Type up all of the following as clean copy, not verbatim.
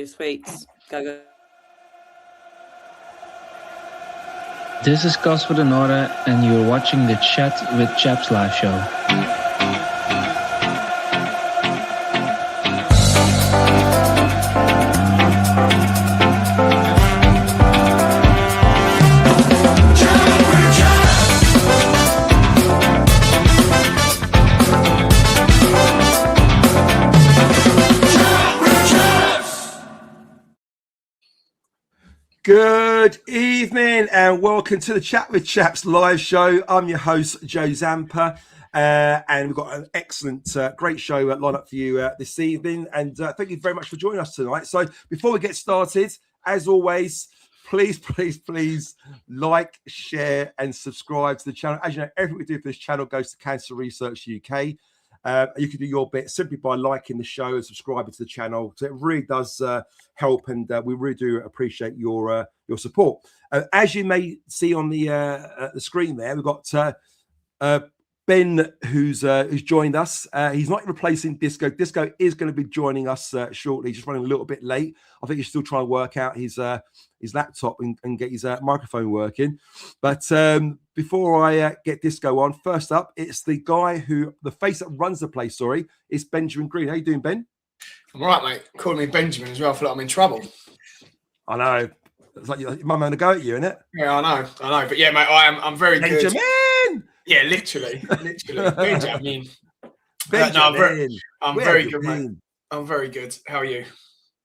sweets. Go. This is Casper and Norre, and you're watching the Chat with Chaps live show. Good evening and welcome to the Chat with Chaps live show. I'm your host, Joe Zampa, and we've got an excellent, great show lined up for you this evening. And thank you very much for joining us tonight. So before we get started, as always, please like, share and subscribe to the channel. As you know, everything we do for this channel goes to Cancer Research UK. You can do your bit simply by liking the show and subscribing to the channel. So it really does help, and we really do appreciate your support. As you may see on the screen there, we've got Ben, who's joined us. He's not replacing Disco. Disco is going to be joining us shortly. He's just running a little bit late. I think he's still trying to work out his laptop and get his microphone working. But before I get Disco on, first up, it's the guy the face that runs the place. Sorry, it's Benjamin Green. How you doing, Ben? I'm all right, mate. Calling me Benjamin as well. I feel like I'm in trouble. I know. It's like your mum having a go at you, isn't it? Yeah, I know. But yeah, mate, I'm very Benjamin! good. Yeah, literally. Benjamin. Benjamin. I'm very good, mate. I'm very good. How are you?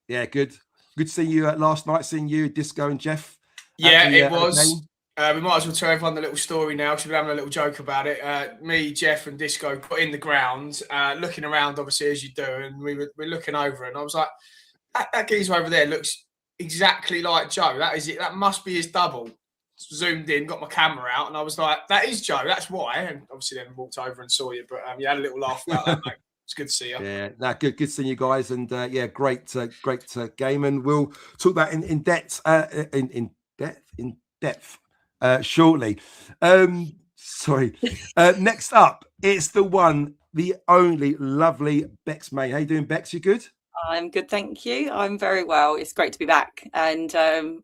Yeah, good. Good to see you last night, seeing you, Disco and Jeff. Yeah, it was. We might as well tell everyone the little story now, because we're having a little joke about it. Me, Jeff and Disco got in the ground, looking around, obviously, as you do, and we're looking over, and I was like, that geezer over there looks exactly like Joe. That is it. That must be his double. Zoomed in, got my camera out, and I was like, that is Joe. That's why. And obviously then walked over and saw you, but you had a little laugh about that, mate. It's good to see you. Yeah, good seeing you guys, and great game, and we'll talk about in depth shortly. Sorry. Next up, it's the one, the only lovely Bex May. How you doing, Bex? You good? I'm good, thank you. I'm very well. It's great to be back and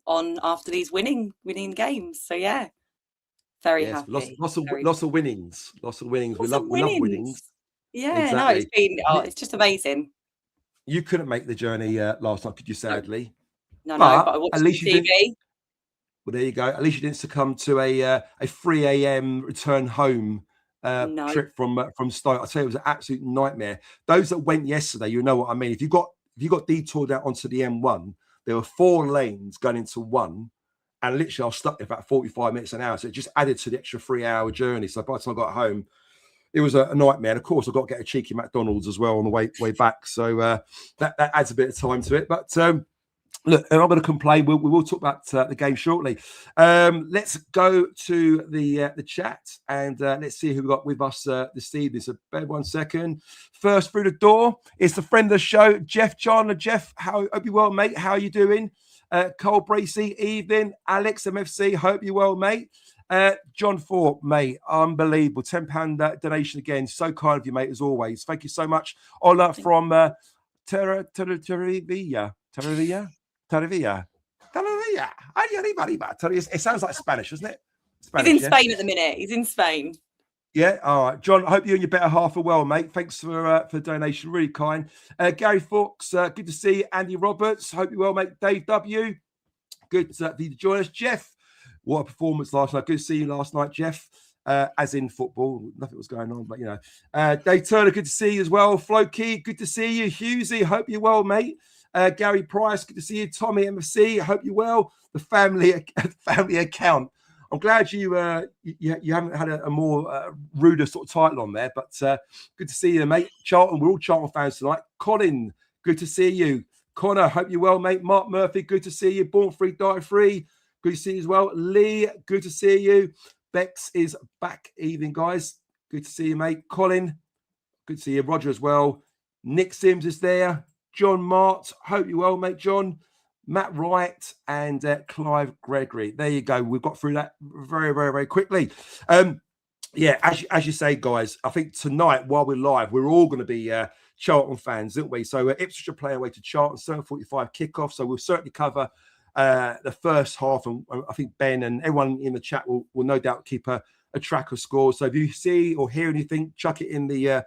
on after these winning games. So yeah, very happy. Lots of winnings. We love winnings. Yeah, exactly. No, it's just amazing. You couldn't make the journey last night, could you? Sadly, no. But I watched at least TV. Well, there you go. At least you didn't succumb to a 3 a.m. return home trip from Stoke. I tell you, it was an absolute nightmare. Those that went yesterday, you know what I mean. If you got detoured out onto the M1, there were 4 lanes going into one, and literally I was stuck there for about 45 minutes an hour. So it just added to the extra 3-hour journey. So by the time I got home, it was a nightmare. And of course, I got to get a cheeky McDonald's as well on the way back. So that adds a bit of time to it. But look, I'm not going to complain. We will talk about the game shortly. Let's go to the chat and let's see who we got with us this evening. So bear 1 second. First through the door, it's the friend of the show, Jeff Chandler. Jeff, hope you well, mate. How are you doing? Cole Bracey, evening. Alex MFC, hope you well, mate. John Thorpe, mate, unbelievable. £10 donation again. So kind of you, mate, as always. Thank you so much. Ola from Terravilla. It sounds like Spanish, doesn't it? Spanish, He's in Spain at the minute. He's in Spain. Yeah, all right. John, I hope you and your better half are well, mate. Thanks for the donation. Really kind. Gary Fox, good to see you. Andy Roberts, hope you're well, mate. Dave W, good for you to join us. Jeff, what a performance last night. Good to see you last night, Jeff. As in football, nothing was going on, but you know. Dave Turner, good to see you as well. Floki, good to see you. Hughesy, hope you're well, mate. Gary Price, good to see you. Tommy MFC, hope you're well. The family account. I'm glad you haven't had a more ruder sort of title on there, but good to see you, mate. Charlton, we're all Charlton fans tonight. Colin, good to see you. Connor, hope you're well, mate. Mark Murphy, good to see you. Born Free, Die Free, good to see you as well. Lee, good to see you. Bex is back. Evening, guys. Good to see you, mate. Colin, good to see you. Roger as well. Nick Sims is there. John Mart, hope you're well, mate. John, Matt Wright, and Clive Gregory. There you go. We've got through that very, very, very quickly. Yeah, as you say, guys, I think tonight while we're live, we're all going to be Charlton fans, didn't we? So Ipswich are playing away to Charlton, 7:45 kickoff. So we'll certainly cover the first half, and I think Ben and everyone in the chat will no doubt keep a track of scores. So if you see or hear anything, chuck it in the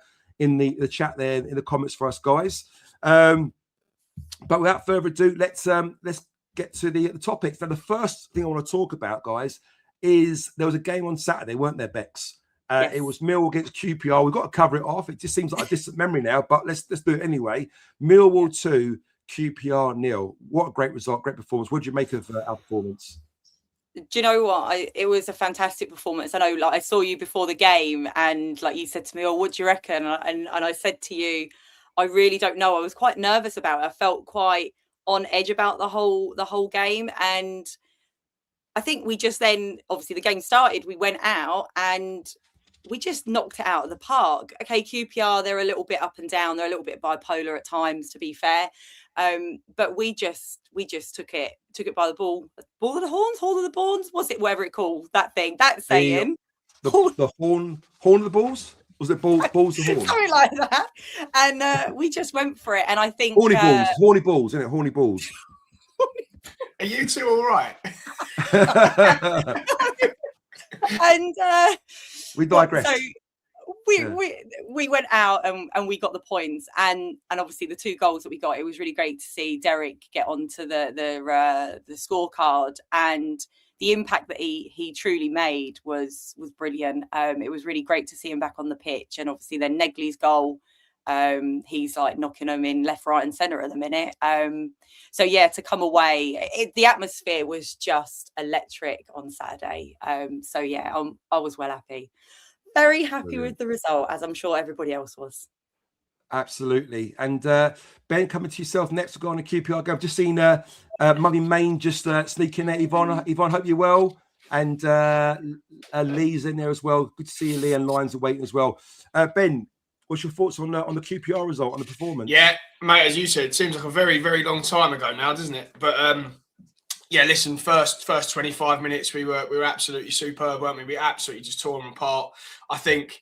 chat there in the comments for us, guys. But without further ado, let's get to the topics. Now, the first thing I want to talk about, guys, is there was a game on Saturday, weren't there, Bex? Yes. It was Mill against QPR. We've got to cover it off. It just seems like a distant memory now, but let's do it anyway. Millwall 2, QPR 0. What a great result, great performance. What did you make of our performance? Do you know what? It was a fantastic performance. I know, like, I saw you before the game, and like you said to me, "Oh, what do you reckon?" And I said to you, I really don't know. I was quite nervous about it. I felt quite on edge about the whole game, and I think we just then, obviously the game started, we went out and we just knocked it out of the park. Okay, QPR, they're a little bit up and down. They're a little bit bipolar at times, to be fair. But we just took it by the ball. Ball of the horns, horn of the balls. Was it whatever it called? That thing, that saying. The horn of the balls? Was it balls of horns? Something like that. And we just went for it. And I think horny balls, isn't it? Horny balls. Are you two all right? And we digress. So we went out and we got the points, and obviously the 2 goals that we got, it was really great to see Derek get onto the scorecard, and the impact that he truly made was brilliant. It was really great to see him back on the pitch, and obviously then Negley's goal, he's like knocking them in left, right, and centre at the minute. So yeah, to come away, the atmosphere was just electric on Saturday. So yeah, I was well happy. Very happy with the result, as I'm sure everybody else was. Absolutely. And Ben, coming to yourself next, we'll go on a QPR game. I've just seen Mummy Main just sneak in there. Yvonne, hope you're well. And Lee's in there as well. Good to see you, Lee, and Lions are waiting as well. Ben, what's your thoughts on the QPR result, on the performance? Yeah, mate, as you said, it seems like a very, very long time ago now, doesn't it? But yeah, listen, first 25 minutes, we were absolutely superb, weren't we? We absolutely just tore them apart. I think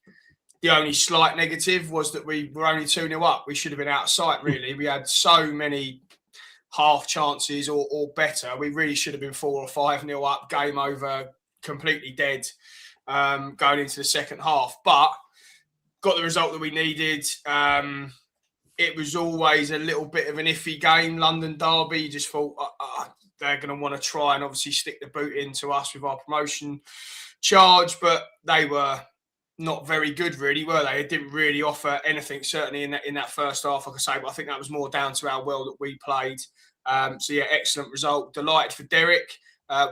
the only slight negative was that we were only 2-0 up. We should have been out of sight, really. We had so many half chances or better. We really should have been 4 or 5-0 up, game over, completely dead, going into the second half. But got the result that we needed. It was always a little bit of an iffy game, London derby. You just thought they're going to want to try and obviously stick the boot into us with our promotion charge, but they were not very good, really, were they? It didn't really offer anything, certainly in that first half, like I say, but I think that was more down to how well that we played. So yeah, excellent result. Delighted for Derek. I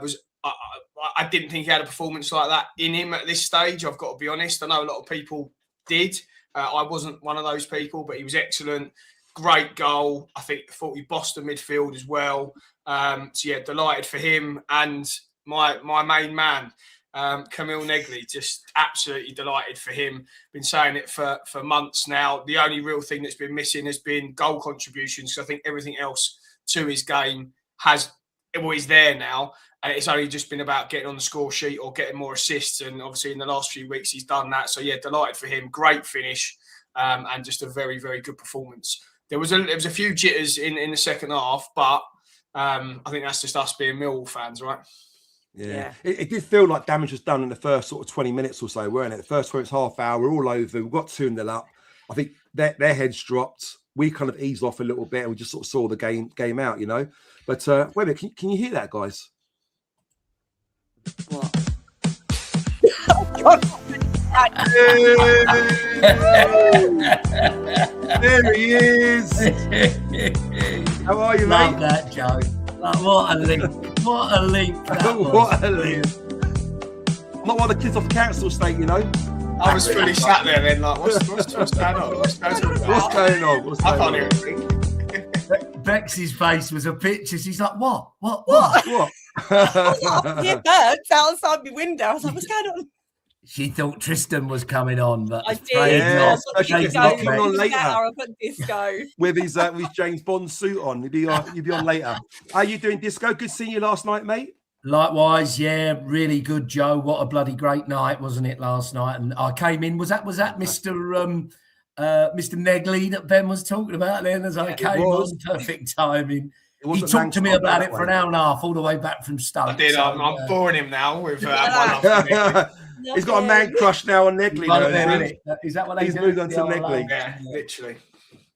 didn't think he had a performance like that in him at this stage, I've got to be honest. I know a lot of people did. I wasn't one of those people, but he was excellent. Great goal. I thought he bossed the midfield as well. So yeah, delighted for him. And my main man, Camille Negley, just absolutely delighted for him. Been saying it for months now. The only real thing that's been missing has been goal contributions. So I think everything else to his game is there now. And it's only just been about getting on the score sheet or getting more assists. And obviously in the last few weeks, he's done that. So yeah, delighted for him. Great finish, and just a very, very good performance. There was a few jitters in the second half, but I think that's just us being Millwall fans, right? Yeah. It did feel like damage was done in the first sort of 20 minutes or so, weren't it? The first half hour, we're all over. We got 2-0 up. I think their heads dropped. We kind of eased off a little bit and we just sort of saw the game out, you know. But wait a minute, can you hear that, guys? What? There he is. How are you, mate? Love that, Joe. Like, what a link. What a link. What a link. I'm not one of the kids off the council estate, you know. I was fully sat there then, like, what's going on? What's going on? I can't hear anything. Bex's face was a picture. He's like, what? I hear birds outside my window. I was like, what's going on? She thought Tristan was coming on, but I did. He's not coming on later. I've got Disco with his James Bond suit on. You'd be on later. How are you doing, Disco? Good seeing you last night, mate. Likewise, yeah, really good, Joe. What a bloody great night, wasn't it, last night? And I came in. Was that Mr. Mr. Negley that Ben was talking about then as I came on. Perfect timing. He talked to me about it for an hour and a half, all the way back from Stoke. I did. So, I'm boring him now with one He's got a man crush now on Negley. Is that what he's moved on to Negley? Yeah, literally.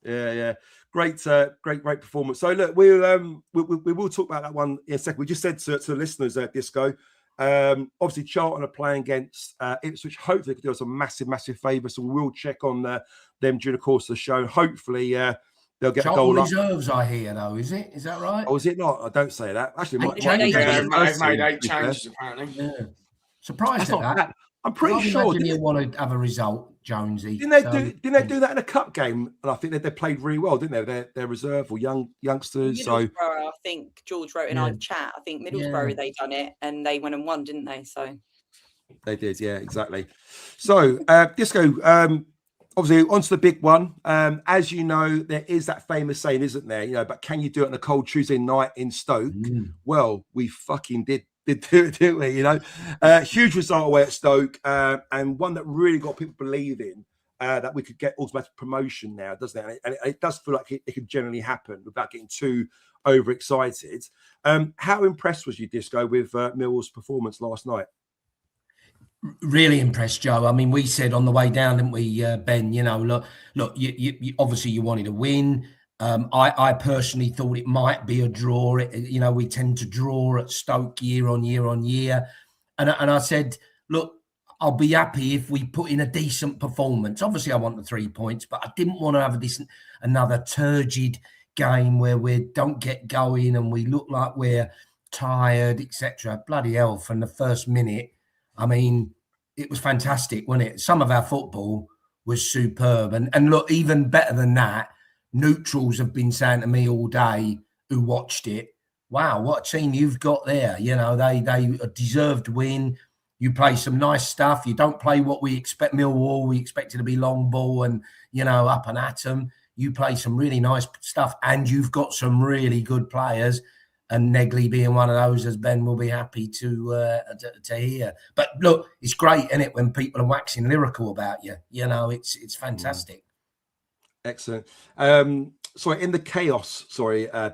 Yeah. Great performance. So look, we will talk about that one in a second. We just said to the listeners, Disco, obviously Charlton are playing against Ipswich. Hopefully, could do us a massive favour. So we will check on them during the course of the show. Hopefully, they'll get a goal reserves, I hear, though. Is it? Is that right? Oh, is it not? I don't say that. Actually, they've made 8 changes apparently. Yeah. Surprised at that. I'm pretty sure you want to have a result, Jonesy. Didn't they do that in a cup game? And I think they played really well, didn't they? They're reserve or youngsters. So I think George wrote in our chat. I think Middlesbrough they done it and they went and won, didn't they? So they did, yeah, exactly. So Disco, obviously onto the big one. As you know, there is that famous saying, isn't there? But can you do it on a cold Tuesday night in Stoke? Well, we fucking did do it, didn't we? Huge result away at Stoke, and one that really got people believing that we could get automatic promotion now, doesn't it? And it does feel like it could generally happen without getting too overexcited. How impressed was you, Disco, with Millwall's performance last night? Really impressed, Joe. I mean, we said on the way down, didn't we, Ben? Look, you obviously you wanted to win. I personally thought it might be a draw. We tend to draw at Stoke year on year. And I said, look, I'll be happy if we put in a decent performance. Obviously, I want the 3 points, but I didn't want to have another turgid game where we don't get going and we look like we're tired, etc. Bloody hell, from the first minute. I mean, it was fantastic, wasn't it? Some of our football was superb. And look, even better than that, neutrals have been saying to me all day who watched it, wow, what a team you've got there. They deserved to win. You play some nice stuff. You don't play what we expect Millwall. We expect it to be long ball and, up and at them. You play some really nice stuff and you've got some really good players. And Negley being one of those, as Ben will be happy to hear. But look, it's great, isn't it, when people are waxing lyrical about you? It's fantastic. Excellent. In the chaos,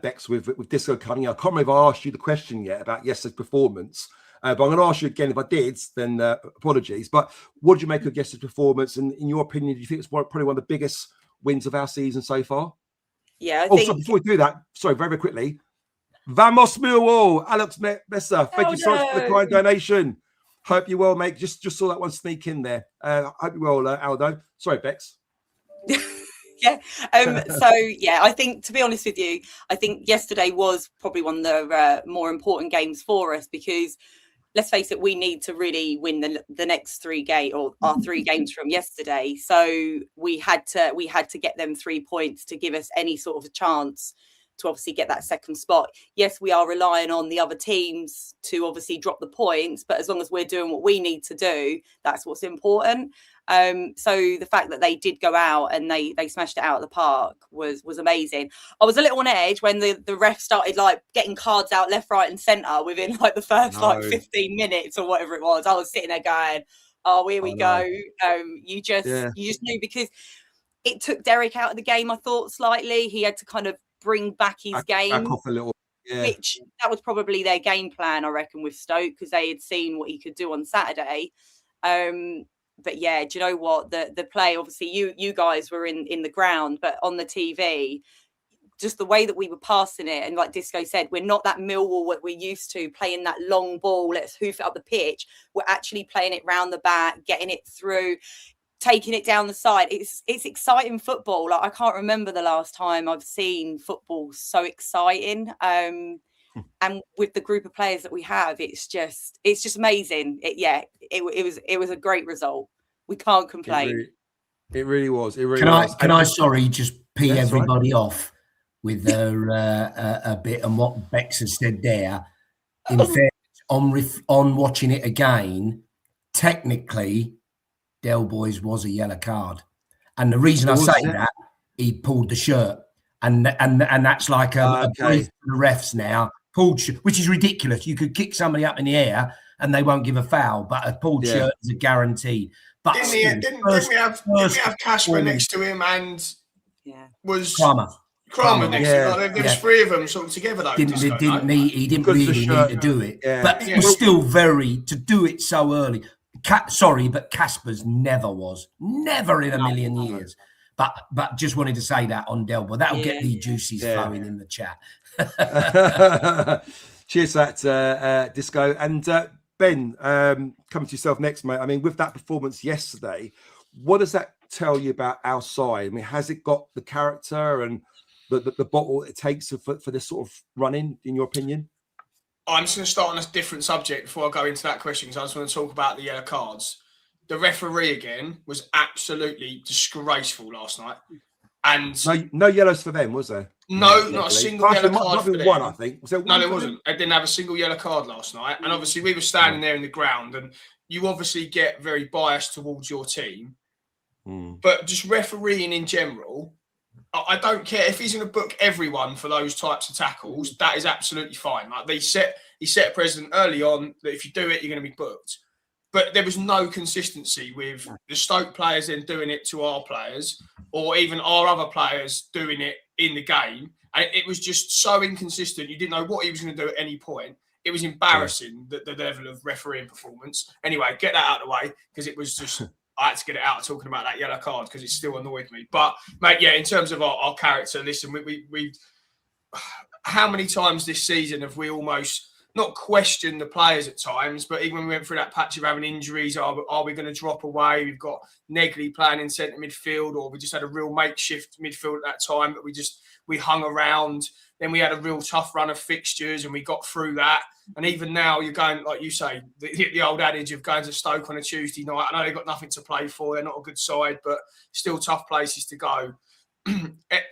Bex, with Disco coming, I can't remember if I asked you the question yet about yesterday's performance. But I'm going to ask you again. If I did, then apologies. But what did you make of yesterday's performance? And in your opinion, do you think it's probably one of the biggest wins of our season so far? Yeah, So before we do that, very, very quickly. Vamos Millwall, Alex Messer. Thank you so much for the kind donation. Hope you're well, mate. Just saw that one sneak in there. Hope you're well, Aldo. Sorry, Bex. Yeah. I think, to be honest with you, I think yesterday was probably one of the more important games for us because, let's face it, we need to really win the next 3 games or our 3 games from yesterday. So we had to get them 3 points to give us any sort of a chance to obviously get that second spot. Yes, we are relying on the other teams to obviously drop the points, but as long as we're doing what we need to do, that's what's important. So the fact that they did go out and they smashed it out of the park was amazing. I was a little on edge when the ref started getting cards out left, right and centre within the first 15 minutes or whatever it was. I was sitting there going, oh, here we go. You just knew, because it took Derek out of the game, I thought, slightly. He had to kind of bring back his game. Back off a little. Yeah. Which that was probably their game plan, I reckon, with Stoke, because they had seen what he could do on Saturday. But yeah, do you know what? The play, obviously, you guys were in the ground, but on the TV, just the way that we were passing it, and like Disco said, we're not that Millwall what we're used to, playing that long ball, let's hoof it up the pitch. We're actually playing it round the back, getting it through, taking it down the side. It's exciting football. I can't remember the last time I've seen football so exciting. And with the group of players that we have, it's just amazing. It was a great result. We can't complain. It really was. Can I just pee everybody off with a bit on what Bex has said there? In fact, on watching it again, technically, Del Boys was a yellow card, and the reason I say that, he pulled the shirt, and that's like a brief to the refs now. Pulled shirt, which is ridiculous. You could kick somebody up in the air and they won't give a foul, but a pulled shirt is a guarantee. But didn't we have Casper next to him and was Kramer next to him? Like, there was three of them sort of together though. He didn't really need to do it. Yeah. But it was still to do it so early. But Casper's never in a million years. But just wanted to say that on Delbo. That'll get the juices flowing in the chat. Cheers for that, Disco. And Ben, coming to yourself next, mate. I mean, with that performance yesterday, what does that tell you about our side? I mean, has it got the character and the bottle it takes for this sort of run-in, in your opinion? I'm just going to start on a different subject before I go into that question, because I just want to talk about the yellow cards. The referee, again, was absolutely disgraceful last night. And no yellows for them, was there? No, not a single yellow card for them. One, I think. Was there one? No, there wasn't. They didn't have a single yellow card last night. And obviously, we were standing there in the ground, and you obviously get very biased towards your team. But just refereeing in general, I don't care if he's going to book everyone for those types of tackles. That is absolutely fine. Like he set a precedent early on that if you do it, you're going to be booked. But there was no consistency with the Stoke players then doing it to our players, or even our other players doing it in the game. And it was just so inconsistent. You didn't know what he was going to do at any point. It was embarrassing, the level of refereeing performance. Anyway, get that out of the way, because it was just... I had to get it out talking about that yellow card because it still annoyed me. But, mate, in terms of our character, listen, we how many times this season have we almost not questioned the players at times, but even when we went through that patch of having injuries, are we going to drop away? We've got Negley playing in centre midfield, or we just had a real makeshift midfield at that time, but we hung around. Then we had a real tough run of fixtures and we got through that. And even now you're going, like you say, the old adage of going to Stoke on a Tuesday night. I know they've got nothing to play for. They're not a good side, but still tough places to go.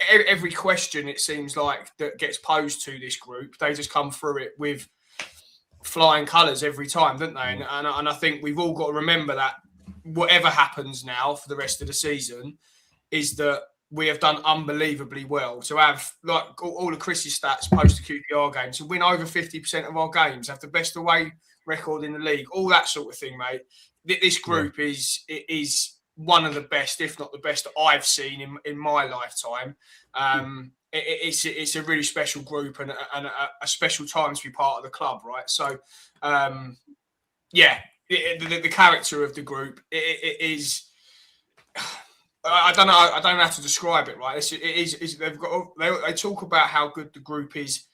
Every question, it seems like, that gets posed to this group, they just come through it with flying colours every time, don't they? And I think we've all got to remember that whatever happens now for the rest of the season is that we have done unbelievably well to have, like all of Chris's stats post the QPR game, to win over 50% of our games, have the best away record in the league, all that sort of thing, mate. This group is one of the best, if not the best, I've seen in my lifetime. It's a really special group and a special time to be part of the club, right? So, the character of the group it is. I don't know. I don't have to describe it, right? They talk about how good the group is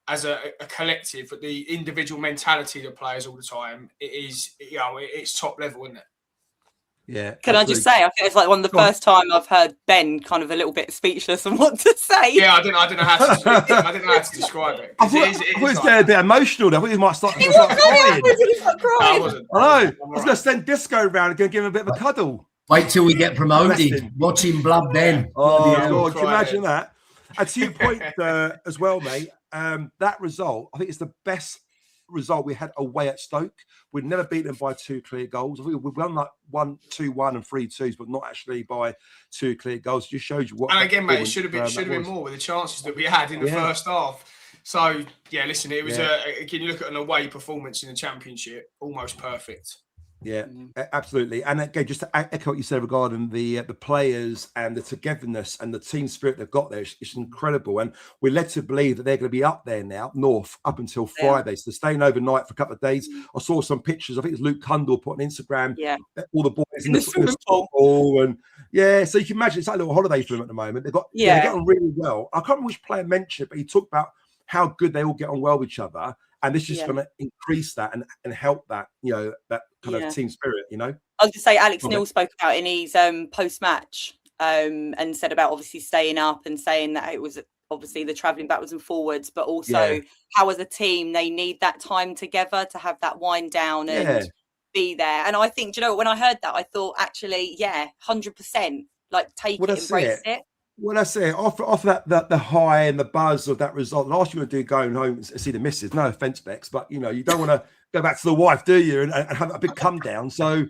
as a collective, but the individual mentality of the players all the time, it's top level, isn't it? Yeah. Can I just say, I think it's like one of the first time I've heard Ben kind of a little bit speechless on what to say. Yeah, I didn't know how to. I didn't know how to describe it. I thought he was getting a bit emotional. I thought he might start crying. I know. I was going to send Disco round and go give him a bit of a cuddle. Wait till we get promoted. Watch him blood then. Oh, God, can you imagine that? And to your point as well, mate, that result, I think it's the best result we had away at Stoke. We'd never beaten them by 2 clear goals. I think we've won like 1-2-1 and 3-2s, but not actually by 2 clear goals. It just shows you what. And again, mate, it should have been more with the chances that we had in the first half. So, listen, it was again, you look at an away performance in the Championship, almost perfect. Yeah, absolutely. And again, just to echo what you said regarding the players and the togetherness and the team spirit they've got there, it's incredible. And we're led to believe that they're going to be up there now, north, up until Friday. So they're staying overnight for a couple of days. I saw some pictures. I think it's Luke Cundall put on Instagram. Yeah, all the boys in the swimming pool, and so you can imagine it's like a little holiday for them at the moment. They get on really well. I can't remember which player mentioned it, but he talked about how good they all get on well with each other. And this is just going to increase that and help that, that kind of team spirit, I was going to say, Alex Neil spoke about in his post-match and said about obviously staying up and saying that it was obviously the travelling backwards and forwards, but also how as a team they need that time together to have that wind down and be there. And I think, when I heard that, I thought actually, 100%, like take it, embrace it. Well, that's it. Off that the high and the buzz of that result, last you want to do going home and see the missus. No offense, Bex, but you don't want to go back to the wife, do you? And have a big come down. So,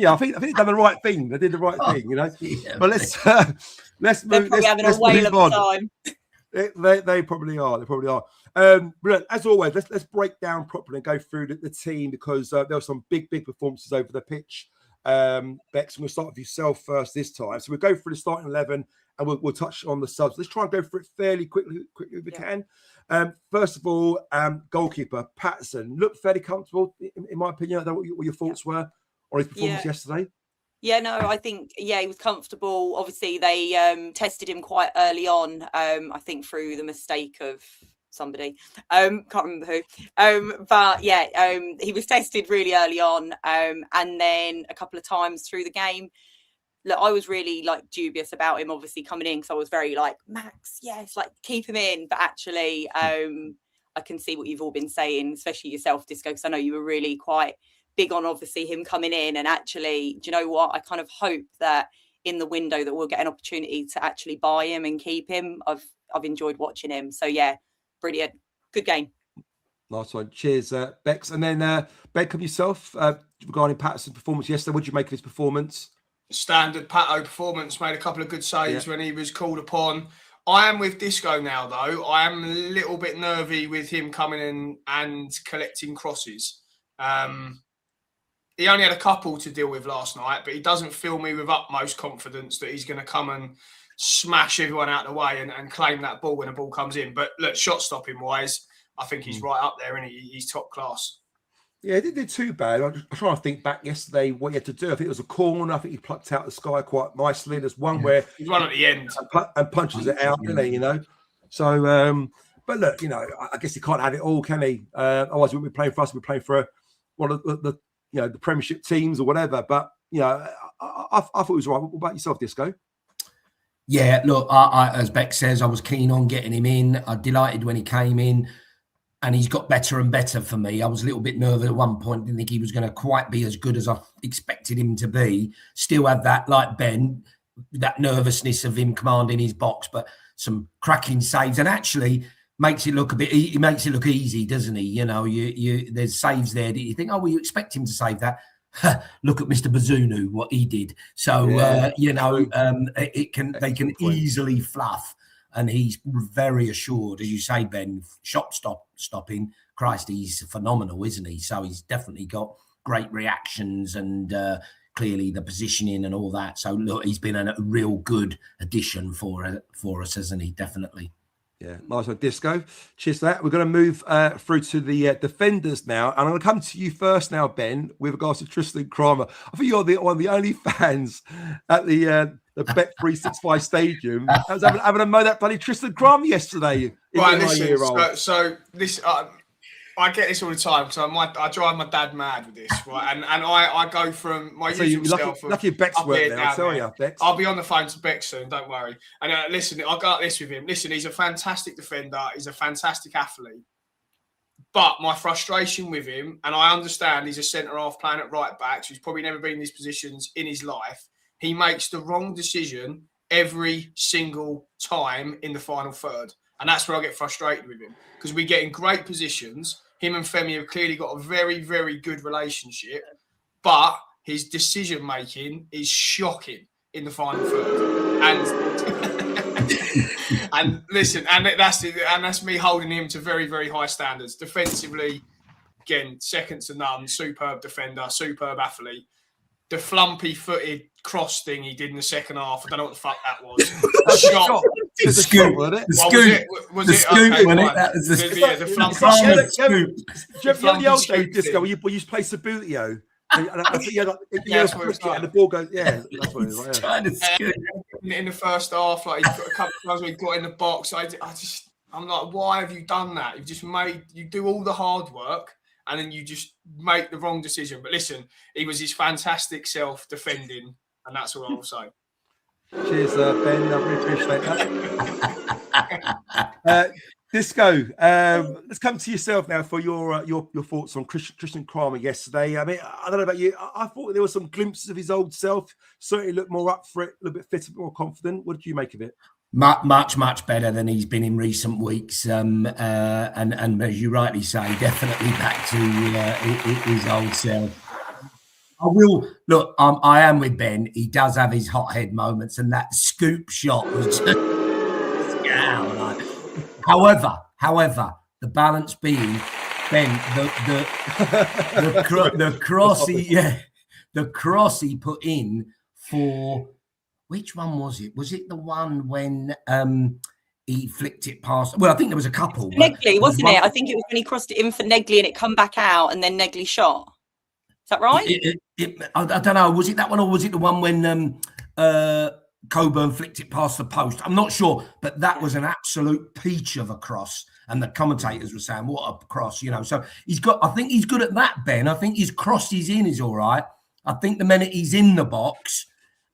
I think they've done the right thing. They did the right thing, Yeah, but let's move. They're probably having a whale of a time. They probably are. They probably are. But as always, let's break down properly and go through the team because there were some big performances over the pitch. Bex, we'll start with yourself first this time. So we'll go through the starting 11 and we'll touch on the subs. Let's try and go through it fairly quickly if we can. First of all, goalkeeper Patterson looked fairly comfortable, in my opinion. I don't know what your thoughts were on his performance yesterday. Yeah, no, I think, he was comfortable. Obviously, they tested him quite early on, I think through the mistake of somebody. Can't remember who. But yeah, he was tested really early on. And then a couple of times through the game. Look, I was really dubious about him obviously coming in, because I was very Max, yes, keep him in. But actually, I can see what you've all been saying, especially yourself, Disco, because I know you were really quite big on obviously him coming in. And actually, do you know what? I kind of hope that in the window that we'll get an opportunity to actually buy him and keep him. I've enjoyed watching him. So yeah, brilliant. Good game. Nice one. Cheers, Bex. And then Beckham yourself, regarding Patterson's performance yesterday, what did you make of his performance? Standard Pato performance, made a couple of good saves when he was called upon. I am with Disco now, though. I am a little bit nervy with him coming in and collecting crosses. He only had a couple to deal with last night, but he doesn't fill me with utmost confidence that he's going to come and smash everyone out of the way and claim that ball when the ball comes in. But look, shot stopping wise, I think he's right up there, and he's top class. Yeah, he didn't do too bad. I'm trying to think back yesterday what he had to do. I think it was a corner. I think he plucked out the sky quite nicely. There's one where he's one at the end and punches it out, didn't he? So, but look, I guess he can't have it all, can he? Otherwise, we wouldn't be playing for us. We're playing for one of the the Premiership teams or whatever. But I thought it was right. What about yourself, Disco? Yeah, look, I as Beck says, I was keen on getting him in. I'm delighted when he came in. And he's got better and better for me. I was a little bit nervous at one point. Didn't think he was going to quite be as good as I expected him to be. Still have that, like Ben, that nervousness of him commanding his box, but some cracking saves. And actually makes it look he makes it look easy, doesn't he? There's saves there that you think, oh, well, you expect him to save that. Look at Mr. Bazunu, what he did. So, they can easily fluff. And he's very assured, as you say, Ben, stopping. Christ, he's phenomenal, isn't he? So he's definitely got great reactions and clearly the positioning and all that. So look, he's been a real good addition for us, hasn't he? Definitely. Yeah, nice one, Disco. Cheers to that. We're going to move through to the defenders now. And I'm going to come to you first now, Ben, with regards to Tristan Kramer. I think you're one of the only fans at the Bet365 Stadium. I was having a mow that bloody Tristan Kramer yesterday. Right, listen, so this... I get this all the time because I drive my dad mad with this, right? And I go from my usual self. Lucky Beck's work now, I tell you, Bex. I'll be on the phone to Beck soon, don't worry. And listen, I'll go like this with him. Listen, he's a fantastic defender. He's a fantastic athlete. But my frustration with him, and I understand he's a centre-half playing at right back, so he's probably never been in these positions in his life. He makes the wrong decision every single time in the final third. And that's where I get frustrated with him because we get in great positions. Him and Femi have clearly got a very, very good relationship, but his decision-making is shocking in the final third. And listen, and that's me holding him to very, very high standards. Defensively, again, second to none, superb defender, superb athlete. The flumpy-footed cross thing he did in the second half, I don't know what the fuck that was. Shot. The scoop, wasn't it? The scoop, wasn't it? That was the scoop. Yeah, the flumpy scoop. Do you remember the old days, Disco, where you used to play Sabutio? And the ball goes, yeah, that's what it is. Right, trying to scoop. In the first half, like a couple of times we got in the box, I'm like, why have you done that? You do all the hard work and then you just make the wrong decision. But listen, he was his fantastic self defending, and that's all I'll say. Cheers, Ben. I really appreciate that. Disco, let's come to yourself now for your thoughts on Tristan Kramer yesterday. I mean, I don't know about you. I thought there were some glimpses of his old self. Certainly looked more up for it, a little bit fitter, more confident. What did you make of it? Much better than he's been in recent weeks. And as you rightly say, definitely back to his old self. I will look. I am with Ben. He does have his hothead moments, and that scoop shot was just However, the balance being Ben, the the cross he put in for, which one was it? Was it the one when he flicked it past? Well, I think there was a couple. Negley, wasn't it? I think it was when he crossed it in for Negley and it come back out and then Negley shot. Is that right? I don't know. Was it that one or was it the one when Coburn flicked it past the post? I'm not sure, but that was an absolute peach of a cross. And the commentators were saying, what a cross, you know. So I think he's good at that, Ben. I think his cross he's in is all right. I think the minute he's in the box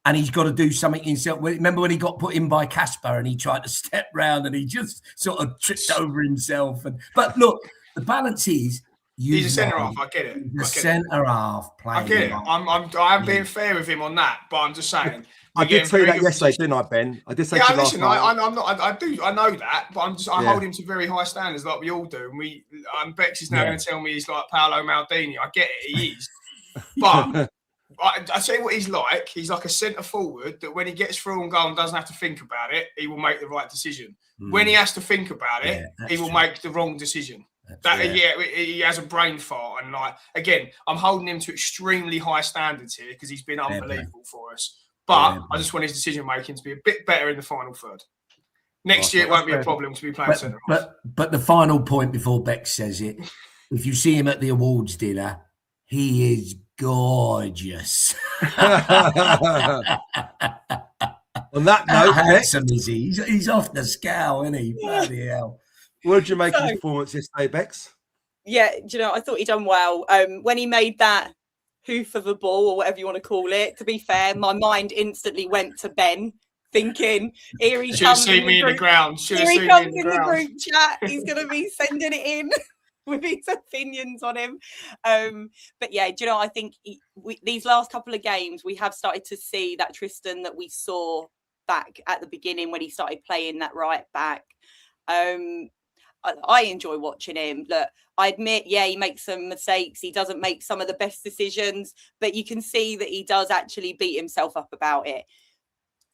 and he's got to do something himself. Remember when he got put in by Casper and he tried to step round and he just sort of tripped over himself. But look, the balance is, he's a centre half. I get it. He's a centre half playing. I get it. I'm being fair with him on that, but I'm just saying. I did say that yesterday, didn't I, Ben? I did say yeah, listen, I'm not. I know that, but I hold him to very high standards, like we all do. And Bex is now going to tell me he's like Paolo Maldini. I get it, he is. But I tell you what he's like. He's like a centre forward that when he gets through and goal and doesn't have to think about it, he will make the right decision. When he has to think about it, he will make the wrong decision. He has a brain fart, and like again, I'm holding him to extremely high standards here because he's been unbelievable for us. But I just want his decision making to be a bit better in the final third. Next year, it won't be a problem to be playing centre half. But the final point before Bex says it, if you see him at the awards dinner, he is gorgeous. On that note, handsome is he? He's off the scale, isn't he? Bloody hell. What did you make of his performance yesterday, Bex? Yeah, do you know, I thought he done well. When he made that hoof of a ball or whatever you want to call it, to be fair, my mind instantly went to Ben, thinking, here he comes in the ground. Here he comes in the group chat. He's going to be sending it in with his opinions on him. But yeah, do you know, I think these last couple of games, we have started to see that Tristan that we saw back at the beginning when he started playing that right back. I enjoy watching him. Look, I admit, he makes some mistakes. He doesn't make some of the best decisions, but you can see that he does actually beat himself up about it.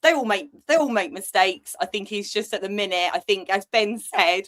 They all make mistakes. I think he's just at the minute, I think, as Ben said,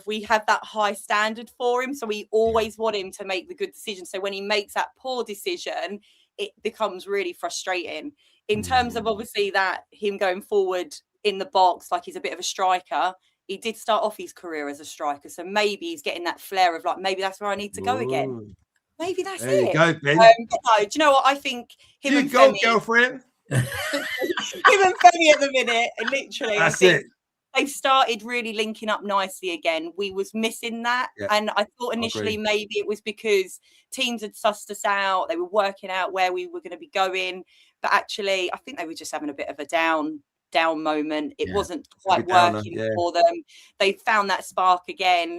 we have that high standard for him. So we always want him to make the good decision. So when he makes that poor decision, it becomes really frustrating. In terms of obviously that him going forward in the box, like he's a bit of a striker. He did start off his career as a striker, so maybe he's getting that flair of like, maybe that's where I need to go again. Maybe that's there it. You go, Ben. No, do you know what? I think him and Femi, girlfriend. him and Femi at the minute, and literally, that's I think it. They've started really linking up nicely again. We was missing that, and I thought initially maybe it was because teams had sussed us out. They were working out where we were going to be going, but actually, I think they were just having a bit of a down moment. It wasn't quite working for them. They found that spark again.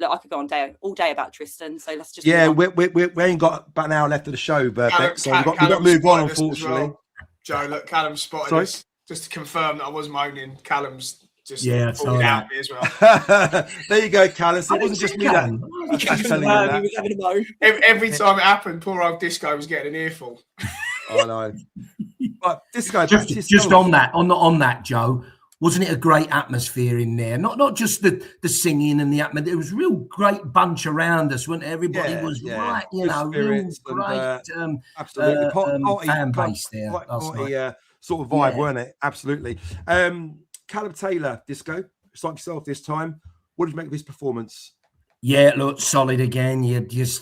Look, I could go on all day about Tristan, so let's just we ain't got about an hour left of the show, but so we've got to move on, unfortunately. Well. Joe, look, Callum spotted this. Just to confirm that I was moaning, Callum's just falling out me as well. There you go, Callum. So it wasn't just me that. He was having a moan. Every time it happened, poor old Disco was getting an earful. I know. But Disco, just on that, Joe, wasn't it a great atmosphere in there? Not just the singing and the atmosphere. There was a real great bunch around us, wasn't it? Everybody was right, real great absolutely. Fan base there. Sort of vibe, weren't it? Absolutely. Callum Taylor, Disco, it's like yourself this time. What did you make of his performance? Yeah, look, solid again. He's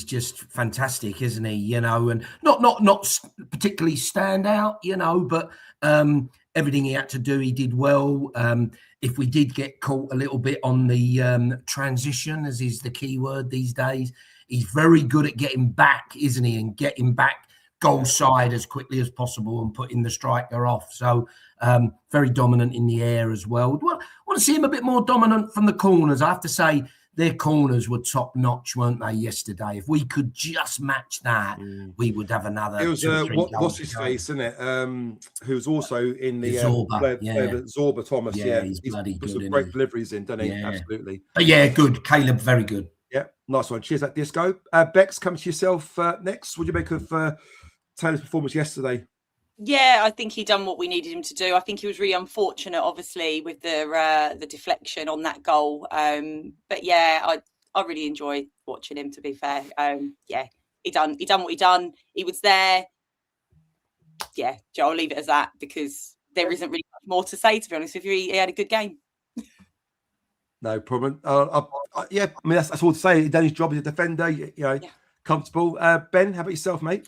just fantastic, isn't he? And not particularly stand out, but everything he had to do, he did well. If we did get caught a little bit on the transition, as is the key word these days, he's very good at getting back, isn't he? And getting back goal side as quickly as possible and putting the striker off. So very dominant in the air as well. I want to see him a bit more dominant from the corners. I have to say their corners were top notch, weren't they, yesterday? If we could just match that, we would have another. It was what's his face, isn't it? Who's also in the Zorba Thomas. He's bloody good. Some great deliveries in, doesn't he? Absolutely. But good. Caleb, very good. Yeah, nice one. Cheers, that Disco. Bex, come to yourself next. What do you make of Taylor's performance yesterday? Yeah, I think he done what we needed him to do. I think he was really unfortunate, obviously, with the deflection on that goal. But yeah, I really enjoyed watching him. To be fair, yeah, he done what he done. He was there. Yeah, Joe, I'll leave it as that because there isn't really much more to say. To be honest with you, he had a good game. No problem. Yeah, I mean that's all to say. He done his job as a defender. You know, comfortable. Ben, how about yourself, mate?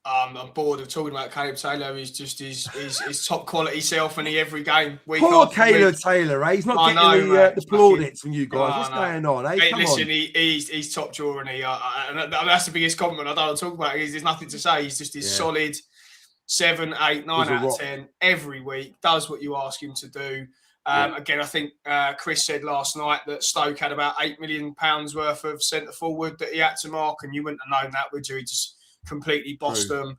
I'm bored of talking about Caleb Taylor. He's just his top quality self in every game. Poor Caleb Taylor, eh? He's not getting the plaudits from you guys. What's going on, eh? Hey, listen, he's top drawer, and and that's the biggest compliment I don't want to talk about. There's nothing to say. He's just solid 7, 8, 9 out of 10 every week. Does what you ask him to do. Again, I think Chris said last night that Stoke had about £8 million worth of centre forward that he had to mark, and you wouldn't have known that, would you? He just completely bossed them.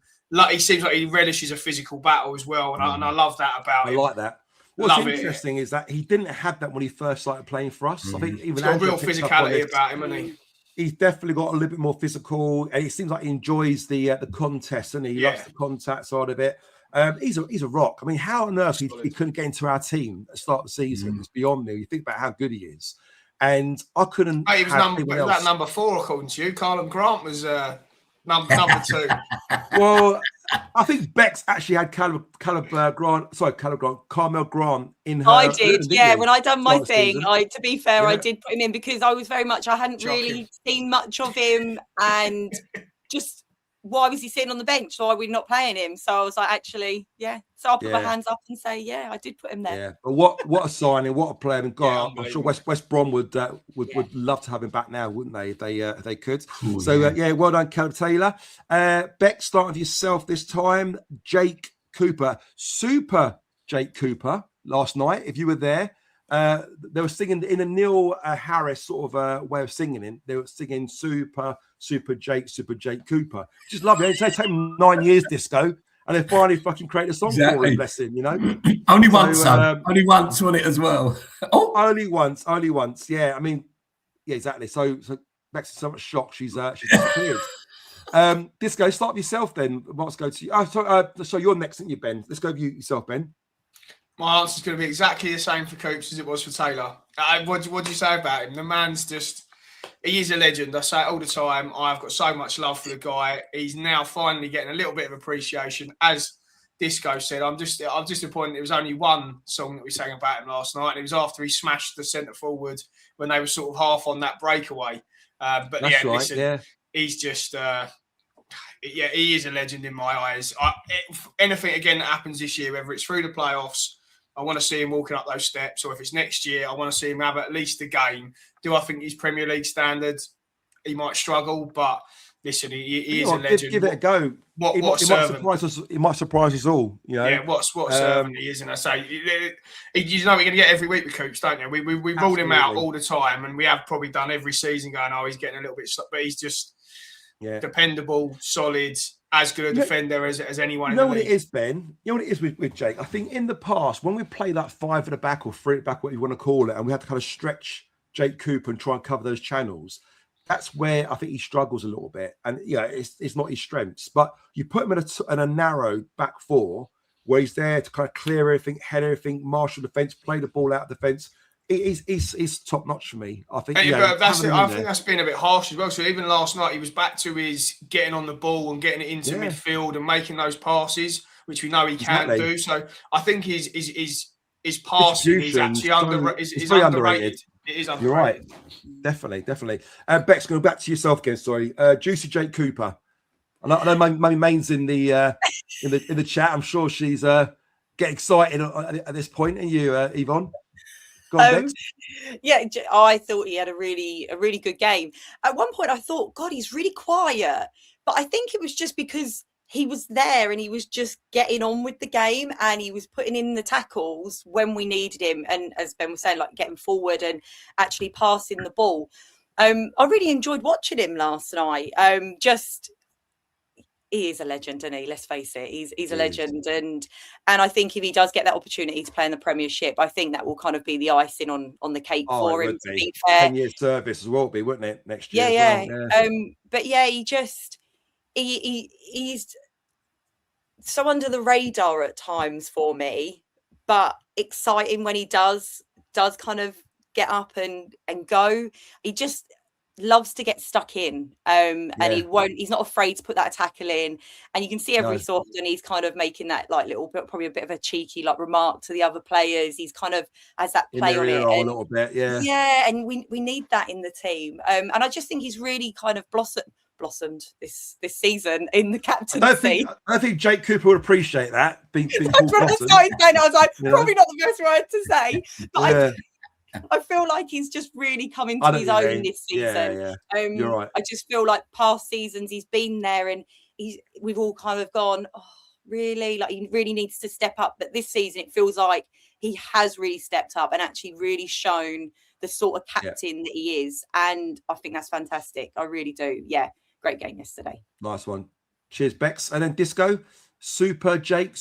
He seems like he relishes a physical battle as well, and I love that about him. I like that. What's interesting is that he didn't have that when he first started playing for us. I think even he's got a real physicality about him, hasn't he? He's definitely got a little bit more physical, and it seems like he enjoys the contest, and he loves the contact side of it. He's a rock. I mean, how on earth he couldn't get into our team at the start of the season? It's beyond me. You think about how good he is, and I couldn't. He was number 4 according to you. Carlin Grant was number 2. Well, I think Bex actually had Carmel Grant in her. I did, yeah. When I done my thing, to be fair, I did put him in because I was very much. I hadn't really seen much of him, and just. Why was he sitting on the bench? Why are we not playing him? So I was like, actually, So I'll put my hands up and say, I did put him there. Yeah, but what a signing, what a player! And God, I'm sure West Brom would love to have him back now, wouldn't they? If they could. Ooh, so well done, Caleb Taylor. Beck, start with yourself this time. Jake Cooper, super Jake Cooper. Last night, if you were there. They were singing in a Neil Harris sort of way of singing it. They were singing Super Jake Cooper. Just lovely. It takes him 9 years, Disco, and they finally fucking create a song for him, bless him, you know. Only once, only once won it as well. Only once. Yeah, I mean, yeah, exactly. So Bex is so much shock. She's disappeared. Disco, start with yourself then. Let's go to you. So you're next, aren't you, Ben? Let's go with you yourself, Ben. My answer is going to be exactly the same for Coops as it was for Taylor. What do you say about him? The man's he is a legend. I say it all the time. I've got so much love for the guy. He's now finally getting a little bit of appreciation. As Disco said, I'm disappointed. It was only one song that we sang about him last night, and it was after he smashed the centre forward when they were sort of half on that breakaway. But that's right, listen, he's just... he is a legend in my eyes. Anything again that happens this year, whether it's through the playoffs, I want to see him walking up those steps, or if it's next year, I want to see him have at least a game. Do I think he's Premier League standards? He might struggle, but listen, he is a legend. Give it a go. It might surprise us all. You know? Yeah, what servant he is, and I say, you know, we're going to get every week with Coops, don't you? We rule him out all the time, and we have probably done every season going, he's getting a little bit, but he's just. Yeah. Dependable, solid, as good a defender as anyone. You know what it is, Ben? You know what it is with Jake? I think in the past, when we play that 5 at the back or 3 at the back, what you want to call it, and we have to kind of stretch Jake Cooper and try and cover those channels, that's where I think he struggles a little bit. And, it's not his strengths. But you put him in a narrow back 4 where he's there to kind of clear everything, head everything, marshal defence, play the ball out of defence. He's top notch for me. I think. I think that's been a bit harsh as well. So even last night, he was back to his getting on the ball and getting it into midfield and making those passes, which we know he can do. So I think his passing is actually underrated. It is underrated. You're right. Definitely. Bex, going back to yourself again. Sorry, Juicy Jake Cooper. I know my main's in the chat. I'm sure she's getting excited at this point. And you, Yvonne. I thought he had a really good game. At one point I thought, God, he's really quiet, but I think it was just because he was there and he was just getting on with the game and he was putting in the tackles when we needed him, and as Ben was saying, like getting forward and actually passing the ball. I really enjoyed watching him last night. He is a legend, isn't he? Let's face it, he's a legend, and I think if he does get that opportunity to play in the Premiership, I think that will kind of be the icing on the cake for him. To be fair, 10 years service as well, wouldn't it, next year? But he's so under the radar at times for me, but exciting when he does kind of get up and go. loves to get stuck in, and he's not afraid to put that tackle in, and you can see every so often he's kind of making that like little bit, probably a bit of a cheeky like remark to the other players. He's kind of has that play on it, a little bit, and we need that in the team, and I just think he's really kind of blossomed this season in the captaincy. I think Jake Cooper would appreciate that. Being I was like, probably not the best word to say, but I feel like he's just really come into his own this season. You're right. I just feel like past seasons he's been there, and we've all kind of gone, oh, really? Like he really needs to step up. But this season, it feels like he has really stepped up and actually really shown the sort of captain that he is. And I think that's fantastic. I really do. Yeah, great game yesterday. Nice one. Cheers, Bex. And then Disco, Super Jake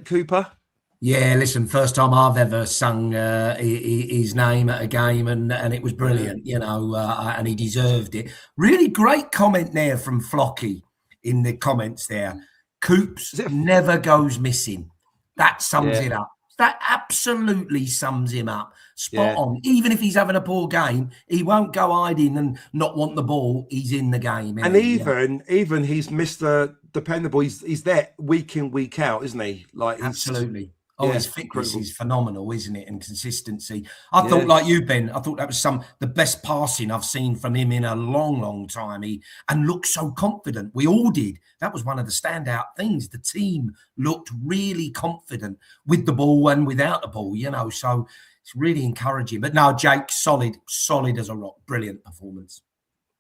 Cooper. Yeah, listen, first time I've ever sung his name at a game, and it was brilliant, you know, and he deserved it. Really great comment there from Flocky in the comments there. Coops never goes missing. That sums it up. That absolutely sums him up. Spot on. Even if he's having a poor game, he won't go hiding and not want the ball. He's in the game. And even he's Mr. Dependable. He's there week in, week out, isn't he? Like absolutely. His fitness is phenomenal, isn't it? And consistency. I thought, like you, Ben, I thought that was the best passing I've seen from him in a long, long time. And looked so confident. We all did. That was one of the standout things. The team looked really confident with the ball and without the ball, you know. So it's really encouraging. But no, Jake, solid as a rock. Brilliant performance.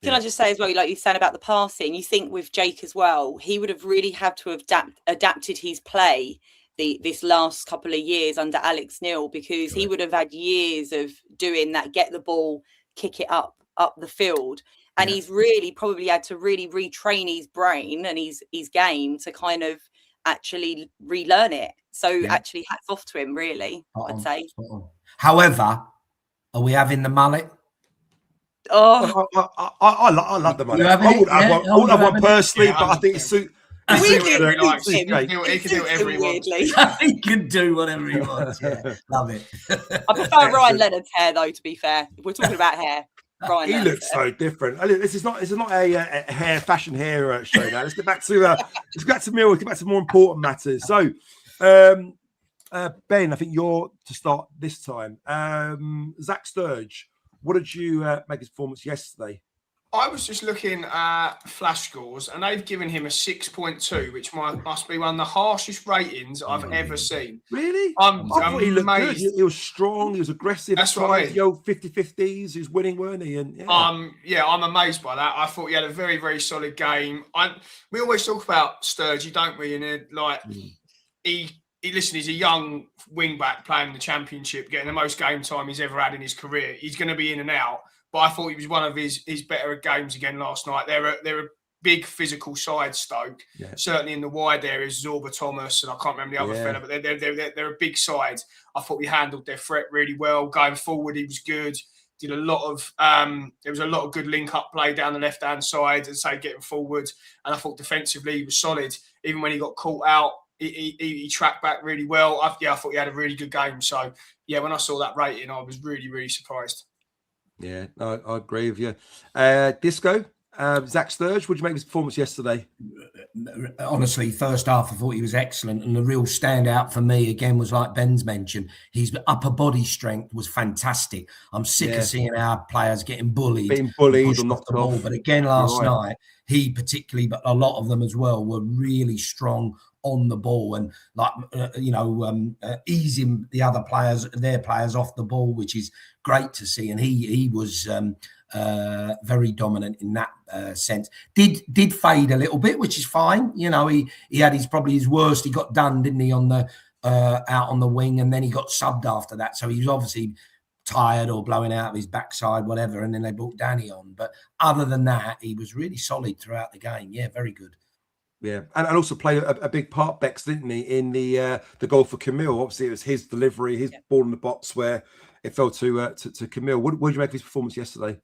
Can I just say as well, like you said about the passing, you think with Jake as well, he would have really had to have adapted his play this last couple of years under Alex Neil, because he would have had years of doing that, get the ball, kick it up the field. And he's really probably had to really retrain his brain and his game to kind of actually relearn it. So actually hats off to him, really, I'd say. However, are we having the mullet? Oh, I love the mullet. I would have one personally, but I think it's suit. He can do whatever he wants. He can do whatever he wants. Yeah, love it. I prefer Ryan Leonard's hair, though. To be fair, if we're talking about hair, he looks so different. This is not a fashion hair show now. Let's get back to Mill. Let's get back to more important matters. So, Ben, I think you're to start this time. Zach Sturge, what did you make his performance yesterday? I was just looking at Flash scores, and they've given him a 6.2, which must be one of the harshest ratings I've ever seen. Really? I thought he looked good. He was strong. He was aggressive. That's right. The old 50-50s. He was winning, weren't he? And I'm amazed by that. I thought he had a very, very solid game. We always talk about Sturge, don't we? And he's a young wing back playing the Championship, getting the most game time he's ever had in his career. He's going to be in and out. But I thought he was one of his better games again last night. They're a big physical side, Stoke. Yeah. Certainly in the wide areas, Zorba Thomas, and I can't remember the other fella, but they're a big side. I thought he handled their threat really well. Going forward, he was good. Did a lot of there was a lot of good link-up play down the left-hand side, and say getting forward. And I thought defensively he was solid. Even when he got caught out, he tracked back really well. I thought he had a really good game. So when I saw that rating, I was really, really surprised. Yeah, no, I agree with you. Disco, Zach Sturge, what did you make of his performance yesterday? Honestly, first half, I thought he was excellent. And the real standout for me, again, was like Ben's mentioned. His upper body strength was fantastic. I'm sick of seeing our players getting bullied. Being bullied or knocked off. But again, last night, he particularly, but a lot of them as well, were really strong on the ball and easing their players off the ball, which is great to see. And he was very dominant in that sense. Did fade a little bit, which is fine. You know, he had probably his worst. He got done, didn't he, on the out on the wing, and then he got subbed after that. So he was obviously tired or blowing out of his backside, whatever. And then they brought Danny on. But other than that, he was really solid throughout the game. Yeah, very good. Yeah, and also played a big part, Bex, didn't he, in the goal for Camille? Obviously, it was his delivery, his ball in the box where it fell to Camille. What did you make of his performance yesterday?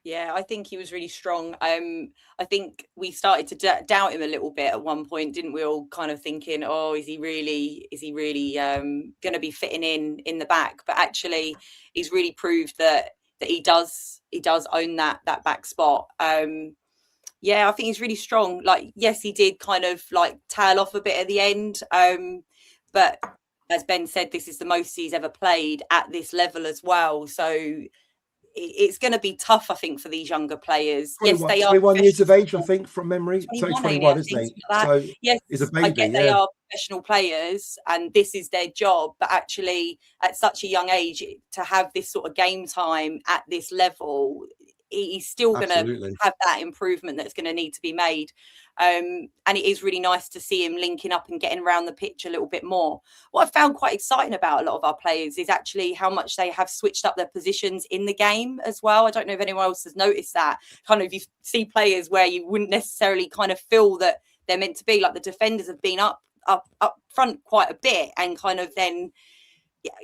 Yeah, I think he was really strong. I think we started to doubt him a little bit at one point, didn't we? All kind of thinking, oh, is he really going to be fitting in the back? But actually, he's really proved that he does own that back spot. Yeah, I think he's really strong. Like, yes, he did kind of like tail off a bit at the end, but as Ben said, this is the most he's ever played at this level as well. So it's going to be tough, I think, for these younger players. 21, yes, they are 21 years of age, I think, from memory. 21, isn't he? So yes, he's a baby. I get they are professional players and this is their job, but actually at such a young age to have this sort of game time at this level, he's still going to have that improvement that's going to need to be made. And it is really nice to see him linking up and getting around the pitch a little bit more. What I found quite exciting about a lot of our players is actually how much they have switched up their positions in the game as well. I don't know if anyone else has noticed that. Kind of you see players where you wouldn't necessarily kind of feel that they're meant to be. Like the defenders have been up front quite a bit and kind of then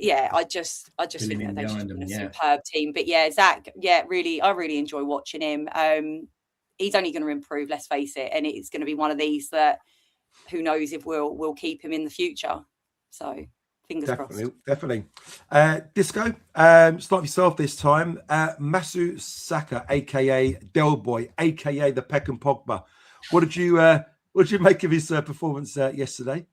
I just think that they've just been a superb team. But yeah, Zach, I really enjoy watching him. He's only going to improve, let's face it, and it's going to be one of these that who knows if we'll keep him in the future. So fingers crossed. Definitely. Disco, start with yourself this time. Masu Saka, aka Del Boy, aka the Peckham Pogba. What did you make of his performance yesterday?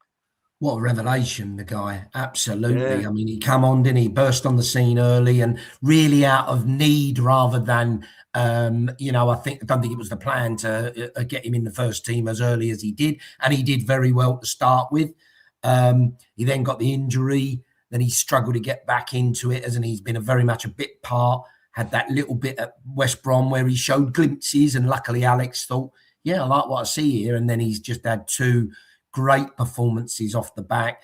What a revelation, the guy. Absolutely. Yeah. I mean, he come on, didn't he? Burst on the scene early and really out of need rather than, I don't think it was the plan to get him in the first team as early as he did. And he did very well to start with. He then got the injury. Then he struggled to get back into it, hasn't he? He's been very much a bit part. Had that little bit at West Brom where he showed glimpses. And luckily, Alex thought, I like what I see here. And then he's just had two great performances off the back,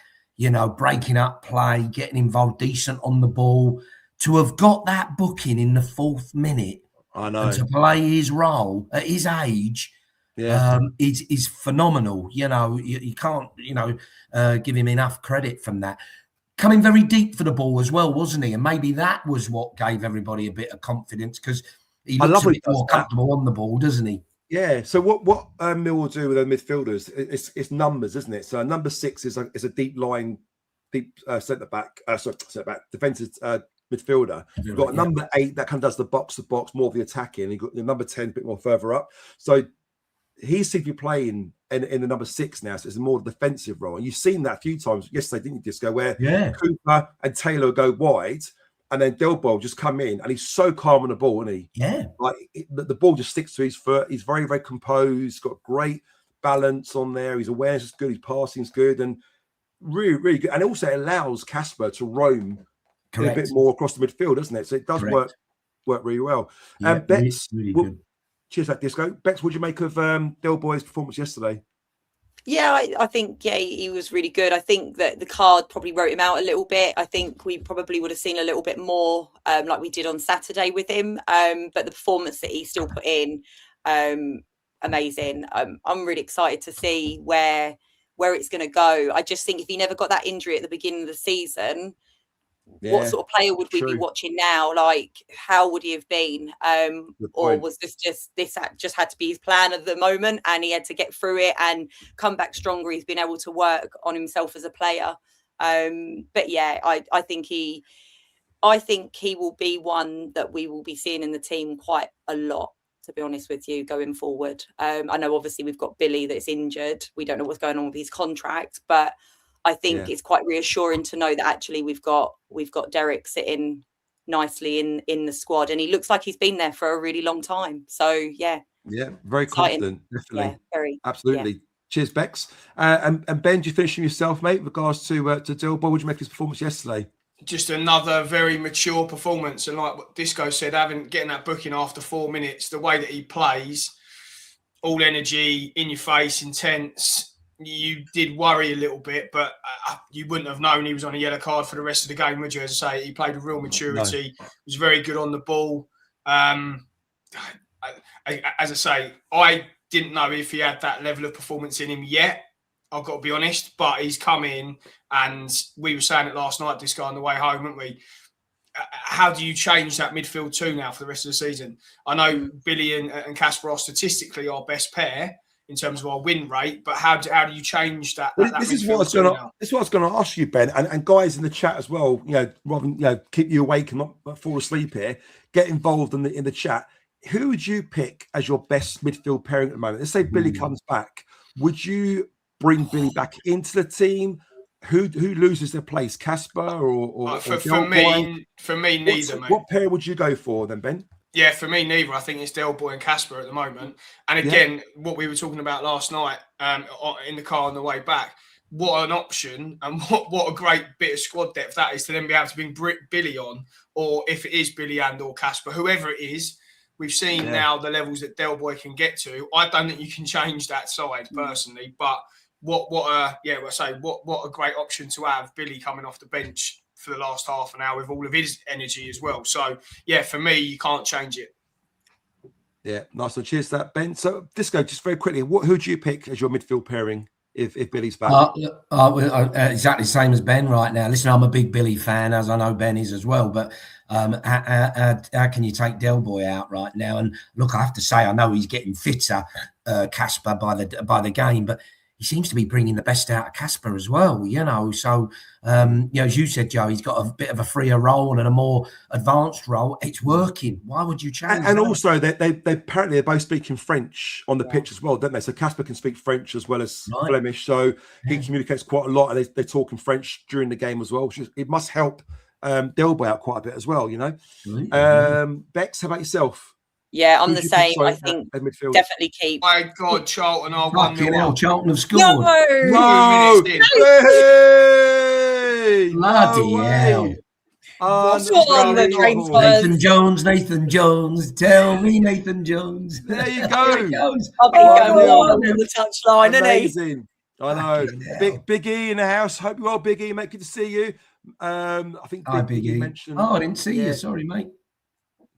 breaking up play, getting involved decent on the ball. To have got that booking in the 4th minute, I know, and to play his role at his age, is phenomenal. You can't, give him enough credit from that. Coming very deep for the ball as well, wasn't he? And maybe that was what gave everybody a bit of confidence because he looks a bit more comfortable on the ball, doesn't he? Yeah. So what Mill will do with their midfielders, it's numbers, isn't it? So number 6 is a deep line, centre back, defensive midfielder. You've got number 8 that kind of does the box to box, more of the attacking. You've got the number 10 a bit more further up. So he seems to be playing in the number 6 now. So it's a more defensive role, and you've seen that a few times yesterday, didn't you, Disco? Where Cooper and Taylor go wide. And then Del Boy just come in, and he's so calm on the ball, isn't he? Yeah. Like the ball just sticks to his foot. He's very, very composed. Got great balance on there. His awareness is good. His passing is good, and really, really good. And it also allows Casper to roam a bit more across the midfield, doesn't it? So it does work really well. Yeah, Bex, really good. Cheers, that Disco. Bex, what did you make of Del Boy's performance yesterday? Yeah, I think, he was really good. I think that the card probably wrote him out a little bit. I think we probably would have seen a little bit more like we did on Saturday with him. But the performance that he still put in, amazing. I'm really excited to see where it's going to go. I just think if he never got that injury at the beginning of the season, what sort of player would we be watching now? Like, how would he have been? Or was this just had to be his plan at the moment, and he had to get through it and come back stronger? He's been able to work on himself as a player. But yeah, I think he will be one that we will be seeing in the team quite a lot, to be honest with you, going forward. I know obviously we've got Billy that's injured. We don't know what's going on with his contract, but I think it's quite reassuring to know that actually we've got Derek sitting nicely in the squad, and he looks like he's been there for a really long time. So very confident, definitely, absolutely. Yeah. Cheers, Bex. And Ben, do you finish yourself, mate? With regards to Del Boy, what did you make of his performance yesterday? Just another very mature performance, and like what Disco said, getting that booking after 4 minutes, the way that he plays, all energy, in your face, intense. You did worry a little bit, but you wouldn't have known he was on a yellow card for the rest of the game, would you? As I say, he played with real maturity. No. Was very good on the ball. As I say, I didn't know if he had that level of performance in him yet. I've got to be honest, but he's come in, and we were saying it last night, this guy on the way home, weren't we? How do you change that midfield two now for the rest of the season? I know Billy and Casper are statistically our best pair in terms of our win rate. But how do you change that? This is what I was going to ask you, Ben, and guys in the chat as well. Rather than keep you awake and not fall asleep here, get involved in the chat. Who would you pick as your best midfield pairing at the moment? Let's say Billy comes back. Would you bring Billy back into the team? Who loses their place, Casper or for me, neither. What pair would you go for then, Ben? Yeah, for me, neither. I think it's Del Boy and Casper at the moment. And again, what we were talking about last night in the car on the way back, what an option and what a great bit of squad depth that is to then be able to bring Billy on, or if it is Billy and or Casper, whoever it is. We've seen now the levels that Del Boy can get to. I don't think you can change that side personally, but what a great option to have Billy coming off the bench for the last half an hour with all of his energy as well. So yeah, for me, you can't change it. Yeah, nice one. Cheers to that, Ben. So Disco, just very quickly, who do you pick as your midfield pairing if Billy's back? Exactly the same as Ben right now. Listen, I'm a big Billy fan, as I know Ben is as well, but how can you take Del Boy out right now? And look, I have to say, I know he's getting fitter, Casper, by the game, but he seems to be bringing the best out of Casper as well, So, as you said, Joe, he's got a bit of a freer role and a more advanced role. It's working. Why would you change? And also, they apparently they're both speaking French on the pitch as well, don't they? So Casper can speak French as well as Flemish, so he communicates quite a lot, and they're talking French during the game as well. It must help Del Boy out quite a bit as well, Bex, how about yourself? Yeah, I'm the same. I think definitely keep. My God, Charlton are 1-0. Charlton have scored. No! Hey! Bloody hell. Nathan Jones. Tell me, Nathan Jones. There you go. I'll be going on the touchline, isn't he? I know. Big E in the house. Hope you're well, Big E, mate. Good to see you. I think Big E mentioned. I didn't see you. Sorry, mate.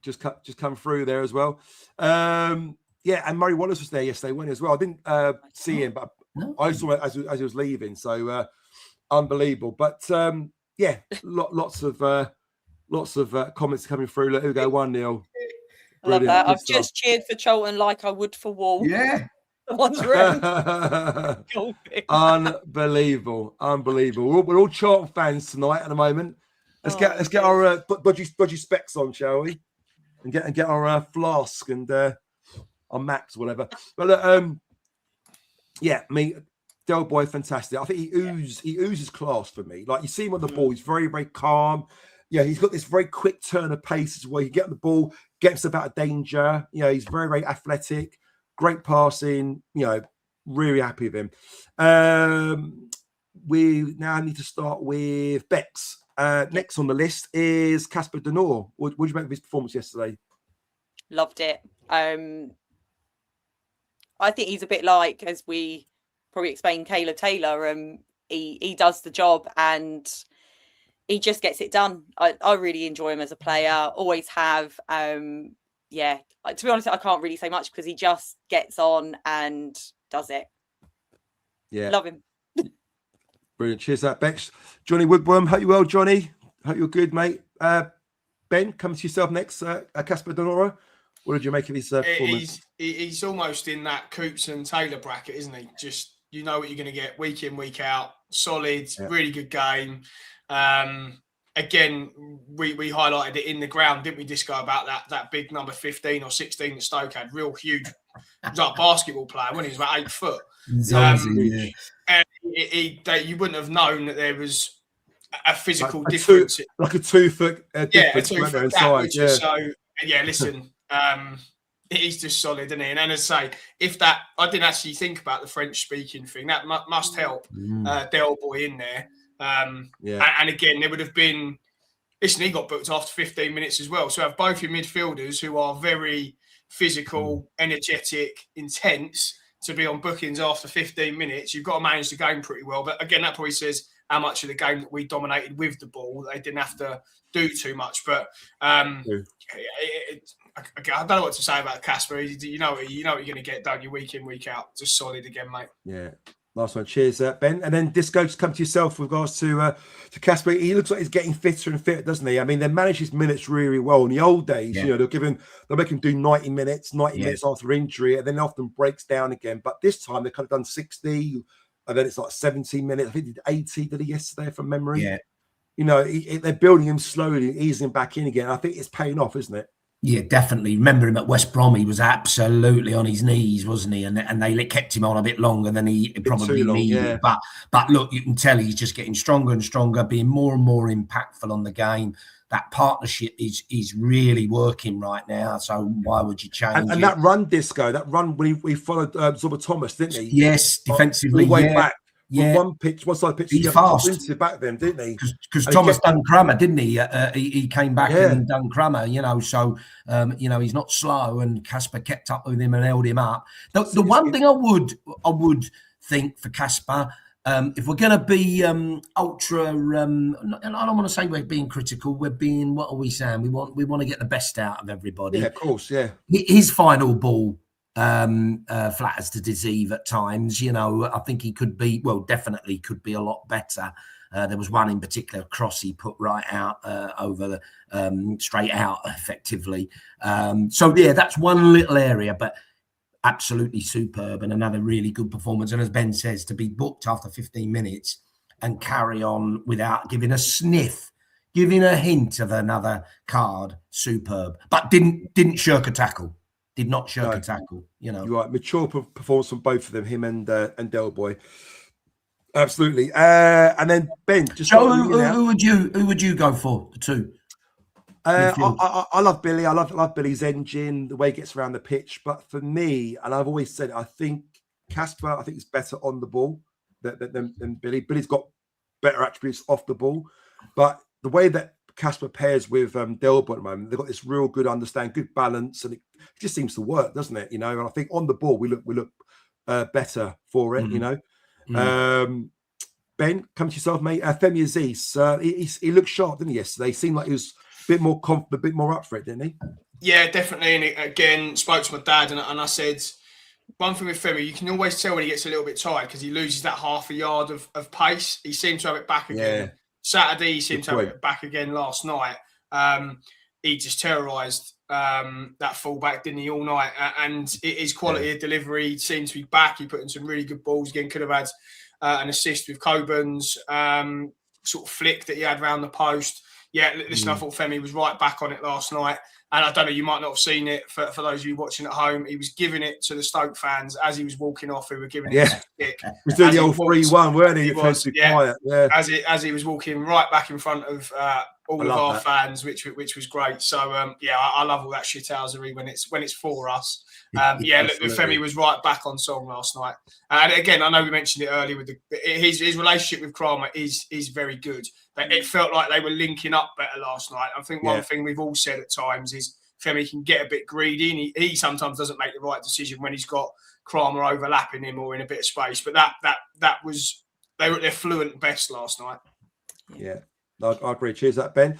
Just come through there as well. And Murray Wallace was there yesterday, wasn't he, as well? I didn't see him, but I saw it as he was leaving. So unbelievable. But lots of comments coming through. Let who go 1-0. I love that. I've just cheered for Charlton like I would for Wall. Yeah. Unbelievable. We're all Charlton fans tonight at the moment. Let's get our dodgy specs on, shall we? And get our flask and our Max, whatever. But Del Boy, fantastic. I think he oozes class for me. Like, you see him on the ball, he's very, very calm. Yeah, he's got this very quick turn of pace as well. He get on the ball, gets himself out of danger. He's very, very athletic, great passing. Really happy with him. We now need to start with Bex. Next on the list is Casper de Norre. What did you make of his performance yesterday? Loved it. I think he's a bit like, as we probably explained, Caleb Taylor. He does the job and he just gets it done. I really enjoy him as a player. Always have. To be honest, I can't really say much because he just gets on and does it. Yeah, love him. Brilliant. Cheers that, Bex. Johnny Woodworm, hope you well, Johnny. Hope you're good, mate. Ben, come to yourself next. Casper de Norre, what did you make of his performance? He's almost in that Coops and Taylor bracket, isn't he? Just, what you're going to get week in, week out. Solid, really good game. Again, we highlighted it in the ground, didn't we, Disco, about that big number 15 or 16 that Stoke had. Real huge. He was like a basketball player, wasn't he? He was about 8 foot. And you wouldn't have known that there was a physical difference. Like a 2 foot difference. A 2 foot gap. So, listen, he's just solid, isn't he? And as I say, I didn't actually think about the French speaking thing. That must help Del Boy in there. And again, there would have been, listen, he got booked after 15 minutes as well. So have both your midfielders who are very physical, energetic, intense, to be on bookings after 15 minutes. You've got to manage the game pretty well. But again, that probably says how much of the game that we dominated with the ball. They didn't have to do too much. But I don't know what to say about Casper. You know what you're going to get, don't you, week in, week out. Just solid again, mate. Yeah. Nice one. Cheers, Ben. And then Disco, just come to yourself with regards to Casper. He looks like he's getting fitter and fitter, doesn't he? I mean, they manage his minutes really well. In the old days, Yeah. they'll make him do 90 minutes after injury, and then often breaks down again. But this time they kind of done 60, and then it's like 17 minutes. I think he did 80, did he, yesterday, from memory? Yeah. They're building him slowly, easing him back in again. I think it's paying off, isn't it? Yeah, definitely. Remember him at West Brom, he was absolutely on his knees, wasn't he? And they kept him on a bit longer than he probably needed. Yeah. But look, you can tell he's just getting stronger and stronger, being more and more impactful on the game. That partnership is really working right now. So why would you change and it? that run, Disco, that run when he followed Zuba Thomas, didn't he? Yes, defensively. All the way back. Yeah, one side of the pitch, he's fast into back them, didn't he? Because Thomas done Crammer, didn't he? He came back and done Crammer, So he's not slow, and Casper kept up with him and held him up. The one thing I would think for Casper, if we're going to be ultra, and I don't want to say we're being critical. We're being, what are we saying? We want to get the best out of everybody. Yeah, of course. Yeah, his final ball flatters to deceive at times. I think he could be, definitely could be a lot better. There was one in particular, cross he put right out over the straight out effectively. That's one little area, but absolutely superb and another really good performance. And as Ben says, to be booked after 15 minutes and carry on without giving a sniff, giving a hint of another card, superb. But didn't shirk a tackle. Did not shirk a tackle, You're right. Mature performance from both of them, him and Del Boy. Absolutely. And then Ben, just who would you go for? The two. I love Billy. I love Billy's engine, the way he gets around the pitch. But for me, and I've always said, I think Casper, is better on the ball than Billy. Billy's got better attributes off the ball, but the way that Casper pairs with Delbo at the moment, they've got this real good understanding, good balance, and it just seems to work, doesn't it? And I think on the ball we look better for it. Ben, come to yourself, mate. Femi Aziz, he looked sharp, didn't he, yesterday? He seemed like he was a bit more confident, a bit more up for it, didn't he? Yeah, definitely. And again, spoke to my dad, and I said, one thing with Femi, you can always tell when he gets a little bit tired because he loses that half a yard of pace. He seemed to have it back again. Yeah. Saturday, he seemed to have it back again last night. He just terrorised that fullback, didn't he, all night? And his quality of delivery seemed to be back. He put in some really good balls. Again, could have had an assist with Coburn's sort of flick that he had round the post. Yeah, listen, I thought Femi was right back on it last night. And I don't know, you might not have seen it for those of you watching at home. He was giving it to the Stoke fans as he was walking off. Who were giving it a kick. He was doing the old 3-1, weren't he? Quiet. Yeah. As he was walking right back in front of all of our fans, which was great. So I love all that shithousery when it's for us. Look, Femi was right back on song last night. And again, I know we mentioned it earlier with his relationship with Kramer is very good. But it felt like they were linking up better last night. I think one thing we've all said at times is Femi can get a bit greedy, and he sometimes doesn't make the right decision when he's got Kramer overlapping him or in a bit of space. But that was they're fluent best last night. Yeah. I agree. Cheers, that Ben.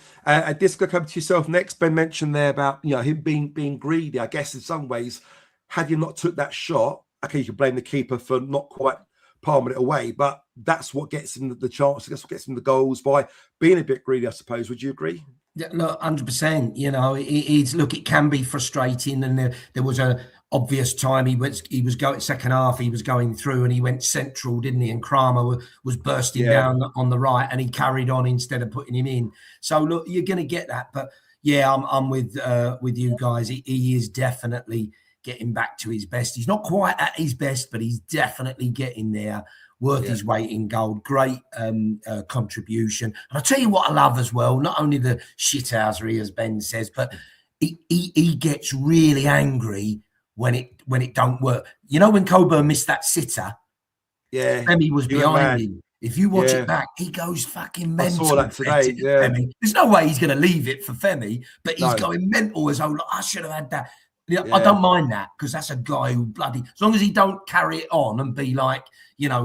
Disco, come to yourself next. Ben mentioned there about him being greedy. I guess in some ways, had you not took that shot, okay, you can blame the keeper for not quite palming it away, but that's what gets him the chance. That's what gets him the goals by being a bit greedy, I suppose. Would you agree? Yeah, look, 100%. It can be frustrating, and there was a obvious time he was going second half. He was going through, and he went central, didn't he? And Kramer was bursting down on the right, and he carried on instead of putting him in. So look, you're going to get that, but I'm with you guys. He is definitely getting back to his best. He's not quite at his best, but he's definitely getting there. Worth his weight in gold. Great contribution. And I'll tell you what I love as well, not only the shithousery, as Ben says, but he gets really angry when it don't work. When Coburn missed that sitter, Femi was behind him. If you watch it back, he goes fucking mental. I saw that today. Femi. There's no way he's going to leave it for Femi, but he's going mental as though, I should have had that. I don't mind that, because that's a guy who as long as he don't carry it on and be like,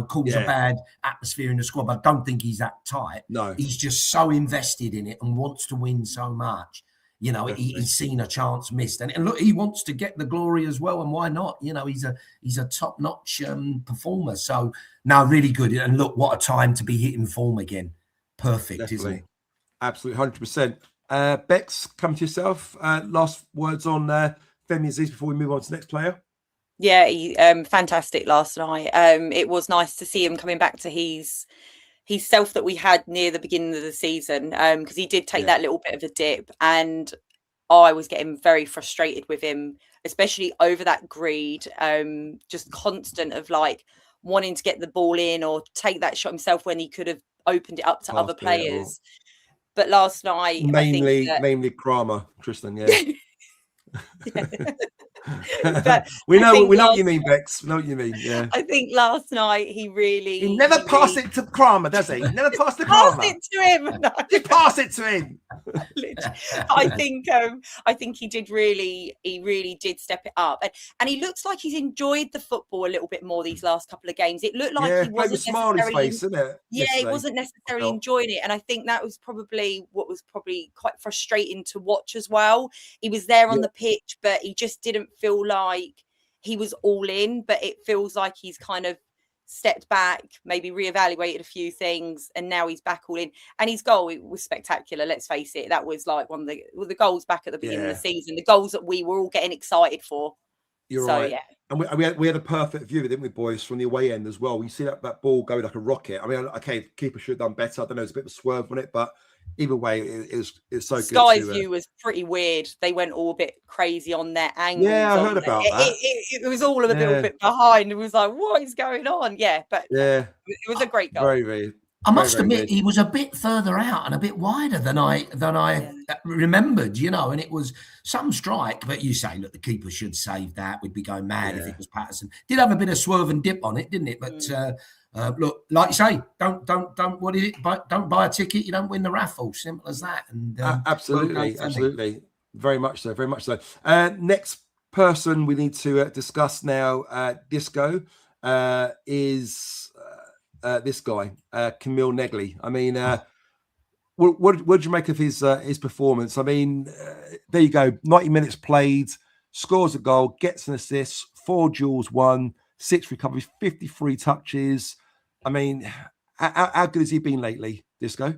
cause a bad atmosphere in the squad. But I don't think he's that tight. No. He's just so invested in it and wants to win so much. You know, he's seen a chance missed, and look, he wants to get the glory as well, and why not? You know, he's a top-notch performer. So, no, really good. And look, what a time to be hitting form again. Perfect, Definitely. isn't it? Absolutely, 100%. Bex, come to yourself. Last words on Femi Aziz before we move on to the next player. Yeah, he, fantastic last night. It was nice to see him coming back to his self that we had near the beginning of the season, because he did take that little bit of a dip, and I was getting very frustrated with him, especially over that greed, just constant of like wanting to get the ball in or take that shot himself when he could have opened it up to other players. But last night, mainly Kramer, Tristan, yeah. But we know what you mean, Bex. We know what you mean. Yeah. I think last night he never pass it to Kramer, does he? Never pass to Kramer. Pass it to him. No. You pass it to him. I think he really did step it up, and he looks like he's enjoyed the football a little bit more these last couple of games. It looked like he wasn't smile on his face, isn't it? Yeah, he wasn't necessarily enjoying it, and I think that was probably what was quite frustrating to watch as well. He was there on the pitch, but he just didn't feel like he was all in. But it feels like he's kind of stepped back, maybe reevaluated a few things, and now he's back all in. And his goal, it was spectacular. Let's face it, that was like one of the goals back at the beginning of the season, the goals that we were all getting excited for. You're right. Yeah. And we had a perfect view of it, didn't we, boys, from the away end as well. When you see that ball go like a rocket. I mean, okay, keeper should have done better. I don't know, there's a bit of a swerve on it, but either way, it's so good. Sky's view was pretty weird. They went all a bit crazy on their angles. Yeah, I heard about that. It was all a little bit behind. It was like, what is going on? Yeah, but it was a great goal. Very, very. I must admit, he was a bit further out and a bit wider than I remembered, you know, and it was some strike. But you say, look, the keeper should save that. We'd be going mad if it was Patterson. Did have a bit of swerve and dip on it, didn't it? But look, like you say, don't. What is it? Don't buy a ticket. You don't win the raffle. Simple as that. And absolutely, very much so, very much so. Next person we need to discuss now, Disco, is. This guy, Camille Negley. I mean, what did you make of his performance? I mean, there you go. 90 minutes played, scores a goal, gets an assist, 4 duels won, 6 recoveries, 53 touches. I mean, how good has he been lately, Disco?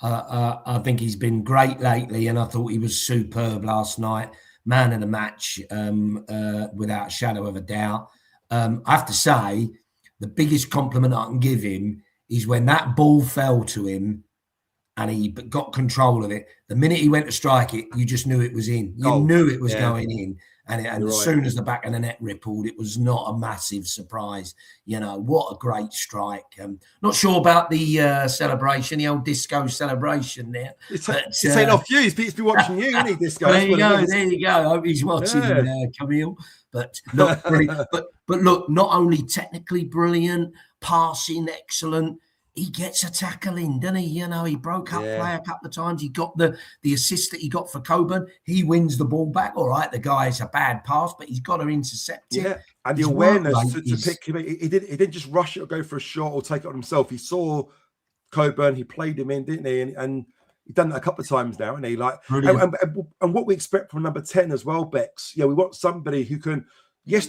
I think he's been great lately, and I thought he was superb last night. Man of the match, without a shadow of a doubt. I have to say, the biggest compliment I can give him is when that ball fell to him and he got control of it. The minute he went to strike it, you just knew it was in. You knew it was going in. And as soon as the back of the net rippled, it was not a massive surprise. You know, what a great strike. Not sure about the celebration, the old Disco celebration there. It's ain't off you. He's been watching you, isn't he, Disco? There you go. I hope he's watching Camille. But look, but look, not only technically brilliant, passing excellent, he gets a tackle in, doesn't he? You know, he broke up play a couple of times. He got the assist that he got for Coburn. He wins the ball back. All right, the guy's a bad pass, but he's got to intercept it. Yeah, and the awareness to pick him. He didn't just rush it or go for a shot or take it on himself. He saw Coburn. He played him in, didn't he? And he's done that a couple of times now, and he like and what we expect from number 10 as well, Bex. Yeah, we want somebody who can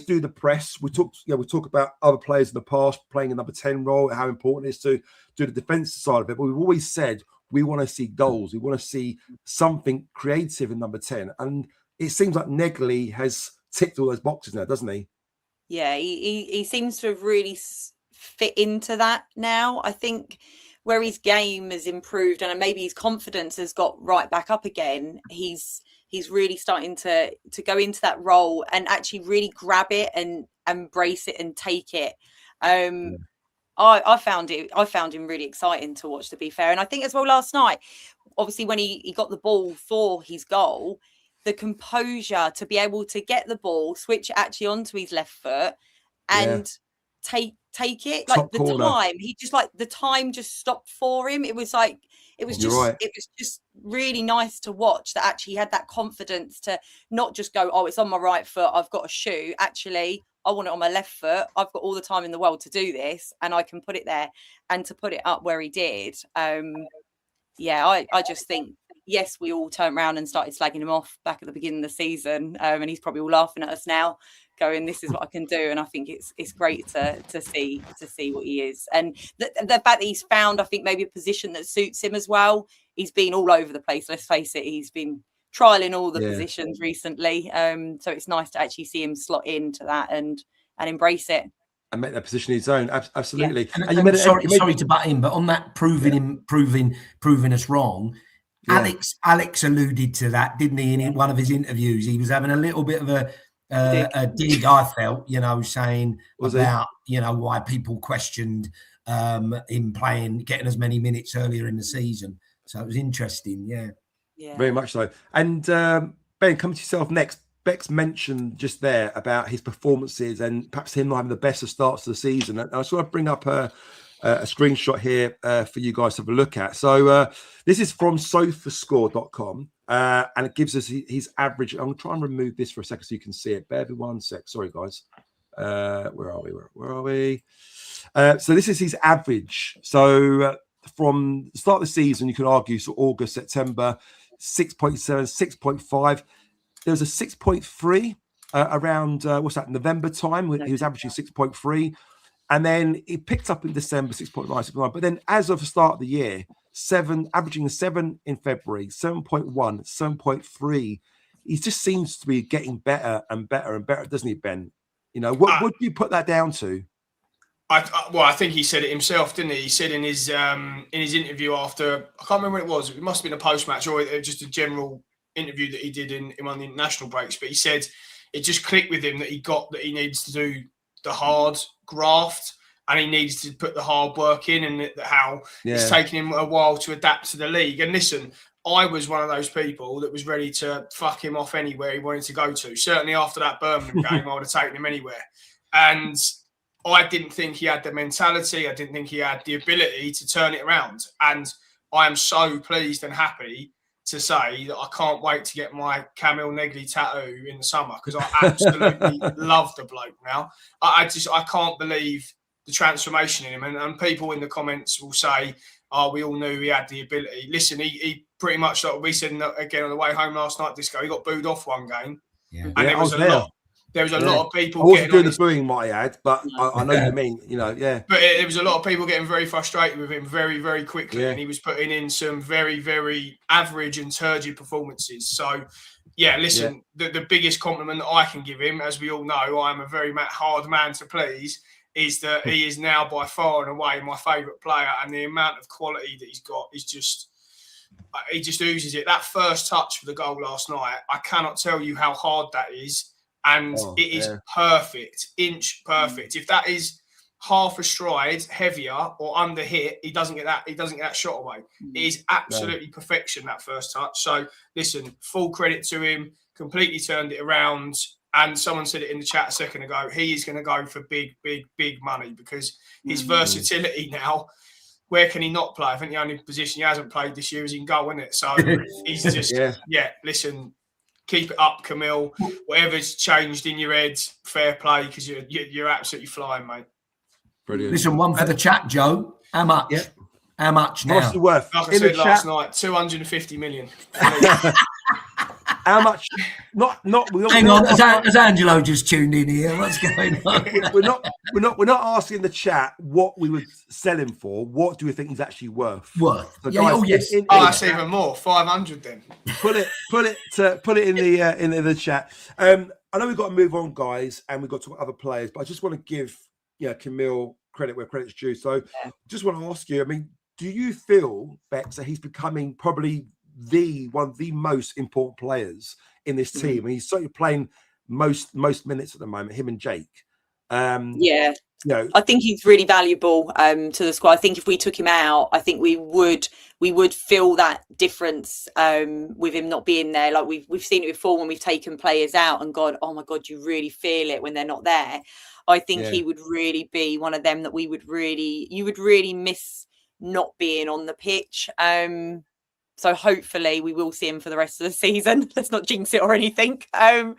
do the press. We talk about other players in the past playing a number 10 role, how important it is to do the defensive side of it. But we've always said we want to see goals. We want to see something creative in number 10, and it seems like Negley has ticked all those boxes now, doesn't he? Yeah, he seems to have really fit into that now. I think where his game has improved and maybe his confidence has got right back up again, he's really starting to go into that role and actually really grab it and embrace it and take it. I found him really exciting to watch, to be fair. And I think as well last night, obviously when he got the ball for his goal, the composure to be able to get the ball, switch it actually onto his left foot and take it, like top the corner. Time he just like the time just stopped for him. It was just really nice to watch that actually he had that confidence to not just go, oh, it's on my right foot, I've got to shoot. Actually, I want it on my left foot. I've got all the time in the world to do this, and I can put it there. And to put it up where he did, I just think yes, we all turned around and started slagging him off back at the beginning of the season, and he's probably all laughing at us now, going, "This is what I can do." And I think it's great to see what he is, and the fact that he's found, I think, maybe a position that suits him as well. He's been all over the place. Let's face it, he's been trialing all the positions recently, so it's nice to actually see him slot into that and embrace it and make that position his own. Absolutely. Yeah. And sorry to butt in, but on that proving us wrong, yeah. Alex alluded to that, didn't he? In one of his interviews, he was having a little bit of a dig. I felt, saying why people questioned him getting as many minutes earlier in the season. So it was interesting. Yeah, very much so. And Ben, come to yourself next. Bex mentioned just there about his performances and perhaps him having the best of starts to the season. And I just want to bring up a screenshot here for you guys to have a look at. So this is from sofascore.com and it gives us his average. I'm going to try and remove this for a second so you can see it. Bear with me 1 sec. Sorry, guys. Where are we? So this is his average. So from the start of the season, you can argue, so August, September, 6.7, 6.5. There was a 6.3 around, November time. He was averaging 6.3. And then it picked up in December, 6.9, 6.9. But then as of the start of the year, averaging 7 in February, 7.1, 7.3. He just seems to be getting better and better and better, doesn't he, Ben? What do you put that down to? I think he said it himself, didn't he? He said in his interview after, I can't remember what it was. It must have been a post-match or just a general interview that he did in one of the international breaks, but he said it just clicked with him that he needs to do the hard graft and he needs to put the hard work in, and how it's taken him a while to adapt to the league. And listen, I was one of those people that was ready to fuck him off anywhere he wanted to go to. Certainly after that Birmingham game, I would have taken him anywhere. And I didn't think he had the mentality. I didn't think he had the ability to turn it around. And I am so pleased and happy to say that I can't wait to get my Camille Negli tattoo in the summer, because I absolutely love the bloke now. I can't believe the transformation in him. And people in the comments will say, "Oh, we all knew he had the ability." Listen, he pretty much, like we said again on the way home last night, Disco, he got booed off one game. Yeah. And there was a lot of people. I wasn't doing the booing, might I add, but I know what you mean. But there was a lot of people getting very frustrated with him very, very quickly, and he was putting in some very, very average and turgid performances. So, listen, the biggest compliment that I can give him, as we all know, I am a very hard man to please, is that he is now by far and away my favourite player, and the amount of quality that he's got is just. He just oozes it. That first touch for the goal last night, I cannot tell you how hard that is. And it is perfect, inch perfect. If that is half a stride heavier or under hit, he doesn't get that shot away. It is absolutely perfection, that first touch. So listen, full credit to him, completely turned it around. And someone said it in the chat a second ago, he is going to go for big, big, big money, because his versatility now, where can he not play? I think the only position he hasn't played this year is in goal, isn't it? So he's just, listen, keep it up, Camille. Whatever's changed in your head, fair play, because you're absolutely flying, mate. Brilliant. Listen, one for the chat, Joe. How much? Yep. How much now? What's the worth? Like I said last night, 250 million. How much? Hang on, has Angelo just tuned in here? What's going on? We're not asking the chat what we would sell him for. What do we think he's actually worth? So guys, yes. That's even more. 500 then. Put it in the chat. I know we've got to move on, guys, and we've got to other players, but I just want to give Camille credit where credit's due. So just want to ask you, I mean, do you feel, Bex, that he's becoming probably one of the most important players in this team? And he's certainly playing most minutes at the moment, him and Jake. I think he's really valuable to the squad. I think if we took him out, I think we would feel that difference with him not being there. Like we've seen it before when we've taken players out and gone, oh my God, you really feel it when they're not there. I think he would really be one of them that you would really miss not being on the pitch. So hopefully we will see him for the rest of the season. Let's not jinx it or anything. Of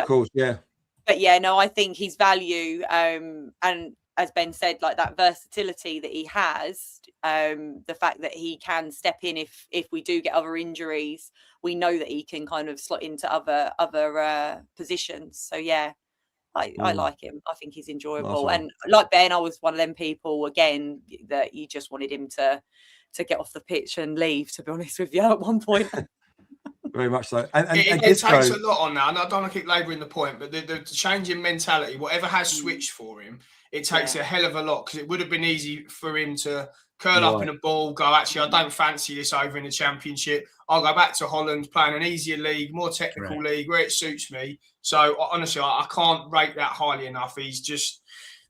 course, yeah. But I think his value, and as Ben said, like that versatility that he has, the fact that he can step in if we do get other injuries, we know that he can kind of slot into other positions. So yeah, I like him. I think he's enjoyable. And like Ben, I was one of them people again that you just wanted him to get off the pitch and leave, to be honest with you, at one point. Very much so. And it takes a lot on that. And I don't want to keep labouring the point, but the change in mentality, whatever has switched for him, it takes a hell of a lot, because it would have been easy for him to curl up in a ball, go, actually, I don't fancy this over in the Championship. I'll go back to Holland, playing an easier league, more technical league where it suits me. So honestly, I can't rate that highly enough. He's just,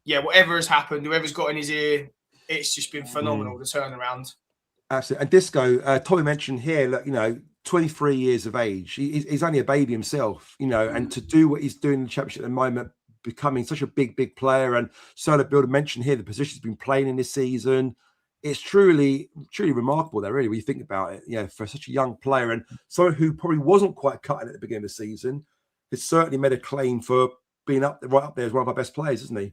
whatever has happened, whoever's got in his ear, it's just been phenomenal, the turnaround. Absolutely. And Disco, Tommy mentioned here, look, 23 years of age. He's only a baby himself, and to do what he's doing in the Championship at the moment, becoming such a big player. And Solar Builder mentioned here the position he's been playing in this season. It's truly remarkable there, really, when you think about it, for such a young player and someone who probably wasn't quite cutting at the beginning of the season. It's certainly made a claim for being right up there as one of our best players, isn't he?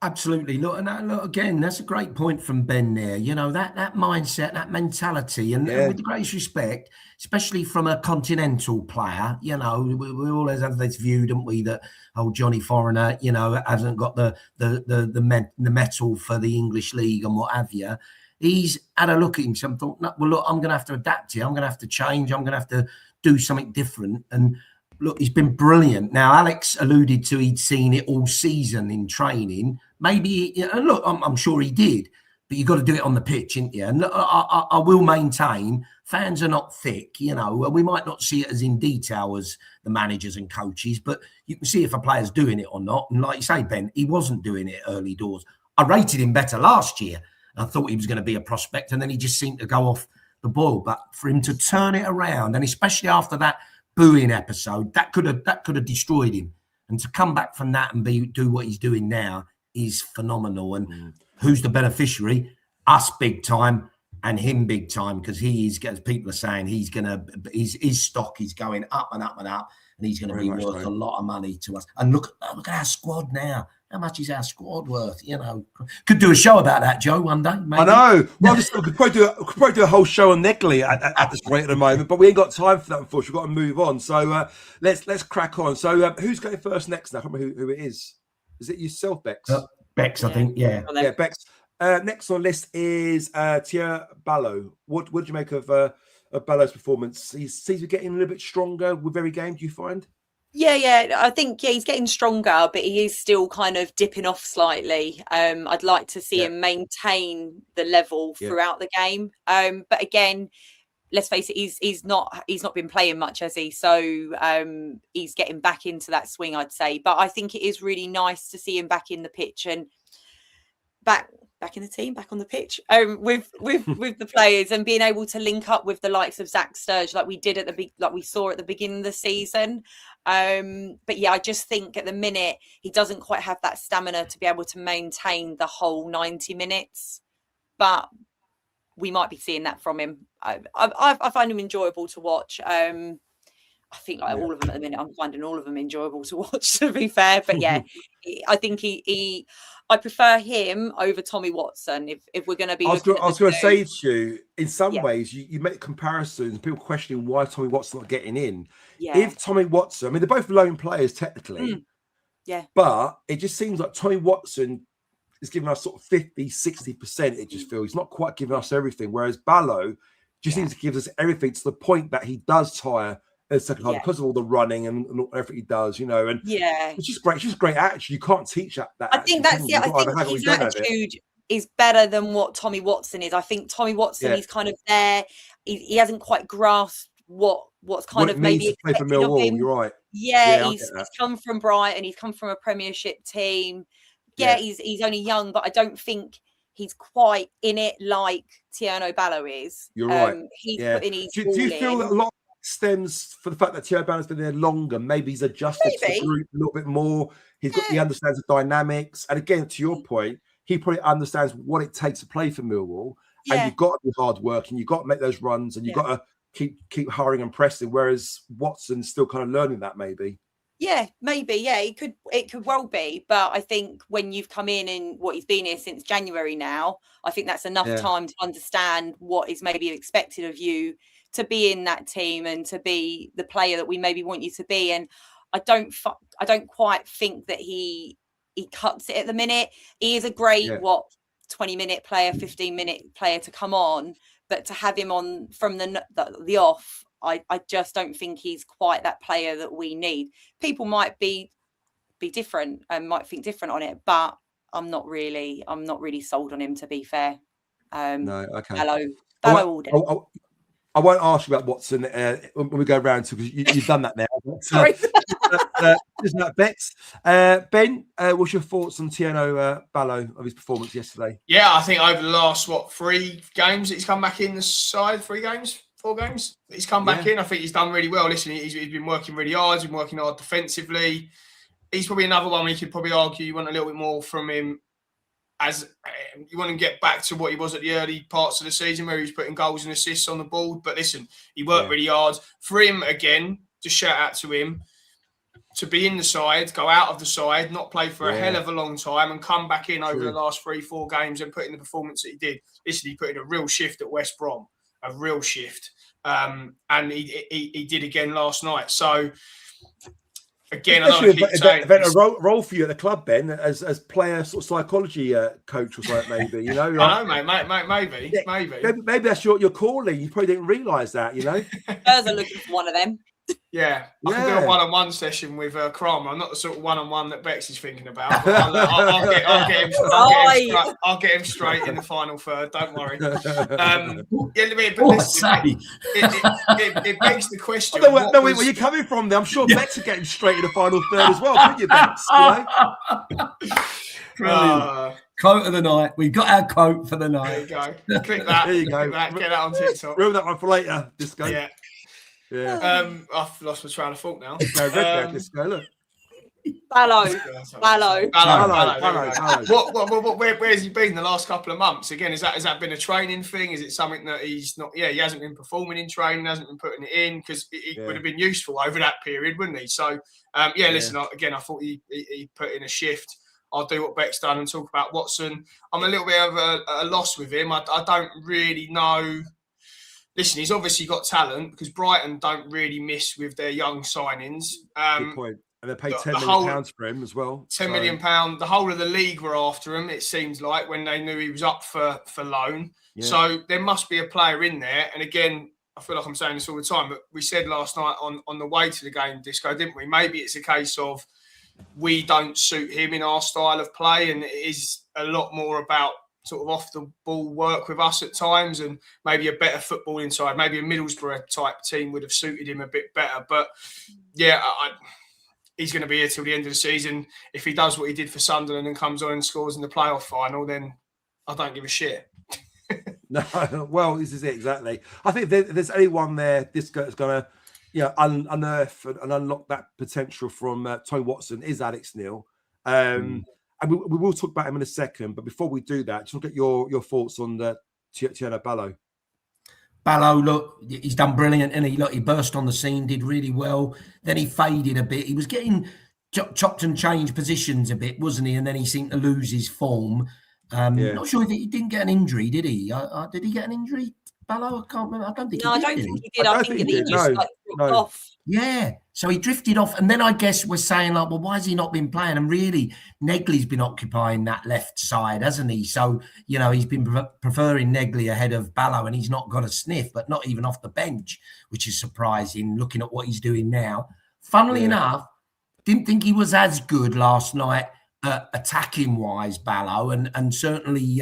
Absolutely. Look, again, that's a great point from Ben there. That mindset, that mentality, and with the greatest respect, especially from a continental player, we always have this view, don't we, that Johnny Foreigner, hasn't got the metal for the English league and what have you. He's had a look at himself and thought, no, well, look, I'm going to have to adapt here. I'm going to have to change. I'm going to have to do something different. And look, he's been brilliant. Now, Alex alluded to he'd seen it all season in training. Maybe, and look, I'm sure he did, but you've got to do it on the pitch, ain't you? And I will maintain, fans are not thick, we might not see it as in detail as the managers and coaches, but you can see if a player's doing it or not. And like you say, Ben, he wasn't doing it early doors. I rated him better last year. I thought he was going to be a prospect, and then he just seemed to go off the boil. But for him to turn it around, and especially after that booing episode, that could have destroyed him. And to come back from that and do what he's doing now is phenomenal. And who's the beneficiary? Us big time and him big time, because as people are saying, his stock is going up and up and up, and he's going to be worth a lot of money to us. And look at our squad now. How much is our squad worth? Could do a show about that, Joe, one day. Maybe. I know. Well, we could probably do a whole show on Negley at this rate at the moment, but we ain't got time for that, unfortunately. We've got to move on. So let's crack on. So who's going first next now? I can't remember who it is. Is it yourself, Bex? Bex, I think. Yeah. Yeah, Bex. Next on the list is Thierry Balo. What did you make of Balo's performance? He seems to be getting a little bit stronger with every game. Do you find? Yeah. I think he's getting stronger, but he is still kind of dipping off slightly. I'd like to see him maintain the level throughout the game. But again, let's face it, he's not been playing much, has he? So he's getting back into that swing, I'd say. But I think it is really nice to see him back in the pitch and back in the team, back on the pitch, with the players, and being able to link up with the likes of Zach Sturge like we did like we saw at the beginning of the season. But yeah, I just think at the minute he doesn't quite have that stamina to be able to maintain the whole 90 minutes. But we might be seeing that from him. I find him enjoyable to watch. I think all of them at the minute, I'm finding all of them enjoyable to watch, to be fair. But yeah, I think I prefer him over Tommy Watson. If we're going to be, I was going to say to you, in some ways, you make comparisons. People questioning why Tommy Watson's not getting in. Yeah. If Tommy Watson, I mean, they're both lone players technically. But it just seems like Tommy Watson is giving us sort of 50-60%. It just feels he's not quite giving us everything, whereas Balo just seems to give us everything to the point that he does tire in the second half because of all the running and everything he does, and it's just great. It's just great attitude. You can't teach that. I think that's I think his attitude is better than what Tommy Watson is. I think Tommy Watson is kind of there. He hasn't quite grasped what's kind of maybe play for Millwall. You're right. Yeah, he's come from Brighton. He's come from a Premiership team. Yeah, he's only young, but I don't think he's quite in it like Thierry Balo is. You're right. He's putting his do you feel that a lot stems for the fact that Thierry Balo's been there longer? Maybe he's adjusted to the group a little bit more. He understands the dynamics. And again, to your point, he probably understands what it takes to play for Millwall. And you've got to be hard working. You've got to make those runs, and you've got to keep hurrying and pressing. Whereas Watson's still kind of learning that, maybe. Yeah, maybe. Yeah, it could well be. But I think when you've come in and what he's been here since January now, I think that's enough time to understand what is maybe expected of you to be in that team and to be the player that we maybe want you to be. And I don't quite think that he cuts it at the minute. He is a great 20-minute player, 15-minute player to come on, but to have him on from the off, I just don't think he's quite that player that we need. People might be different and might think different on it, but I'm not really sold on him, to be fair. No, okay. Balo all day. I won't ask you about Watson when we go round to, because you've done that now. Sorry. Isn't that Bex? Ben, what's your thoughts on Tieno Balo of his performance yesterday? Yeah, I think over the last 3 games he's come back in the side. 4 games he's come back in. I think he's done really well. Listen, he's been working really hard. He's been working hard defensively. He's probably another one we could probably argue you want a little bit more from him. As you want to get back to what he was at the early parts of the season, where he was putting goals and assists on the board. But listen, he worked really hard. For him, again, just shout out to him, to be in the side, go out of the side, not play for a hell of a long time, and come back in over the last 3-4 games and put in the performance that he did. Listen, he put in a real shift at West Brom, a real shift. And he did again last night. So, again, I know a role for you at the club, Ben, as player sort of psychology coach or something, maybe. You know, I know, mate. Maybe that's your calling. You probably didn't realise that. You know, Spurs are looking for one of them. Yeah, I can do a one-on-one session with Kramer. I'm not the sort of one-on-one that Bex is thinking about. But I'll get him straight in the final third. Don't worry. But listen, it begs the question. Where are you coming from there? I'm sure Bex will get him straight in the final third as well, couldn't you, Bex? Quote of the night. We've got our quote for the night. There you go. Click that. There you go. Get that on TikTok. Remember that one for later. Disco. Yeah. I've lost my train of thought now. Disco, look. Balo. Where's he been the last couple of months? Again, has that been a training thing? Is it something that he's not? Yeah, he hasn't been performing in training, hasn't been putting it in, because it would have been useful over that period, wouldn't he? So, listen. Again, I thought he put in a shift. I'll do what Beck's done and talk about Watson. I'm a little bit of a loss with him. I don't really know. Listen, he's obviously got talent, because Brighton don't really miss with their young signings. Good point. And they paid £10 million for him as well. £10 million. The whole of the league were after him, it seems like, when they knew he was up for loan. Yeah. So there must be a player in there. And again, I feel like I'm saying this all the time, but we said last night on the way to the game, Disco, didn't we? Maybe it's a case of we don't suit him in our style of play, and it is a lot more about sort of off the ball work with us at times, and maybe a better football inside. Maybe a Middlesbrough type team would have suited him a bit better. But yeah, he's going to be here till the end of the season. If he does what he did for Sunderland and comes on and scores in the playoff final, then I don't give a shit. No, well, this is it exactly. I think there's only one there. This guy's going to, unearth and unlock that potential from Tony Watson is Alex Neil. And we will talk about him in a second, but before we do that, just look at your thoughts on the Tieno Balo. Balo, look, he's done brilliant, and he burst on the scene, did really well. Then he faded a bit. He was getting chopped and changed positions a bit, wasn't he? And then he seemed to lose his form. Not sure if he didn't get an injury, did he? Did he get an injury, Balo? I can't remember. I don't think he did. No, I don't think he did. I think he just dropped off. Yeah, so he drifted off, and then I guess we're saying, like, well, why has he not been playing? And really, Negley's been occupying that left side, hasn't he? So, he's been preferring Negley ahead of Balo, and he's not got a sniff, but not even off the bench, which is surprising, looking at what he's doing now. Funnily enough, didn't think he was as good last night, attacking-wise, Balo, and certainly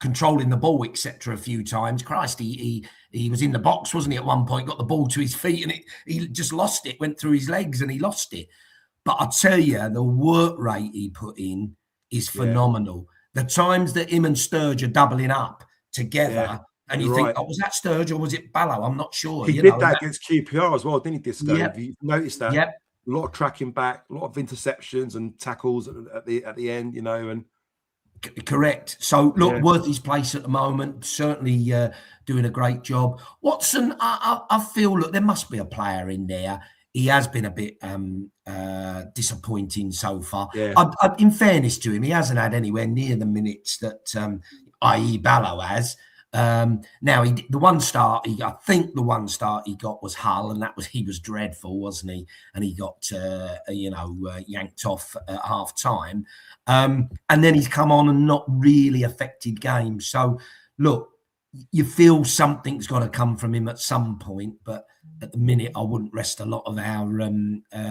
controlling the ball, etc. a few times. Christ, he was in the box, wasn't he, at one point, got the ball to his feet, and he just lost it, went through his legs and he lost it. But I tell you, the work rate he put in is phenomenal. The times that him and Sturge are doubling up together, and you think, was that Sturge or was it Balo? I'm not sure. He did that against QPR as well, didn't he, Disco? Yep. You noticed that? Yep. A lot of tracking back, a lot of interceptions and tackles at the end, and... Correct. So, look, worth his place at the moment. Certainly doing a great job. Watson, I feel, look, there must be a player in there. he has been a bit disappointing so far. Yeah. In fairness to him, he hasn't had anywhere near the minutes that, i.e. Balo has. Now, I think the one start he got was Hull, and he was dreadful, wasn't he? And he got, yanked off at half time. And then he's come on and not really affected games. So, look, you feel something's got to come from him at some point, but at the minute, I wouldn't rest a lot of our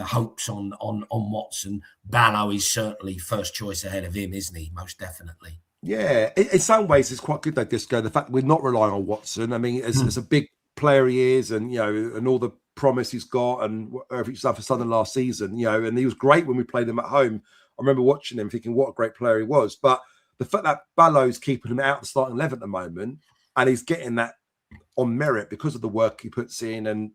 hopes on Watson. Balo is certainly first choice ahead of him, isn't he? Most definitely. Yeah, in some ways, it's quite good though, Disco. The fact that we're not relying on Watson. I mean, as a big player he is, and and all the promise he's got, and everything he's done for Southern last season, and he was great when we played him at home. I remember watching him, thinking what a great player he was. But the fact that Balo's keeping him out of the starting 11 at the moment, and he's getting that on merit because of the work he puts in, and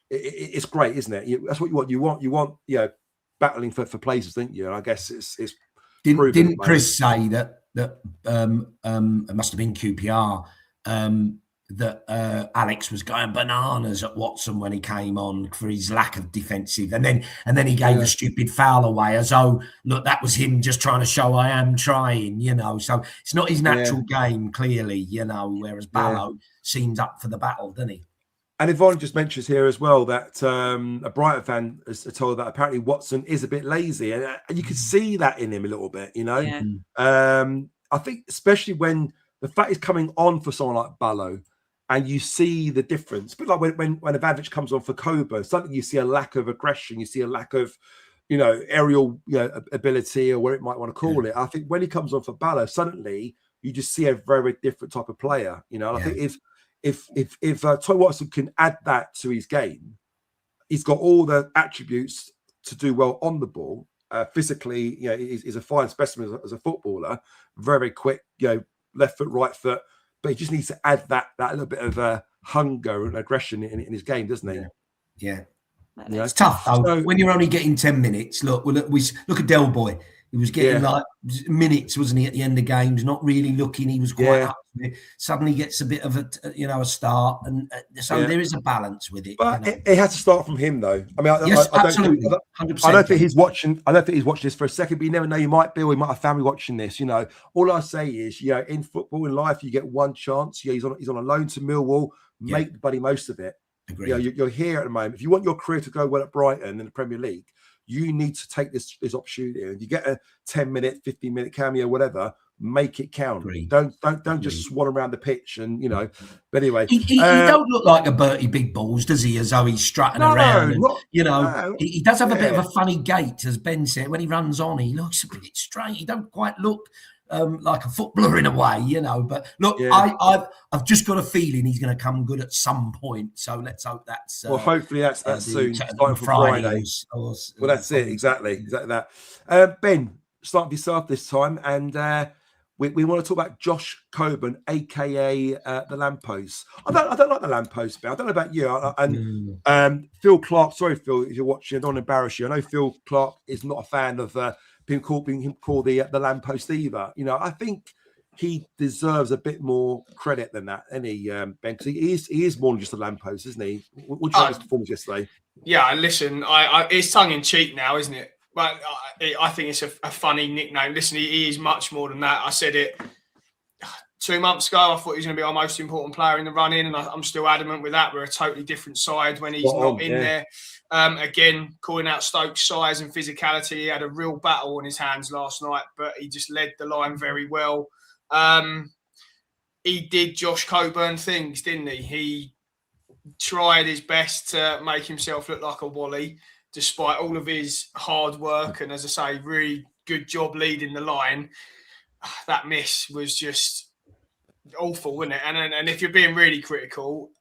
it's great, isn't it? That's what you want. You want battling for places, don't you? And I guess it's didn't Chris say that it must have been QPR that Alex was going bananas at Watson when he came on for his lack of defensive, and then he gave a stupid foul away as though, look, that was him just trying to show I am trying, so it's not his natural game, clearly, whereas Balo seems up for the battle, doesn't he? And Yvonne just mentions here as well that a Brighton fan has told that apparently Watson is a bit lazy, and you can see that in him a little bit, I think especially when the fact is coming on for someone like Balo, and you see the difference. But like when Ivanovic comes on for Coburn, suddenly you see a lack of aggression, you see a lack of aerial ability, or whatever it might want to call it. I think when he comes on for Balo, suddenly you just see a very different type of player. And I think if Toy Watson can add that to his game, he's got all the attributes to do well on the ball. Physically, he's a fine specimen as a footballer. Very quick, left foot, right foot. But he just needs to add that little bit of hunger and aggression in his game, doesn't he? Yeah. It's tough though. So, when you're only getting 10 minutes, look at Del Boy. He was getting like minutes, wasn't he, at the end of games? Not really looking. He was quite up to it. Suddenly gets a bit of a start, and so there is a balance with it. But it has to start from him, though. I mean, absolutely, 100%. I don't think he's watching. I don't think he's watching this for a second. But you never know. You might be, or you might have family watching this. All I say is, in football, in life, you get one chance. He's on a loan to Millwall. Make the bloody most of it. Agreed. You're here at the moment. If you want your career to go well at Brighton in the Premier League, you need to take this opportunity. And you get a 10-minute, 15-minute cameo, whatever, make it count. Agreed. Don't just swan around the pitch and But anyway, he don't look like a Bertie Big Balls, does he? As though he's strutting around. He does have a bit of a funny gait, as Ben said. When he runs on, he looks a bit strange. He don't quite look like a footballer in a way, But look, I've just got a feeling he's going to come good at some point. So let's hope that's. Well, hopefully that's soon. Starting from Friday. Well, that's it. Exactly that. Ben, start with yourself this time, and we want to talk about Josh Coburn, aka the Lamppost. I don't like the Lamppost bit. I don't know about you. And Phil Clark. Sorry, Phil, if you're watching, I don't want to embarrass you. I know Phil Clark is not a fan of being called the Lamppost either. I think he deserves a bit more credit than that, any Ben, because he is more than just a lamppost, isn't he? What did you think of his performance yesterday? Yeah, listen, it's tongue in cheek now, isn't it? But I think it's a funny nickname. Listen, he is much more than that. I said it 2 months ago. I thought he was going to be our most important player in the run-in, and I'm still adamant with that. We're a totally different side when he's not in there. Again, calling out Stoke's size and physicality. He had a real battle on his hands last night, but he just led the line very well. He did Josh Coburn things, didn't he? He tried his best to make himself look like a Wally, despite all of his hard work. And as I say, really good job leading the line. That miss was just awful, wasn't it? And if you're being really critical,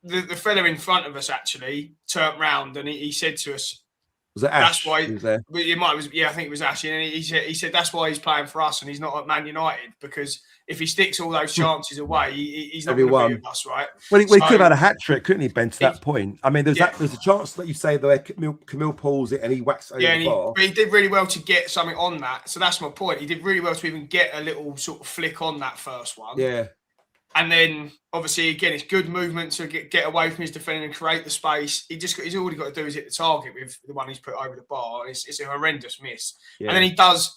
the fella in front of us actually turned round and he said to us, "Was it Ash?" That's why he was there. I think it was Ash. And he said that's why he's playing for us and he's not at Man United, because if he sticks all those chances away, he's not going to be with us, right? Well, he could have had a hat trick, couldn't he, Ben? To that point, I mean, there's a chance that you say that Camille pulls it and he whacks over the bar. But he did really well to get something on that. So that's my point. He did really well to even get a little sort of flick on that first one. Yeah. And then, obviously, again, it's good movement to get away from his defending and create the space. He's all he got to do is hit the target with the one he's put over the bar. It's a horrendous miss. Yeah. And then he does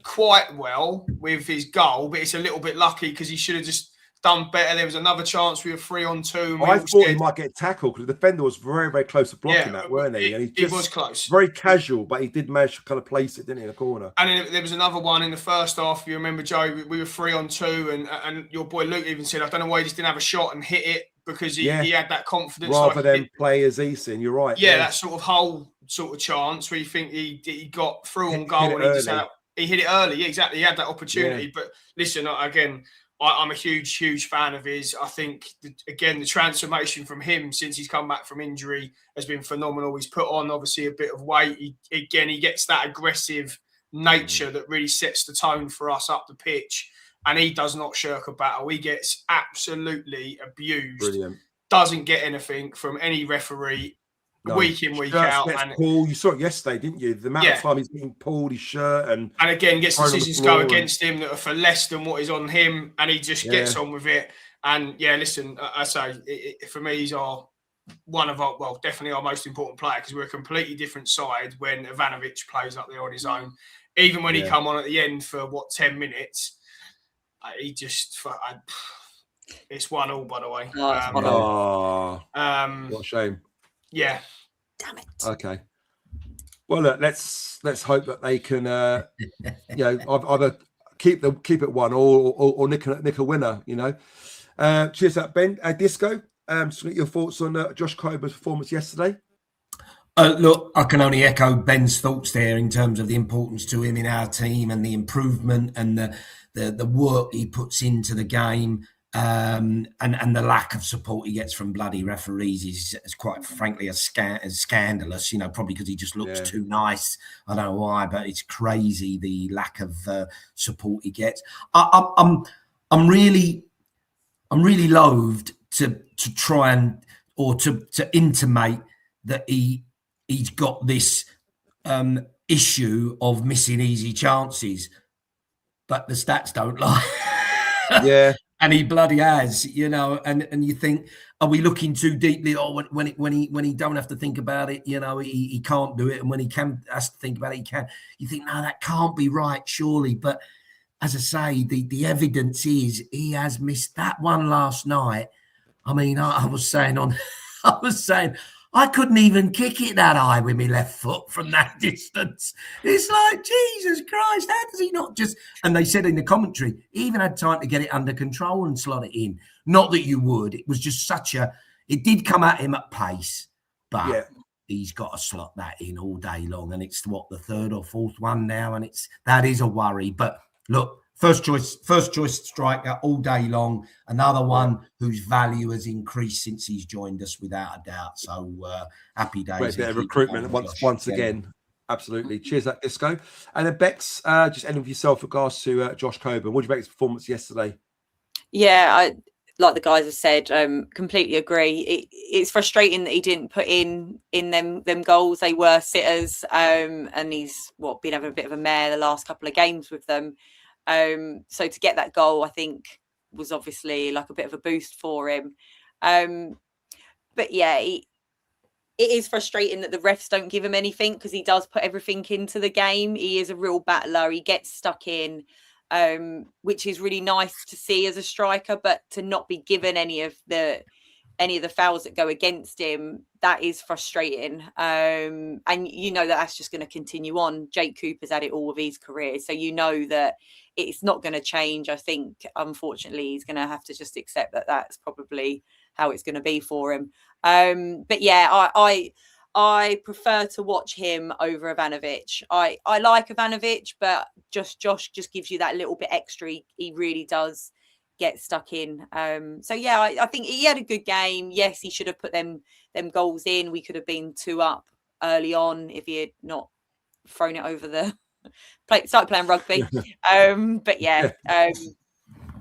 quite well with his goal, but it's a little bit lucky because he should have just done better. There was another chance. We were 3-on-2. I thought he might get tackled because the defender was very, very close to blocking that, weren't he? And he was close. Very casual, but he did manage to kind of place it, didn't he, in the corner? And then there was another one in the first half. You remember, Joe, we were 3-on-2, and your boy Luke even said, I don't know why he just didn't have a shot and hit it because he had that confidence. Rather than play as Eason, you're right. Yeah, that sort of whole sort of chance where you think he got through on goal and he hit it early. Yeah, exactly. He had that opportunity. Yeah. But listen, again, I'm a huge fan of his. I think, again, the transformation from him since he's come back from injury has been phenomenal. He's put on, obviously, a bit of weight. He gets that aggressive nature that really sets the tone for us up the pitch. And he does not shirk a battle. He gets absolutely abused. Brilliant. Doesn't get anything from any referee. No. Week in, week out. And pulled. You saw it yesterday, didn't you? The amount of time he's being pulled, his shirt, and again gets decisions go against him that are for less than what is on him, and he just gets on with it. And listen, I say for me, he's definitely our most important player because we're a completely different side when Ivanovic plays up there on his own. Even when he come on at the end for 10 minutes, he just it's 1-1 by the way. What a shame. Yeah. Damn it. Okay. Well, look, let's hope that they can, either keep it 1 or nick a winner. Cheers, that Ben. Disco. Just get your thoughts on Josh Coburn's performance yesterday. Look, I can only echo Ben's thoughts there in terms of the importance to him in our team and the improvement and the work he puts into the game. And the lack of support he gets from bloody referees is quite frankly as scandalous, probably because he just looks too nice. I don't know why, but it's crazy the lack of support he gets. I'm really loathed to try and or to intimate that he's got this issue of missing easy chances, but the stats don't lie. Yeah. And he bloody has, and you think, are we looking too deeply? Or when he don't have to think about it, he can't do it. And when he has to think about it, he can. You think, no, that can't be right, surely. But as I say, the evidence is he has missed that one last night. I mean, I was saying I couldn't even kick it that high with my left foot from that distance. It's like, Jesus Christ, how does he not just... And they said in the commentary, he even had time to get it under control and slot it in. Not that you would. It was just it did come at him at pace, but he's got to slot that in all day long. And it's the third or fourth one now. And that is a worry. But look, first choice striker all day long. Another one whose value has increased since he's joined us, without a doubt. So happy days. Great bit of recruitment once again. Absolutely. Cheers, that Disco. And then Bex, just ending with yourself with regards to Josh Coburn. What did you make his performance yesterday? Yeah, like the guys have said, completely agree. It's frustrating that he didn't put in them goals. They were sitters, and he's been having a bit of a mare the last couple of games with them. So to get that goal, I think, was obviously like a bit of a boost for him. But yeah, it is frustrating that the refs don't give him anything because he does put everything into the game. He is a real battler. He gets stuck in, which is really nice to see as a striker, but to not be given any of the fouls that go against him, that is frustrating. And that's just going to continue on. Jake Cooper's had it all of his career, so that it's not going to change. I think, unfortunately, he's going to have to just accept that that's probably how it's going to be for him. But yeah, I prefer to watch him over Ivanovic. I like Ivanovic, but Josh just gives you that little bit extra. He really does get stuck in. So yeah, I think he had a good game. Yes, he should have put them goals in. We could have been 2 up early on if he had not thrown it over the started playing rugby. But yeah,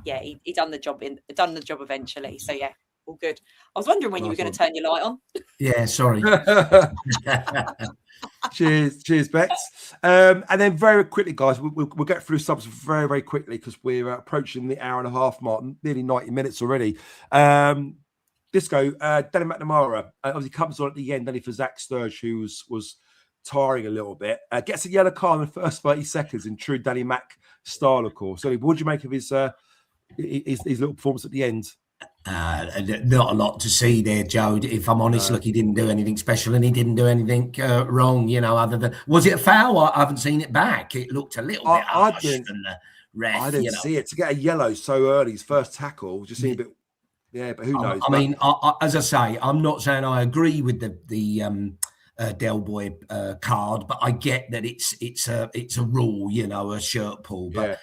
he done the job eventually. So yeah, all good. I was wondering when you were going to turn your light on. Yeah, sorry. cheers, Bex. And then very quickly, guys, we'll get through subs very, very quickly because we're approaching the hour and a half mark, nearly 90 minutes already. Disco, Danny McNamara obviously comes on at the end, only for Zach Sturge, who was tiring a little bit. Gets a yellow card in the first 30 seconds in true Danny Mac style, of course. So, what do you make of his little performance at the end? Not a lot to see there, Joe. If I'm honest, look, he didn't do anything special and he didn't do anything wrong, other than, was it a foul? I haven't seen it back. It looked a little bit harsh from the ref. I didn't see it. To get a yellow so early, his first tackle, just seemed a bit, but who knows? I mean, as I say, I'm not saying I agree with the Del Boy card, but I get that it's a rule, a shirt pull. But,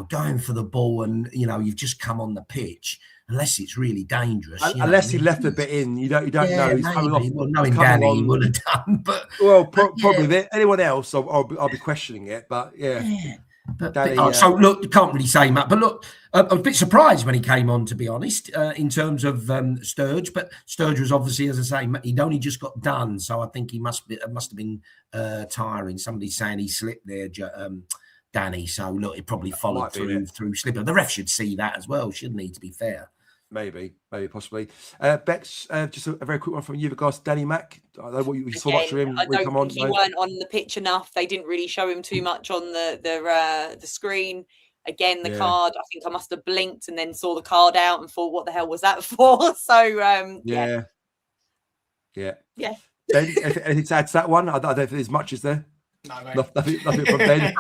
going for the ball and, you've just come on the pitch, unless it's really dangerous. Unless he left a bit in, you don't know. He's coming off. Well, knowing Danny, he would have done. But probably anyone else, I'll be questioning it. But But, so look, you can't really say much. But look, I'm a bit surprised when he came on, to be honest, in terms of Sturge. But Sturge was obviously, as I say, he'd only just got done, so I think it must have been tiring. Somebody's saying he slipped there, Danny. So look, it probably followed through slipping. The ref should see that as well, shouldn't he? To be fair. Maybe, possibly. Bex, just a very quick one from you, regards Danny Mac. I don't know what you saw much of him. I don't think he weren't on the pitch enough. They didn't really show him too much on the screen. Again, the card, I think I must have blinked and then saw the card out and thought, what the hell was that for? So, yeah. Ben, anything to add to that one? I don't know if there's much, is there? No, mate. Nothing from Ben.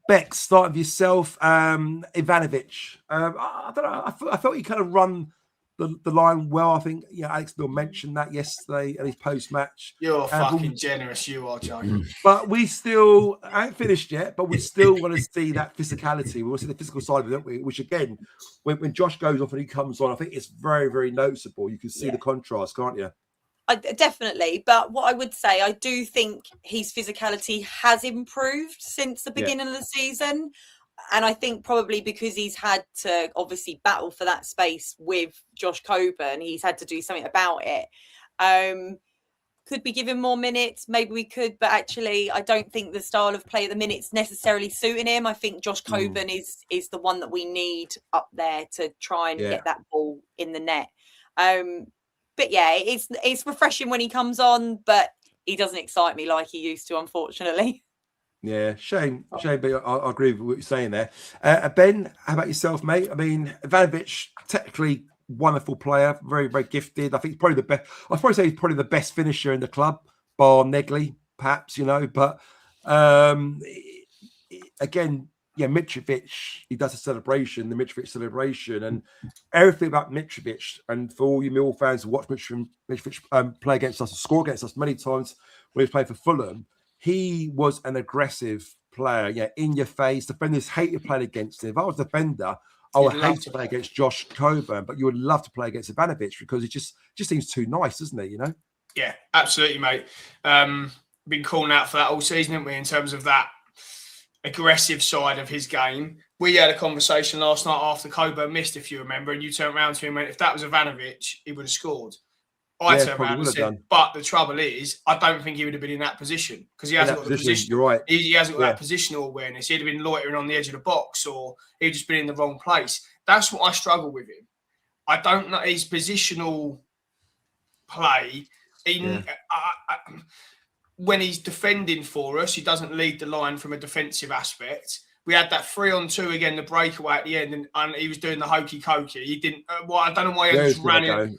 Bex, start with yourself. Ivanovic. I don't know. I felt he kind of run the line well. I think Alex Bill mentioned that yesterday at his post match. You're fucking generous, you are, Joe. But we still ain't finished yet. But we still want to see that physicality. We want to see the physical side of it, don't we? Which again, when Josh goes off and he comes on, I think it's very, very noticeable. You can see the contrast, can't you? Definitely, but what I would say, I do think his physicality has improved since the beginning of the season, and I think probably because he's had to obviously battle for that space with Josh Coburn, he's had to do something about it. Could we give him more minutes? Maybe we could, but actually I don't think the style of play at the minute's necessarily suiting him. I think Josh Coburn is the one that we need up there to try and get that ball in the net. But it's refreshing when he comes on, but he doesn't excite me like he used to, unfortunately. Yeah, shame. But I agree with what you're saying there. Ben, how about yourself, mate? I mean, Ivanovic, technically wonderful player, very, very gifted. I think he's probably the best. I'd probably say he's probably the best finisher in the club, bar Negley, perhaps. But again. Yeah, Mitrovic, he does the Mitrovic celebration, and everything about Mitrovic. And for all you Mill fans who watch Mitrovic play against us, score against us many times when he was playing for Fulham, he was an aggressive player. Yeah, in your face. Defenders hated playing against him. If I was a defender, I would hate to play against Josh Coburn, but you would love to play against Ivanovic because he just seems too nice, doesn't he? Yeah, absolutely, mate. Been calling out for that all season, haven't we, in terms of that aggressive side of his game. We had a conversation last night after Coburn missed, if you remember, and you turned around to him and went, if that was Ivanovic, he would have scored. I turned around and said, but the trouble is, I don't think he would have been in that position because he hasn't got the position. You're right. He hasn't got that positional awareness. He'd have been loitering on the edge of the box or he'd just been in the wrong place. That's what I struggle with him. I don't know his positional play. When he's defending for us, he doesn't lead the line from a defensive aspect. We had that 3-on-2 again, the breakaway at the end, and he was doing the hokey cokey. He didn't. I don't know why he hasn't ran in.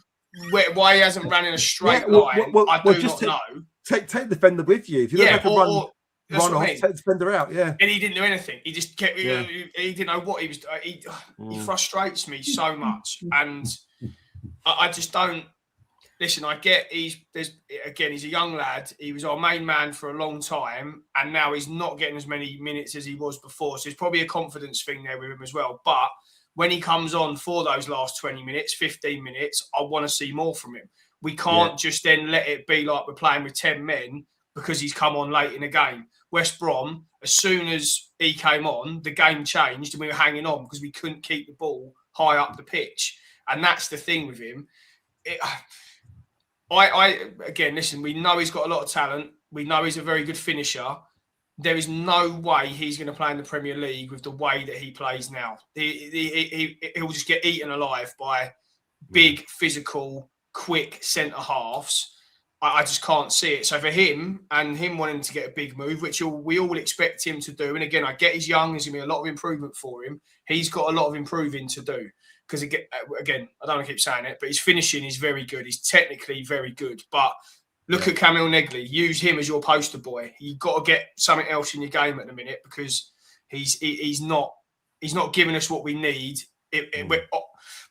Why he hasn't ran in a straight line? I do not know. Take the defender with you. If you don't have to run off, take the defender out. Yeah. And he didn't do anything. He just kept. He didn't know what he was doing. He frustrates me so much, and I just don't. Listen, I get he's a young lad. He was our main man for a long time, and now he's not getting as many minutes as he was before. So it's probably a confidence thing there with him as well. But when he comes on for those last 20 minutes, 15 minutes, I want to see more from him. We can't just then let it be like we're playing with 10 men because he's come on late in the game. West Brom, as soon as he came on, the game changed and we were hanging on because we couldn't keep the ball high up the pitch. And that's the thing with him. Again, listen, we know he's got a lot of talent. We know he's a very good finisher. There is no way he's going to play in the Premier League with the way that he plays now. He'll just get eaten alive by big, physical, quick centre halves. I just can't see it. So for him and him wanting to get a big move, which we all expect him to do, and again, I get he's young, there's going to be a lot of improvement for him. He's got a lot of improving to do. Because again, I don't want to keep saying it, but his finishing is very good. He's technically very good. But look at Camille Negley. Use him as your poster boy. You've got to get something else in your game at the minute because he's not giving us what we need. We're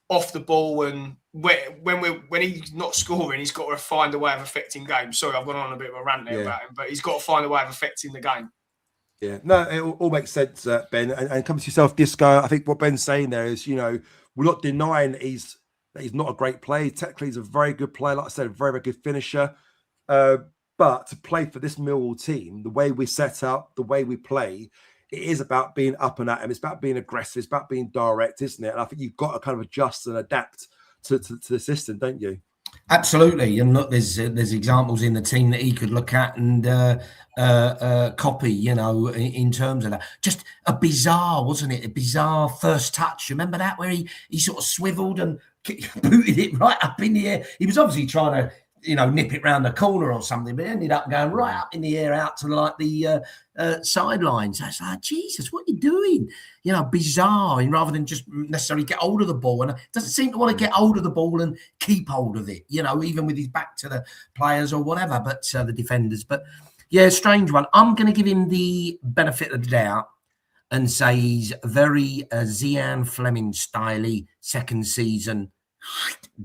off the ball, and when he's not scoring, he's got to find a way of affecting games. Sorry, I've gone on a bit of a rant there about him, but he's got to find a way of affecting the game. Yeah, no, it all makes sense, Ben. And come to yourself, Disco. I think what Ben's saying there is, we're not denying that he's not a great player. Technically, he's a very good player. Like I said, a very, very good finisher. But to play for this Millwall team, the way we set up, the way we play, it is about being up and at him. It's about being aggressive. It's about being direct, isn't it? And I think you've got to kind of adjust and adapt to the system, don't you? Absolutely. And look, there's examples in the team that he could look at and copy, in terms of that. Just a bizarre, wasn't it? A bizarre first touch. Remember that, where he sort of swiveled and booted it right up in the air. He was obviously trying to, nip it round the corner or something, but it ended up going right up in the air out to like the sidelines. I was like, Jesus, what are you doing? Bizarre. And rather than just necessarily get hold of the ball, and it doesn't seem to want to get hold of the ball and keep hold of it, even with his back to the players or whatever, but the defenders. But yeah, strange one. I'm going to give him the benefit of the doubt and say he's very Zian Fleming style-y second season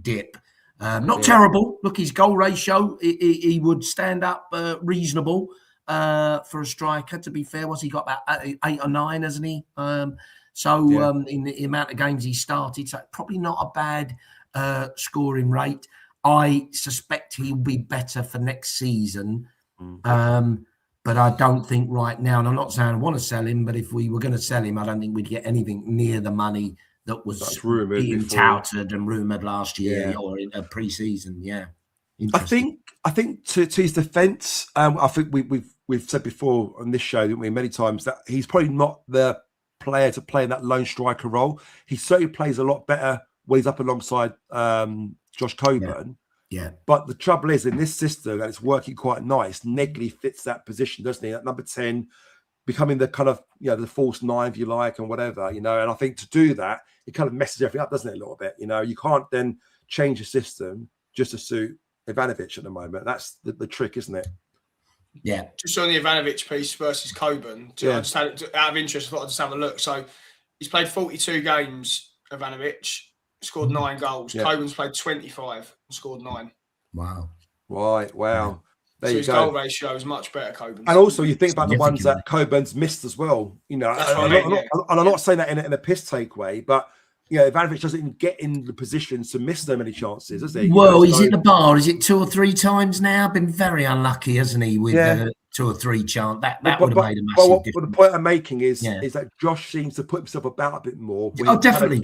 dip. Not terrible. Look, his goal ratio, he would stand up reasonable for a striker, to be fair. He got about 8 or 9, hasn't he? In the amount of games he started, so probably not a bad scoring rate. I suspect he'll be better for next season. But I don't think right now, and I'm not saying I want to sell him, but if we were going to sell him, I don't think we'd get anything near the money that was being touted and rumoured last year or in a pre-season. Yeah, I think to his defence, I think we've said before on this show, didn't we, many times, that he's probably not the player to play in that lone striker role. He certainly plays a lot better when he's up alongside Josh Coburn. Yeah. But the trouble is, in this system, and it's working quite nice, Negley fits that position, doesn't he? At number 10, becoming the kind of, the false 9, if you like, and whatever, and I think to do that, it kind of messes everything up, doesn't it, a little bit? You can't then change the system just to suit Ivanovic at the moment. That's the trick, isn't it? Yeah. Just on the Ivanovic piece versus Coburn, I just had, out of interest, I thought I'd just have a look. So he's played 42 games, Ivanovic, scored 9 goals. Yeah. Coburn's played 25 and scored 9. Wow. Right, wow. There so his goal ratio is much better, Coburn. And also, you think about the ones that Coburn's missed as well. That's what I mean, and I'm not saying that in a piss take way, but Ivanovic doesn't even get in the positions to miss so many chances, does he? Well, he's hit the bar. Is it 2 or 3 times now? Been very unlucky, hasn't he? With 2 or 3 chance, that would have made a massive difference. But the point I'm making is that Josh seems to put himself about a bit more. Definitely.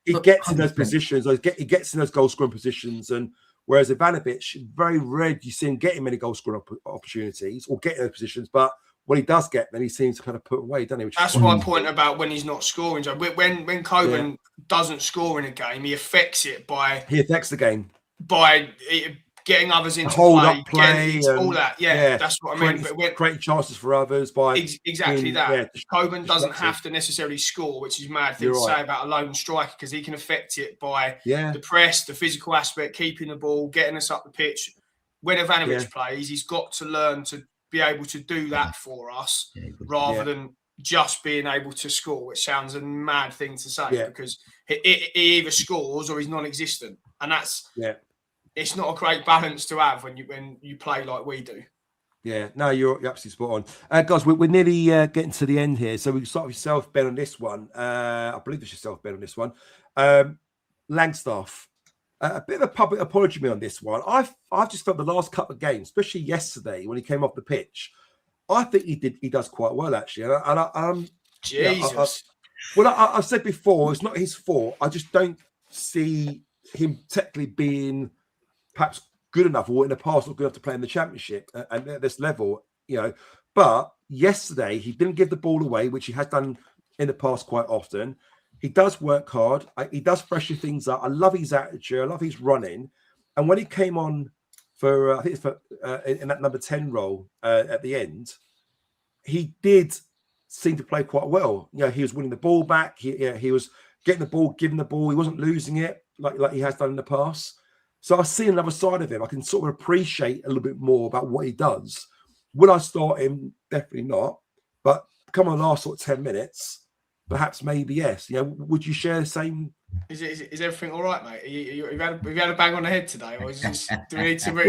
He gets in those positions. He gets in those goal scoring positions, and whereas Ivanovic, very rare you see him getting many goal scoring opportunities or getting those positions, but when he does get them, he seems to kind of put away, doesn't he? That's my point about when he's not scoring. So when Coburn doesn't score in a game, he affects it by... He affects the game. By getting others into play, all that. Yeah, that's what I mean. But creating chances for others by... Exactly that. Coburn doesn't have to necessarily score, which is a mad thing to say about a lone striker, because he can affect it by the press, the physical aspect, keeping the ball, getting us up the pitch. When Ivanovic plays, he's got to learn to be able to do that for us rather than just being able to score, which sounds a mad thing to say because he either scores or he's non-existent, and that's it's not a great balance to have when you play like we do. Yeah, no, you're absolutely spot on, guys. We're nearly getting to the end here, so we start with yourself, Ben, on this one. I believe it's yourself, Ben, on this one. Langstaff. A bit of a public apology on this one. I've just felt the last couple of games, especially yesterday when he came off the pitch, I think he does quite well actually. Jesus. I've said before, it's not his fault. I just don't see him technically being perhaps good enough, or in the past not good enough to play in the Championship and at this level, you know. But yesterday he didn't give the ball away, which he has done in the past quite often. He does work hard. He does freshen things up. I love his attitude. I love his running. And when he came on for, I think it's for in that number 10 role at the end, he did seem to play quite well. You know, he was winning the ball back. He was getting the ball, giving the ball. He wasn't losing it like he has done in the past. So I see another side of him. I can sort of appreciate a little bit more about what he does. Would I start him? Definitely not. But come on, last sort of 10 minutes, perhaps maybe yes. You know, would you share the same? Is everything all right, mate? Have you had a bang on the head today, or is just do we need to bring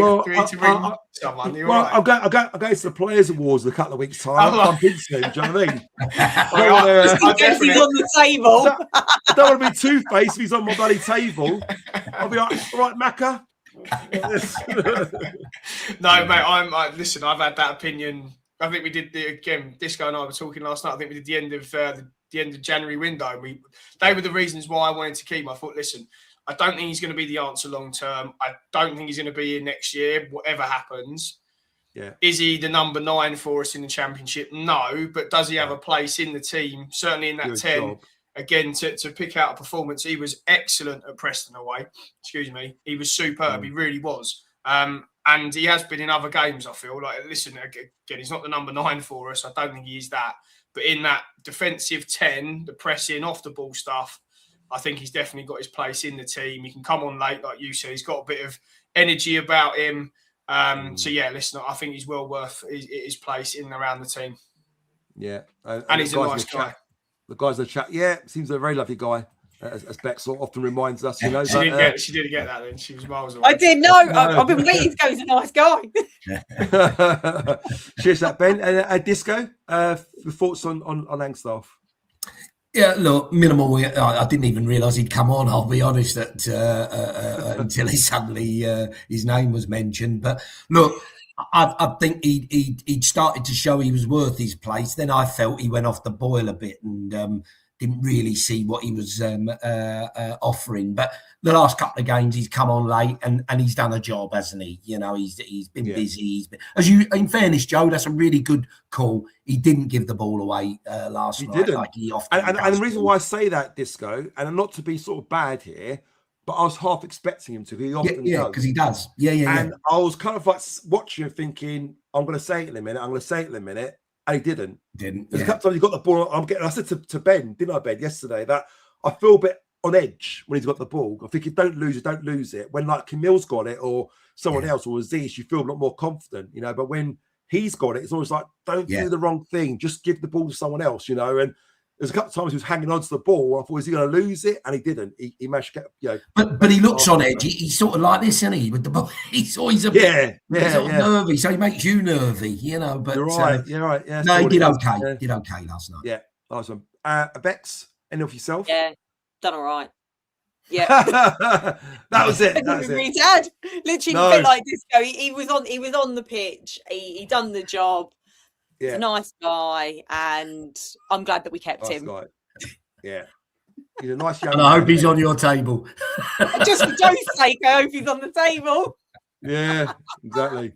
someone? You're well, right. I'll go to the Players Awards in a couple of weeks' time. I'll bump into him. Do you know what I mean? I guess he's on the table. I don't want to be two-faced if he's on my bloody table. I'll be like, all right, Macca. No, mate. Listen, I've had that opinion. I think we did Disco and I were talking last night. I think we did the end of the end of January window. They were the reasons why I wanted to keep him. I thought, listen, I don't think he's going to be the answer long term. I don't think he's going to be here next year, whatever happens. Yeah. Is he the number 9 for us in the Championship? No, but does he have a place in the team? Certainly in that Good 10. job. Again, to pick out a performance, he was excellent at Preston away. Excuse me. He was superb. He really was. And he has been in other games, I feel. Like, listen, again, he's not the number 9 for us. I don't think he is that. But in that defensive 10, the pressing, off the ball stuff, I think he's definitely got his place in the team. He can come on late, like you said. He's got a bit of energy about him. So, yeah, listen, I think he's well worth his place in and around the team. Yeah. And he's a nice guy. The guys in the chat, yeah, seems a very lovely guy, as Beck sort of often reminds us. You know, she didn't get that then. She was miles away. I did know. I've been waiting to go. He's a nice guy. Cheers, that Ben. And Disco, the thoughts on Langstaff? Yeah, look, minimal. I didn't even realise he'd come on. I'll be honest, that until he suddenly his name was mentioned. But look, I think he'd started to show he was worth his place. Then I felt he went off the boil a bit and didn't really see what he was offering. But the last couple of games, he's come on late and he's done a job, hasn't he? You know, he's been busy. He's been, in fairness, Joe, that's a really good call. He didn't give the ball away last night. Didn't. Like he often and the reason why I say that, Disco, and not to be sort of bad here, but I was half expecting him to. He often does. Because he does. Yeah. And I was kind of like watching and thinking, I'm going to say it in a minute. And he didn't. There's a couple times he got the ball. I said to Ben, didn't I, Ben, yesterday, that I feel a bit on edge when he's got the ball. I think don't lose it. When like Camille's got it or someone else or Aziz, you feel a lot more confident, you know. But when he's got it, it's always like, don't do the wrong thing. Just give the ball to someone else, you know. And there's a couple of times he was hanging on to the ball. I thought, is he going to lose it? And he didn't. He managed to get, you know. But he looks on edge. He's sort of like this, isn't he? With the ball, he's always a bit nervy. So he makes you nervy, you know. But you're right. You're right. Yeah. No, he did okay. Did okay last night. Yeah, nice one. Bex, any of yourself? Yeah, done all right. Yeah, that was it. Really dad, literally a bit like Disco. He was on the pitch. He done the job. Yeah. He's a nice guy, and I'm glad that we kept him. Guy. Yeah, he's a nice young. And I hope he's on your table. Just for Joe's sake, I hope he's on the table. Yeah, exactly.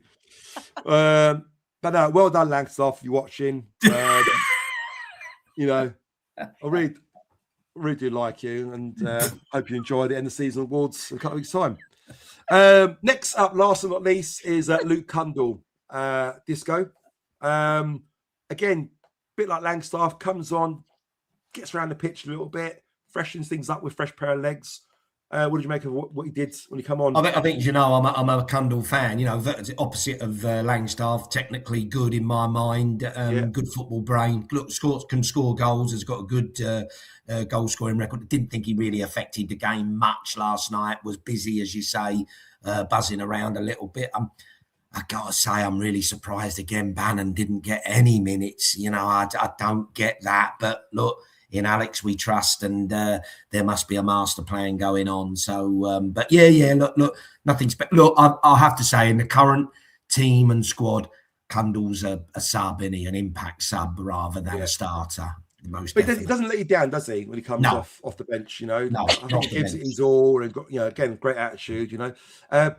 But no, well done, Langstaff. You're watching. You know, I really do like you, and hope you enjoy the end of season awards in a couple of weeks' time. Next up, last but not least, is Luke Cundall, Disco. Again, a bit like Langstaff, comes on, gets around the pitch a little bit, freshens things up with fresh pair of legs. What did you make of what he did when he come on? I think you know, I'm a Cundall fan. You know, the opposite of Langstaff, technically good in my mind, good football brain. Look, can score goals. Has got a good goal scoring record. Didn't think he really affected the game much last night. Was busy, as you say, buzzing around a little bit. I gotta say, I'm really surprised again. Bannon didn't get any minutes. You know, I don't get that. But look, in Alex we trust, and there must be a master plan going on. So, but yeah. Look, nothing. Look, I'll have to say, in the current team and squad, Cundall's a sub, an impact sub rather than a starter. Most But definitely. he doesn't let you down, does he? When he comes off the bench, you know. No, I think he gives it his all, and got, you know, again, great attitude, you know.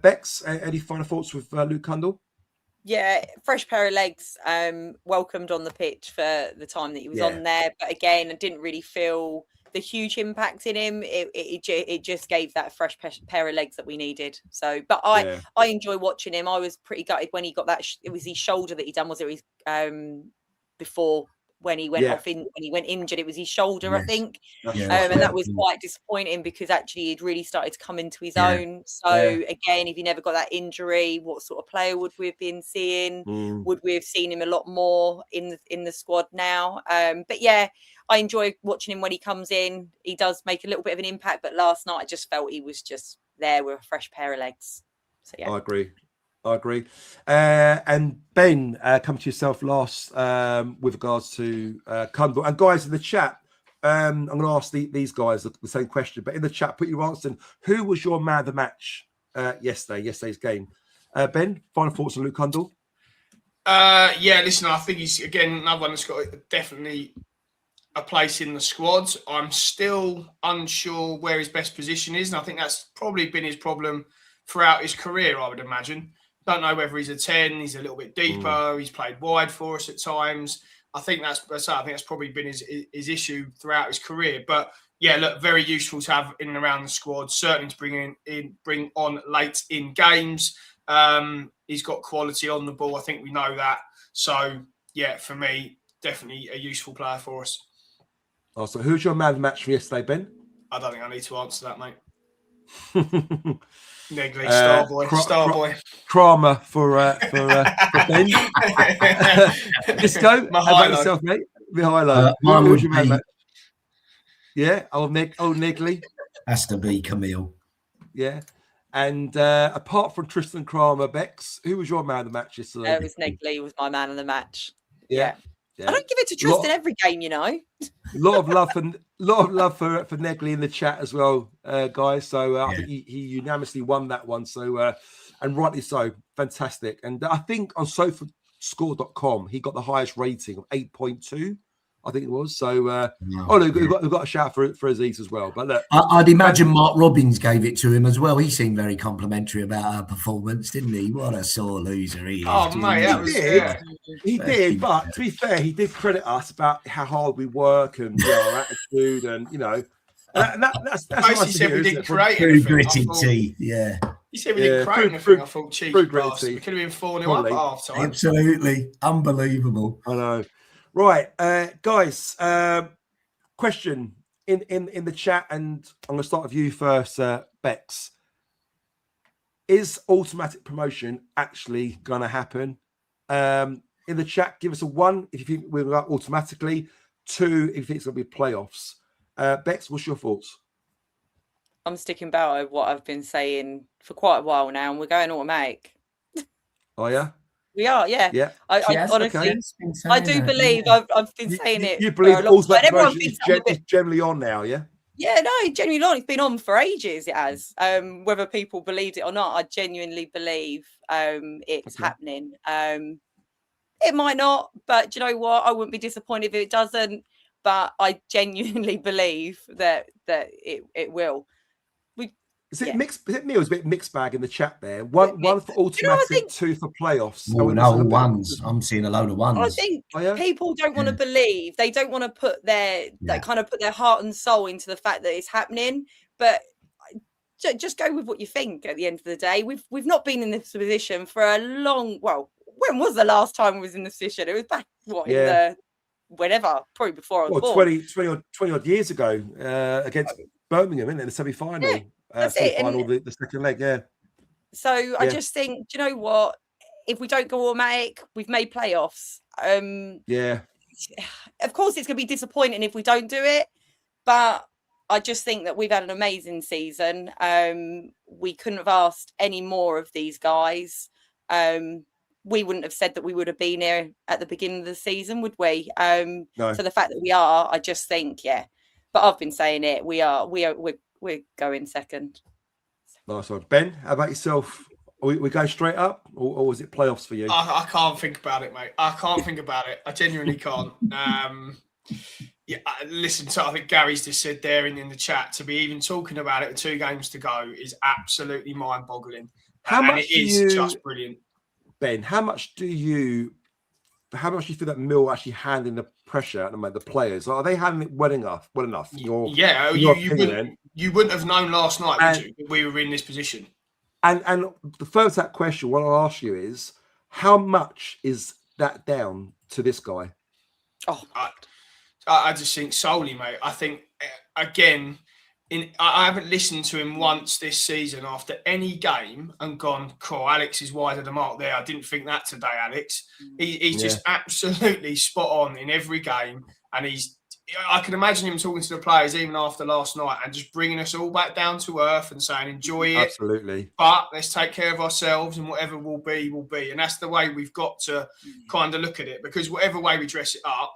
Bex, any final thoughts with Luke Cundle? Yeah, fresh pair of legs. Welcomed on the pitch for the time that he was on there, but again, I didn't really feel the huge impact in him. It just gave that fresh pair of legs that we needed. So, but I enjoy watching him. I was pretty gutted when he got that. It was his shoulder that he done. Was it his before? When he went off when he went injured, it was his shoulder, I think. And that was quite disappointing because actually he'd really started to come into his own. So again, if he never got that injury, what sort of player would we have been seeing? Would we have seen him a lot more in the squad now? But yeah, I enjoy watching him when he comes in. He does make a little bit of an impact, but last night I just felt he was just there with a fresh pair of legs. So yeah. I agree. And Ben, come to yourself last with regards to Cundle. And guys in the chat, I'm going to ask these guys the same question, but in the chat, put your answer in. Who was your man of the match yesterday's game? Ben, final thoughts on Luke Cundle? Listen, I think he's, again, another one that's got definitely a place in the squad. I'm still unsure where his best position is, and I think that's probably been his problem throughout his career, I would imagine. Don't know whether he's a 10, he's a little bit deeper, he's played wide for us at times. I think that's probably been his issue throughout his career. But yeah, look, very useful to have in and around the squad, certainly to bring on late in games. He's got quality on the ball, I think we know that. So yeah, for me, definitely a useful player for us. So who's your man of the match for yesterday, Ben? I don't think I need to answer that, mate. Negley, Starboy. Kramer for Ben. Disco, how about yourself, mate? Mihailo. Who's your man of the match? Yeah, old Negley. Has to be Camille. Yeah. And apart from Tristan Kramer, Bex, who was your man of the match yesterday? It was Negley, was my man of the match. Yeah. I don't give it to Tristan every game, you know. A lot of love for Negley in the chat as well, guys. So I think he unanimously won that one. So and rightly so, fantastic. And I think on SofaScore.com he got the highest rating of 8.2. I think it was. So, we've got a shout for Aziz as well. But look, I'd imagine Mark Robbins gave it to him as well. He seemed very complimentary about our performance, didn't he? What a sore loser he is. Oh, mate, he did. But to be fair, he did credit us about how hard we work and our attitude, and you know, and that's basically said we didn't create anything. Gritted tea, yeah. He said we didn't create anything. I thought, cheap bastard. We could have been 4-0 up at half time. Absolutely unbelievable. I know. Right, guys. Question in the chat, and I'm going to start with you first, Bex. Is automatic promotion actually going to happen? In the chat, give us a 1 if you think we're going automatically. 2 if you think it's going to be playoffs. Bex, what's your thoughts? I'm sticking by what I've been saying for quite a while now, and we're going automatic. Oh yeah. We are, yeah. Yeah. I honestly, I do believe I've been saying it. You believe automatic promotion is generally on now, yeah? Yeah, no, genuinely on. It's been on for ages. It has. Whether people believed it or not, I genuinely believe it's happening. It might not, but do you know what? I wouldn't be disappointed if it doesn't. But I genuinely believe that it will. Is it mixed? Is it me? It was a bit mixed bag in the chat there. One for automatic, 2 for playoffs. Oh, no, ones. I'm seeing a load of ones. I think people don't want to believe. They don't want to put their put their heart and soul into the fact that it's happening. But just go with what you think. At the end of the day, we've not been in this position for a long. Well, when was the last time we was in this position? It was back in the whenever, probably before I was born. 20 odd years ago against Birmingham, in the semi-final. Yeah. That's it. The second leg, yeah. So I just think, do you know what? If we don't go automatic, we've made playoffs. Yeah. Of course, it's going to be disappointing if we don't do it, but I just think that we've had an amazing season. We couldn't have asked any more of these guys. We wouldn't have said that we would have been here at the beginning of the season, would we? No. So the fact that we are, I just think, yeah. But I've been saying it. We're going second. Nice one. Ben, how about yourself? We go straight up, or was it playoffs for you? I can't think about it, mate. I can't think about it. I genuinely can't. Yeah, listen, so I think Gary's just said there in the chat, to be even talking about it with 2 games to go is absolutely mind-boggling. And it is just brilliant. Ben, how much do you feel that Mill actually handling the pressure at the players? Are they handling it well enough? You wouldn't have known last night, would you, that we were in this position? And the first that question, what I'll ask you is, how much is that down to this guy? Oh, I just think solely, mate. I think, again, I haven't listened to him once this season after any game and gone, cool, Alex is wide of the mark there. I didn't think that today, Alex. He's just absolutely spot on in every game. And I can imagine him talking to the players even after last night and just bringing us all back down to earth and saying, enjoy it. Absolutely. But let's take care of ourselves, and whatever will be, will be. And that's the way we've got to kind of look at it, because whatever way we dress it up,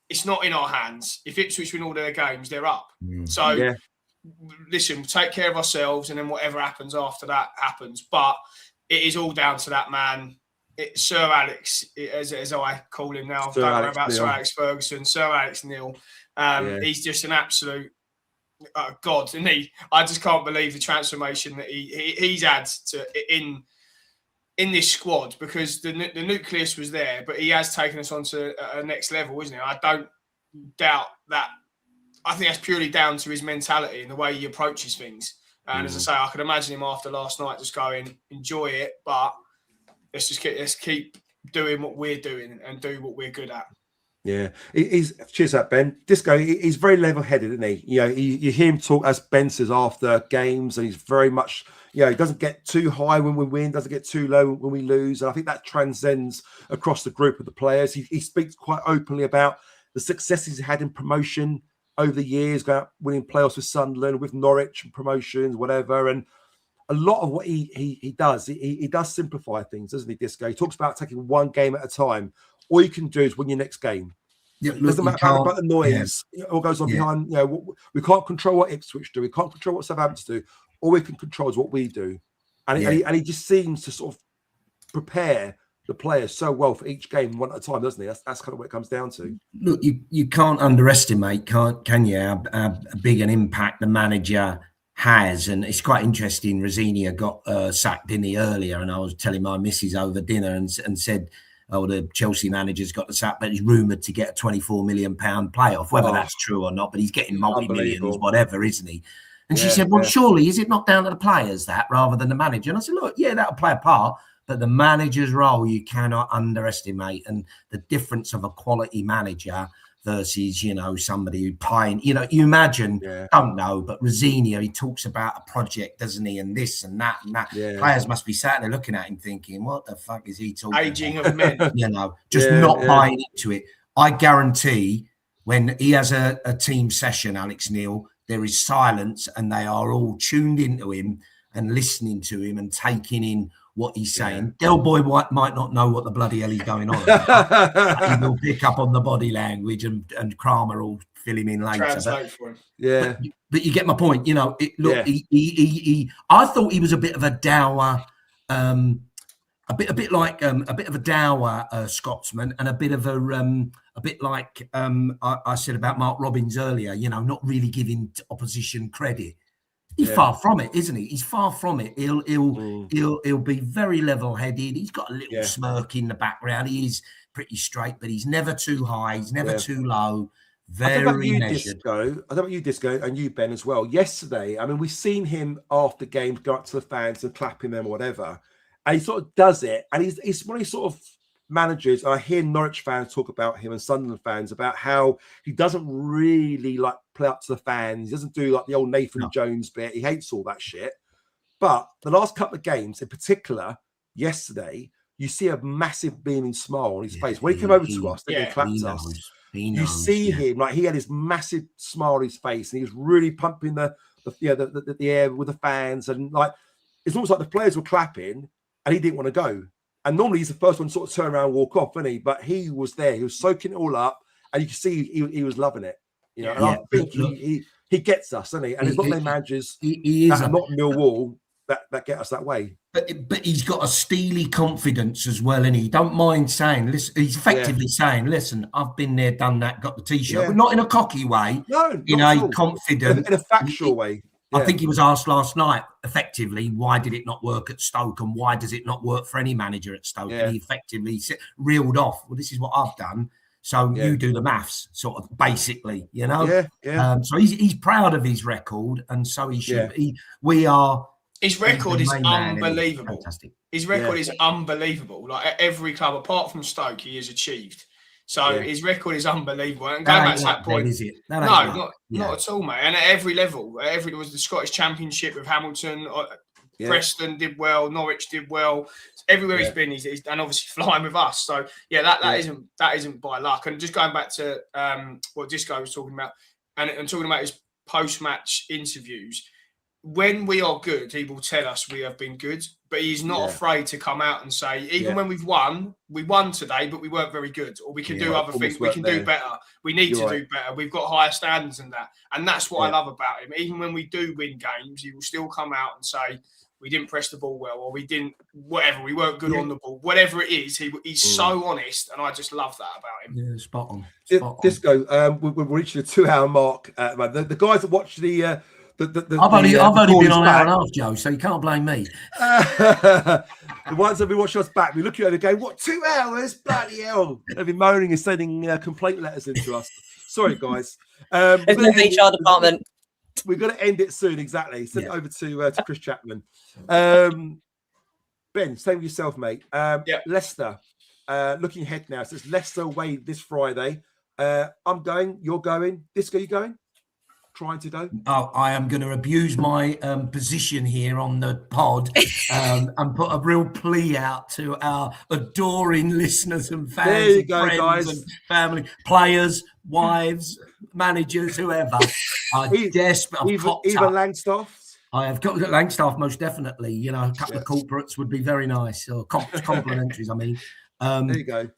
it's not in our hands. If Ipswich win all their games, they're up. So, listen, we'll take care of ourselves, and then whatever happens after that happens. But it is all down to that man, Sir Alex, as I call him now. Don't worry about Sir Alex Ferguson, Sir Alex Neil. He's just an absolute god, isn't he? I just can't believe the transformation that he's had in this squad, because the nucleus was there, but he has taken us on to a next level, isn't he? I don't doubt that. I think that's purely down to his mentality and the way he approaches things. And as I say, I could imagine him after last night just going, enjoy it, but let's keep doing what we're doing and do what we're good at. Yeah, cheers that, Ben. Disco, he's very level-headed, isn't he? You know, you hear him talk, as Ben says, after games, and he's very much, he doesn't get too high when we win, doesn't get too low when we lose. And I think that transcends across the group of the players. He speaks quite openly about the successes he had in promotion over the years, going out winning playoffs with Sunderland, with Norwich, and promotions, whatever. And a lot of what he does, he does simplify things, doesn't he, Disco? He talks about taking one game at a time. All you can do is win your next game. It doesn't matter about the noise. It all goes on behind. We can't control what Ipswich do. We can't control what Southampton do. All we can control is what we do. And he just seems to sort of prepare the players so well for each game one at a time, doesn't he? That's kind of what it comes down to. Look, you can't underestimate, can you, how big an impact the manager has. And it's quite interesting. Rosinia got sacked, didn't he, earlier? And I was telling my missus over dinner and said, the Chelsea manager's got the sack, but he's rumoured to get a £24 million playoff, whether that's true or not, but he's getting multi-millions, whatever, isn't he? And she said, well, surely, is it not down to the players that rather than the manager? And I said, look, that'll play a part, but the manager's role you cannot underestimate. And the difference of a quality manager versus, somebody who you imagine, don't know, but Rosinia, he talks about a project, doesn't he? And this and that and that. Yeah. Players must be sat there looking at him thinking, what the fuck is he talking Aging about? Of men. Not buying into it. I guarantee when he has a team session, Alex Neil, there is silence and they are all tuned into him and listening to him and taking in what he's saying. Del Boy might not know what the bloody hell he's going on about. He will pick up on the body language and Kramer will fill him in later. Translate for him. Yeah. But you get my point. He I thought he was a bit of a dour, a bit of a dour Scotsman, and a bit like I said about Mark Robbins earlier, not really giving opposition credit. He's far from it, isn't he? He's far from it. He'll be very level-headed. He's got a little smirk in the background. He is pretty straight, but he's never too high. He's never too low. Very measured. I don't know about you, Disco, and you, Ben, as well. Yesterday, I mean, we've seen him after games go up to the fans and clapping them or whatever, and he sort of does it. And he's one of these sort of managers. I hear Norwich fans talk about him and Sunderland fans about how he doesn't really like play up to the fans. He doesn't do like the old Nathan Jones bit. He hates all that shit. But the last couple of games, in particular, yesterday, you see a massive beaming smile on his face. When he came over to us, he clapped us. You see him, like he had this massive smile on his face, and he was really pumping the air with the fans, and like it's almost like the players were clapping, and he didn't want to go. And normally he's the first one to sort of turn around and walk off, isn't he? But he was there. He was soaking it all up, and you can see he was loving it. And I think he gets us, doesn't he? And it's not their managers. He is not Millwall. that get us that way. But he's got a steely confidence as well, and he don't mind saying, listen, he's effectively saying, listen, I've been there, done that, got the T-shirt, but not in a cocky way, in a confident, in a factual way. Yeah. I think he was asked last night, effectively, why did it not work at Stoke, and why does it not work for any manager at Stoke? And he effectively reeled off, well, this is what I've done, so you do the maths, sort of, basically, you know? So he's proud of his record, and so he should be. His record is unbelievable. His record is unbelievable. Like, at every club, apart from Stoke, he has achieved. So his record is unbelievable. And going back to that point, is it? Not at all, mate. And at every level, there was the Scottish Championship with Hamilton. Preston did well. Norwich did well. Everywhere he's been, he's and obviously flying with us. So that isn't by luck. And just going back to what Disco was talking about, and talking about his post-match interviews. When we are good, he will tell us we have been good, but he's not afraid to come out and say, even when we won today, but we weren't very good, or we can do other things. We can do better. We need to do better. We've got higher standards than that. And that's what I love about him. Even when we do win games, he will still come out and say, we didn't press the ball well, or we didn't, whatever, we weren't good on the ball. Whatever it is, he's so honest, and I just love that about him. Yeah, spot on. Disco, we're reaching the 2-hour mark. The guys that watch the... I've only been on an hour and a half, Joe, so you can't blame me. The ones that have been watching us back, we're looking at it going, what, 2 hours? Bloody hell. They've been moaning and sending complaint letters into us. Sorry, guys. There's no HR department. We're going to end it soon, exactly. Send it over to Chris Chapman. Ben, same with yourself, mate. Leicester, looking ahead now. So it's Leicester away this Friday. I'm going, you're going. Disco, you going? Trying to go? I am going to abuse my position here on the pod and put a real plea out to our adoring listeners and fans. There you go, friends guys. And family, players, wives, managers, whoever. Even Langstaff? I have got Langstaff, most definitely. You know, a couple of corporates would be very nice, or complimentaries, I mean. There you go.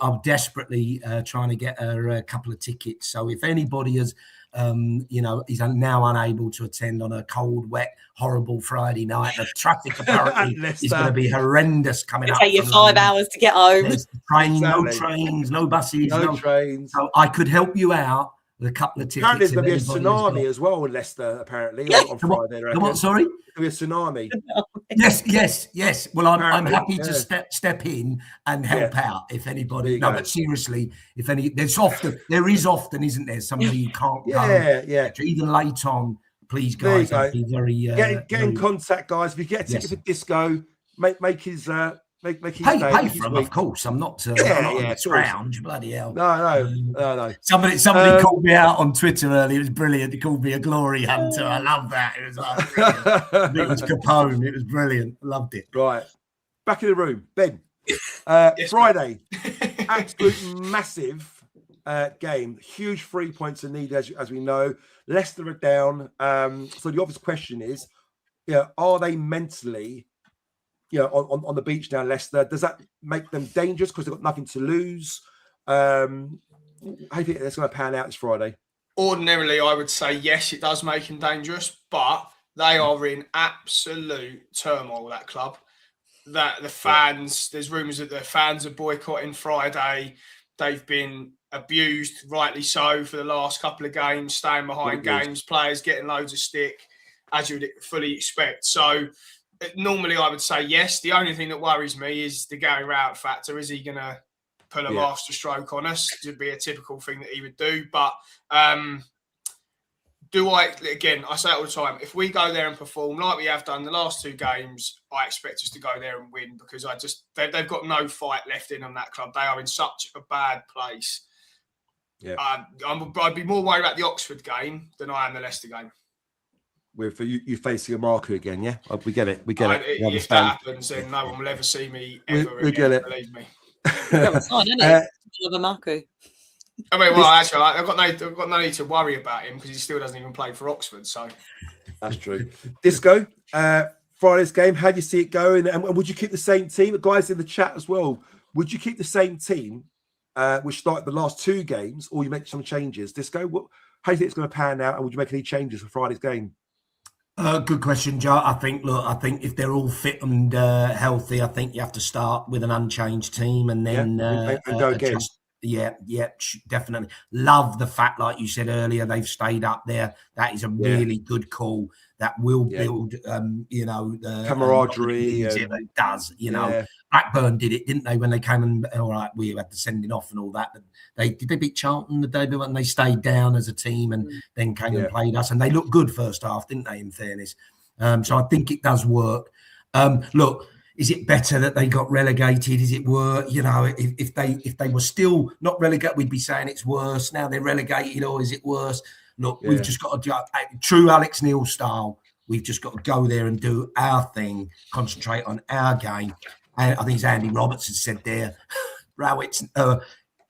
I'm desperately trying to get a couple of tickets. So if anybody has, he's now unable to attend on a cold, wet, horrible Friday night. The traffic apparently is going to be horrendous coming up. It'll take you 5 hours to get home. No trains, no buses, no trains. So I could help you out with a couple of tickets. Apparently there's going to be a tsunami as well in Leicester, apparently, on Friday. What, sorry? There'll be a tsunami. Yes. Well, I'm happy to step in and help out if anybody. No, but seriously, there is often, isn't there, somebody who can't go. Yeah. Even late on, please, guys. I'd be very. Get in contact, guys. If you get a ticket for Disco, make his. Make pay for them, of course. I'm not scrounge, bloody hell. No. Somebody called me out on Twitter earlier. It was brilliant. He called me a glory hunter. I love that. It was like brilliant. It was Capone. It was brilliant. Loved it. Right. Back in the room. Ben. Friday. Absolute massive game. Huge 3 points are needed, as we know. Leicester are down. So the obvious question is, are they mentally on the beach now, Leicester? Does that make them dangerous because they've got nothing to lose? How do you think that's going to pan out this Friday? Ordinarily, I would say yes, it does make them dangerous, but they are in absolute turmoil, that club. That the fans, there's rumours that the fans are boycotting Friday. They've been abused, rightly so, for the last couple of games, staying behind games, players getting loads of stick, as you would fully expect. So, normally, I would say yes. The only thing that worries me is the Gary Rowett factor. Is he going to pull a master stroke on us? It would be a typical thing that he would do. But I say it all the time, if we go there and perform like we have done the last two games, I expect us to go there and win, because they've got no fight left in on that club. They are in such a bad place. Yeah. I'd be more worried about the Oxford game than I am the Leicester game. With you facing Emakhu again, yeah? We get it. If that happens, then no one will ever see me ever again, get it. Believe me. That's fine, isn't it? Emakhu. I mean, well, actually, I've got no need to worry about him because he still doesn't even play for Oxford. So that's true. Disco, Friday's game. How do you see it going? And would you keep the same team? The guys in the chat as well. Would you keep the same team, which started the last two games, or you make some changes? Disco, how do you think it's going to pan out? And would you make any changes for Friday's game? Good question, Joe. I think if they're all fit and healthy, I think you have to start with an unchanged team and then and go again. adjust. Yeah, definitely. Love the fact, like you said earlier, they've stayed up there. That is a really good call. That will build, the camaraderie. It does, Blackburn did it, didn't they? When they came and all right, we had the sending off and all that. Did they beat Charlton the day before, and they stayed down as a team and then came and played us, and they looked good first half, didn't they? In fairness, so I think it does work. Look, is it better that they got relegated? Is it worse? If they were still not relegated, we'd be saying it's worse. Now they're relegated, or is it worse? Look, we've just got to true Alex Neil style. We've just got to go there and do our thing, concentrate on our game. And I think it's Andy Roberts has said there, Rowett's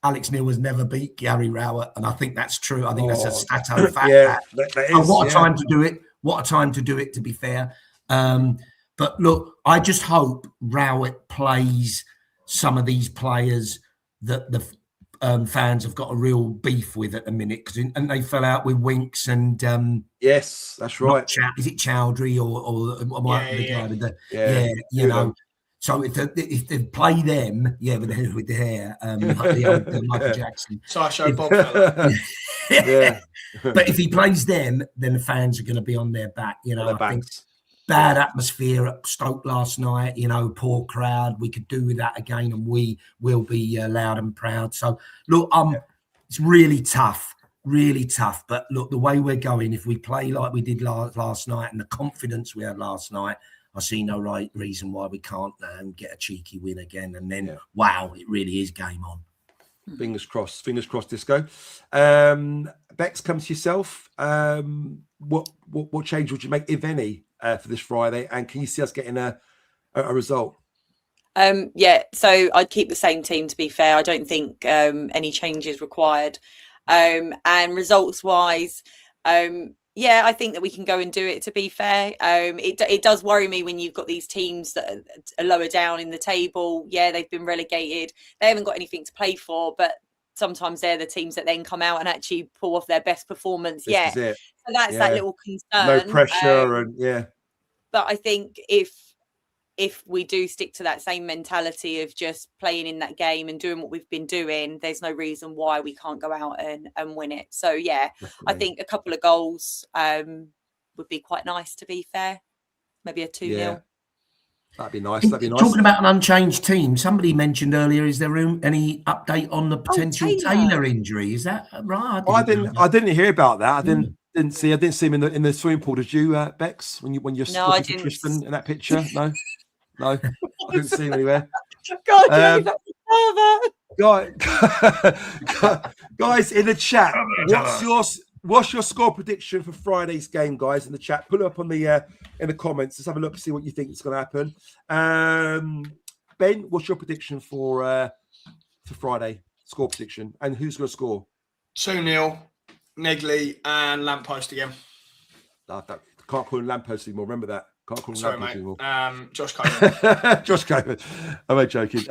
Alex Neil has never beat Gary Rowett, and I think that's true. I think that's a stato fact. That is, what a time to do it! What a time to do it. To be fair, but look, I just hope Rowett plays some of these players that the fans have got a real beef with at the minute, and they fell out with Winks and yes, that's right. Is it Chowdhury or the guy with the So if they play them, with the hair, the Michael Jackson, Sideshow Bob fella. But if he plays them, then the fans are going to be on their back. I think bad atmosphere at Stoke last night. Poor crowd. We could do with that again, and we will be loud and proud. So look, it's really tough. But look, the way we're going, if we play like we did last night, and the confidence we had last night, I see no reason why we can't get a cheeky win again. And then, wow, it really is game on. Fingers crossed, Disco. Bex, comes to yourself. What change would you make, if any, for this Friday? And can you see us getting a result? So I'd keep the same team, to be fair. I don't think any changes required. And results-wise, I think that we can go and do it, to be fair. It does worry me when you've got these teams that are lower down in the table. Yeah, they've been relegated. They haven't got anything to play for, but sometimes they're the teams that then come out and actually pull off their best performance. So that's that little concern. No pressure But I think if we do stick to that same mentality of just playing in that game and doing what we've been doing, there's no reason why we can't go out and win it. So, definitely. I think a couple of goals would be quite nice, to be fair. Maybe a 2-0. Yeah. That'd be nice. Talking about an unchanged team, somebody mentioned earlier, is there any update on the potential Taylor injury? Is that right? I didn't hear about that. I didn't see him in the swimming pool. Did you, Bex? When you're looking at Tristan in that picture? No, I didn't see him anywhere. Guys, in the chat, what's your score prediction for Friday's game, guys? In the chat, put it up on the in the comments. Let's have a look and see what you think is going to happen. Ben, what's your prediction for Friday? Score prediction, and who's going to score? 2-0, Negley and Lamppost again. Can't call him Lamppost anymore. Remember that. Can't call him Lamppost anymore. Josh Coburn. Josh Coburn. I'm only joking.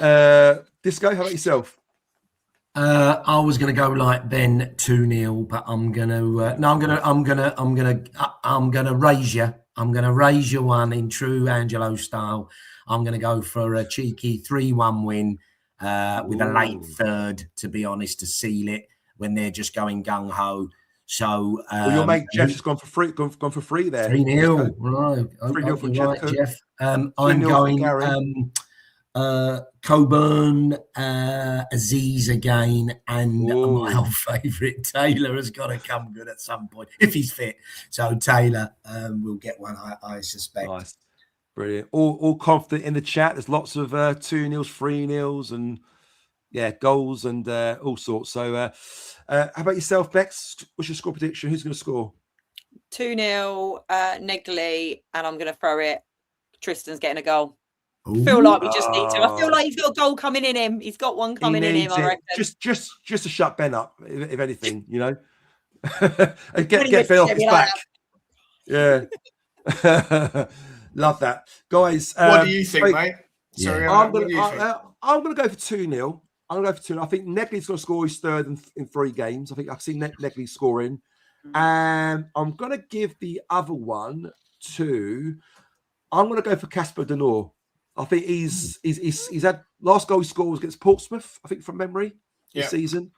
Disco, how about yourself? I was going to go like Ben 2-0, but I'm going to raise you. I'm going to raise you one in true Angelo style. I'm going to go for a cheeky 3-1 win with a late third, to be honest, to seal it when they're just going gung ho. So your mate Jeff has gone for free. Gone for free there. 3-0. Right. 3-0 for Jeff. I'm going Coburn, Aziz again, and my old favourite Taylor has got to come good at some point if he's fit. So Taylor will get one, I suspect. Nice. Brilliant. All confident in the chat. There's lots of 2-0s, 3-0s, and goals and all sorts. So how about yourself, Bex? What's your score prediction? Who's going to score? 2-0, Negley, and I'm going to throw it. Tristan's getting a goal. I feel like we just need to. I feel like he's got a goal coming in him. He's got one coming in him, I reckon. Just to shut Ben up, if anything, and get Ben off his back. Yeah. Love that. Guys. What do you think, mate? Sorry, I'm going to go for 2-0. I'm going to go for 2-0. I think Negley's going to score his third in 3 games. I think I've seen Negley scoring. And I'm going to give the other one to. I'm going to go for Casper de Norre. I think he's had last goal he scored was against Portsmouth, I think from memory this season.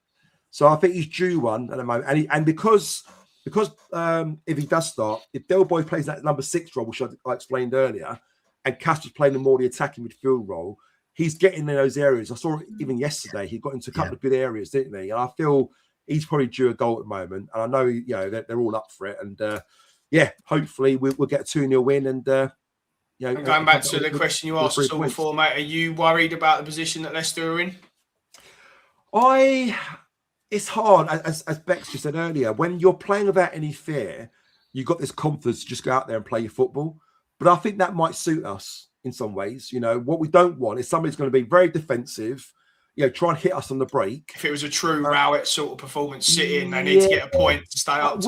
So I think he's due one at the moment, and because if he does start, if Del Boy plays that number 6 role, which I explained earlier, and Casper's playing the more the attacking midfield role, he's getting in those areas. I saw it even yesterday. He got into a couple of good areas, didn't he? And I feel he's probably due a goal at the moment. And I know they're all up for it. And hopefully we'll get a 2-0 win. And and going back to the question you asked us all before, mate, are you worried about the position that Leicester are in? It's hard, as Bex just said earlier, when you're playing without any fear, you've got this confidence to just go out there and play your football. But I think that might suit us in some ways. What we don't want is somebody's going to be very defensive, try and hit us on the break. If it was a true Rowett sort of performance, sit in, they need to get a point to stay up.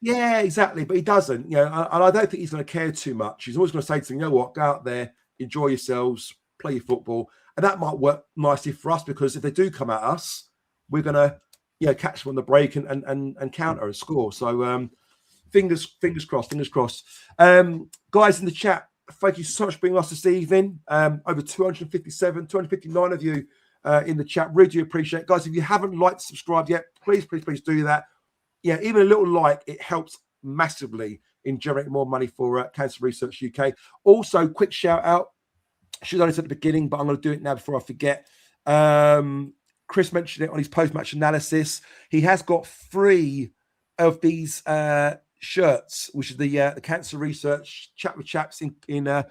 Yeah, exactly. But he doesn't, and I don't think he's going to care too much. He's always going to say to me, you know what, go out there, enjoy yourselves, play your football. And that might work nicely for us, because if they do come at us, we're going to catch them on the break and counter and score. So fingers crossed. Guys in the chat, thank you so much for being with us this evening. Over 259 of you in the chat. Really do appreciate it. Guys, if you haven't liked, subscribed yet, please do that. Even a little like, it helps massively in generating more money for Cancer Research UK. Also, quick shout out. I should have done this at the beginning, but I'm going to do it now before I forget. Chris mentioned it on his post-match analysis. He has got 3 of these shirts, which is the Cancer Research Chat with Chaps in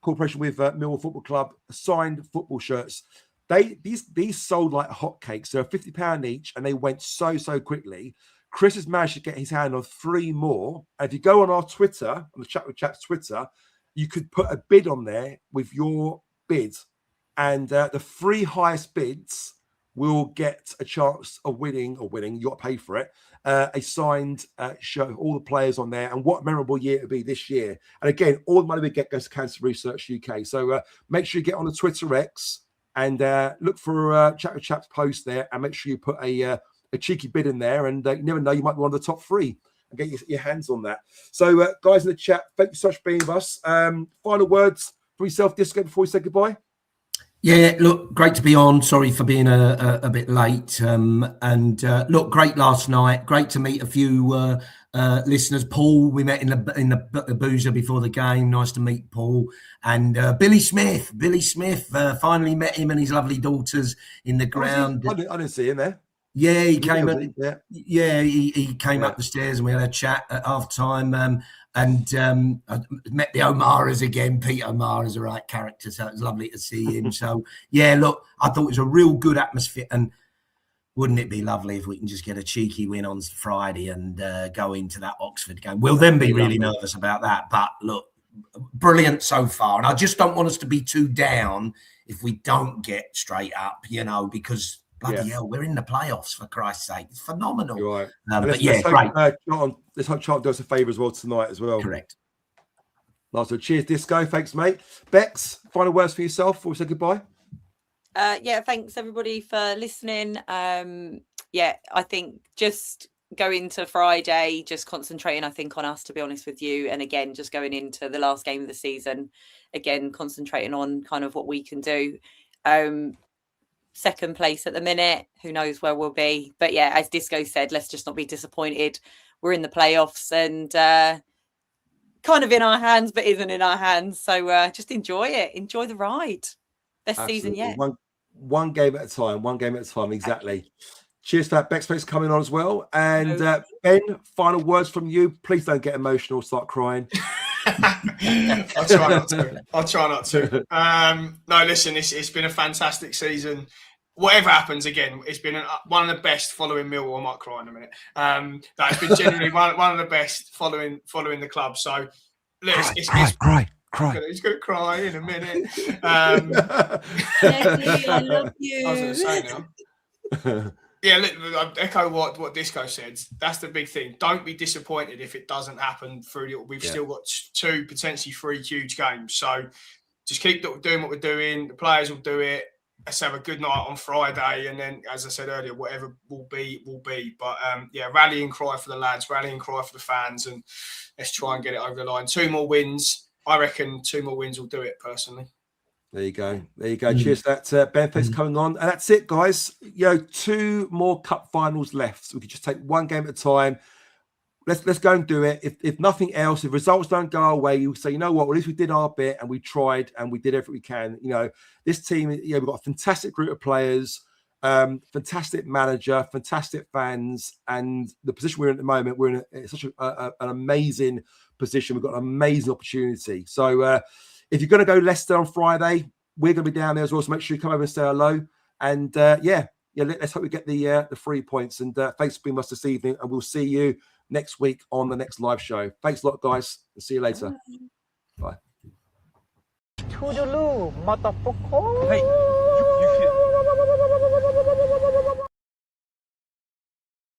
cooperation with Millwall Football Club, signed football shirts. These sold like hotcakes. They're £50 each, and they went so quickly. Chris has managed to get his hand on 3 more. And if you go on our Twitter, on the Chat with Chaps Twitter, you could put a bid on there with your bid, and the 3 highest bids will get a chance of winning. You got to pay for it. A signed shirt, all the players on there, and what a memorable year it will be this year. And again, all the money we get goes to Cancer Research UK. So make sure you get on the Twitter X and look for Chat with Chaps post there, and make sure you put a cheeky bid in there. And you never know, you might be one of the top 3 and get your hands on that. So guys in the chat, thank you so much for being with us. Final words for yourself, Disco, before we say goodbye. Yeah, look, great to be on. Sorry for being a bit late. Look, great last night. Great to meet a few listeners. Paul, we met in the boozer before the game. Nice to meet Paul. And Billy Smith. Finally met him and his lovely daughters in the ground. I didn't see him there. Yeah, he came. He came up the stairs and we had a chat at half time. I met the O'Maras again. Pete O'Mara's the right character, so it was lovely to see him. So yeah, look, I thought it was a real good atmosphere, and wouldn't it be lovely if we can just get a cheeky win on Friday and go into that Oxford game? We'll then be really nervous about that, but look, brilliant so far, and I just don't want us to be too down if we don't get straight up, because. Bloody hell, we're in the playoffs, for Christ's sake. It's phenomenal. You're right. Great. Let's hope Charlton does us a favour as well tonight as well. Correct. Nice. So cheers, Disco. Thanks, mate. Bex, final words for yourself before we say goodbye. Thanks everybody for listening. I think just going to Friday, just concentrating, I think, on us, to be honest with you. And again, just going into the last game of the season, again, concentrating on kind of what we can do. Second place at the minute, who knows where we'll be. But yeah, as Disco said, let's just not be disappointed. We're in the playoffs and kind of in our hands, but isn't in our hands. So just enjoy it. Enjoy the ride. Best Absolutely. Season yet. One game at a time. Exactly. Cheers for that. Bex, thanks for coming on as well. And Ben, final words from you. Please don't get emotional, start crying. I'll try not to. No, listen, it's been a fantastic season. Whatever happens, again, it's been one of the best following Millwall. I might cry in a minute. It's been generally one of the best following the club. So, cry. He's going to cry in a minute. Leslie, I love you. I was going to say now. Yeah, look, I echo what Disco said. That's the big thing. Don't be disappointed if it doesn't happen through. We've still got 2, potentially 3 huge games. So just keep doing what we're doing. The players will do it. let's have a good night on Friday, and then, as I said earlier, whatever will be, will be. But yeah, rallying cry for the lads, rallying cry for the fans, and let's try and get it over the line. 2 more wins. I reckon 2 more wins will do it, personally. There you go. There you go. Cheers for that, Ben. Thanks for coming on. And that's it, guys. 2 more cup finals left. So we could just take one game at a time. Let's go and do it. If nothing else, if results don't go our way, you say, you know what, well, at least we did our bit and we tried and we did everything we can. This team, we've got a fantastic group of players, fantastic manager, fantastic fans, and the position we're in at the moment, we're in such an amazing position. We've got an amazing opportunity. So if you're going to go Leicester on Friday, we're going to be down there as well. So make sure you come over and say hello. And let's hope we get the 3 points. And thanks for being with us this evening. And we'll see you next week on the next live show. Thanks a lot, guys. And see you later. Bye. Toodaloo, motherfucker. Hey.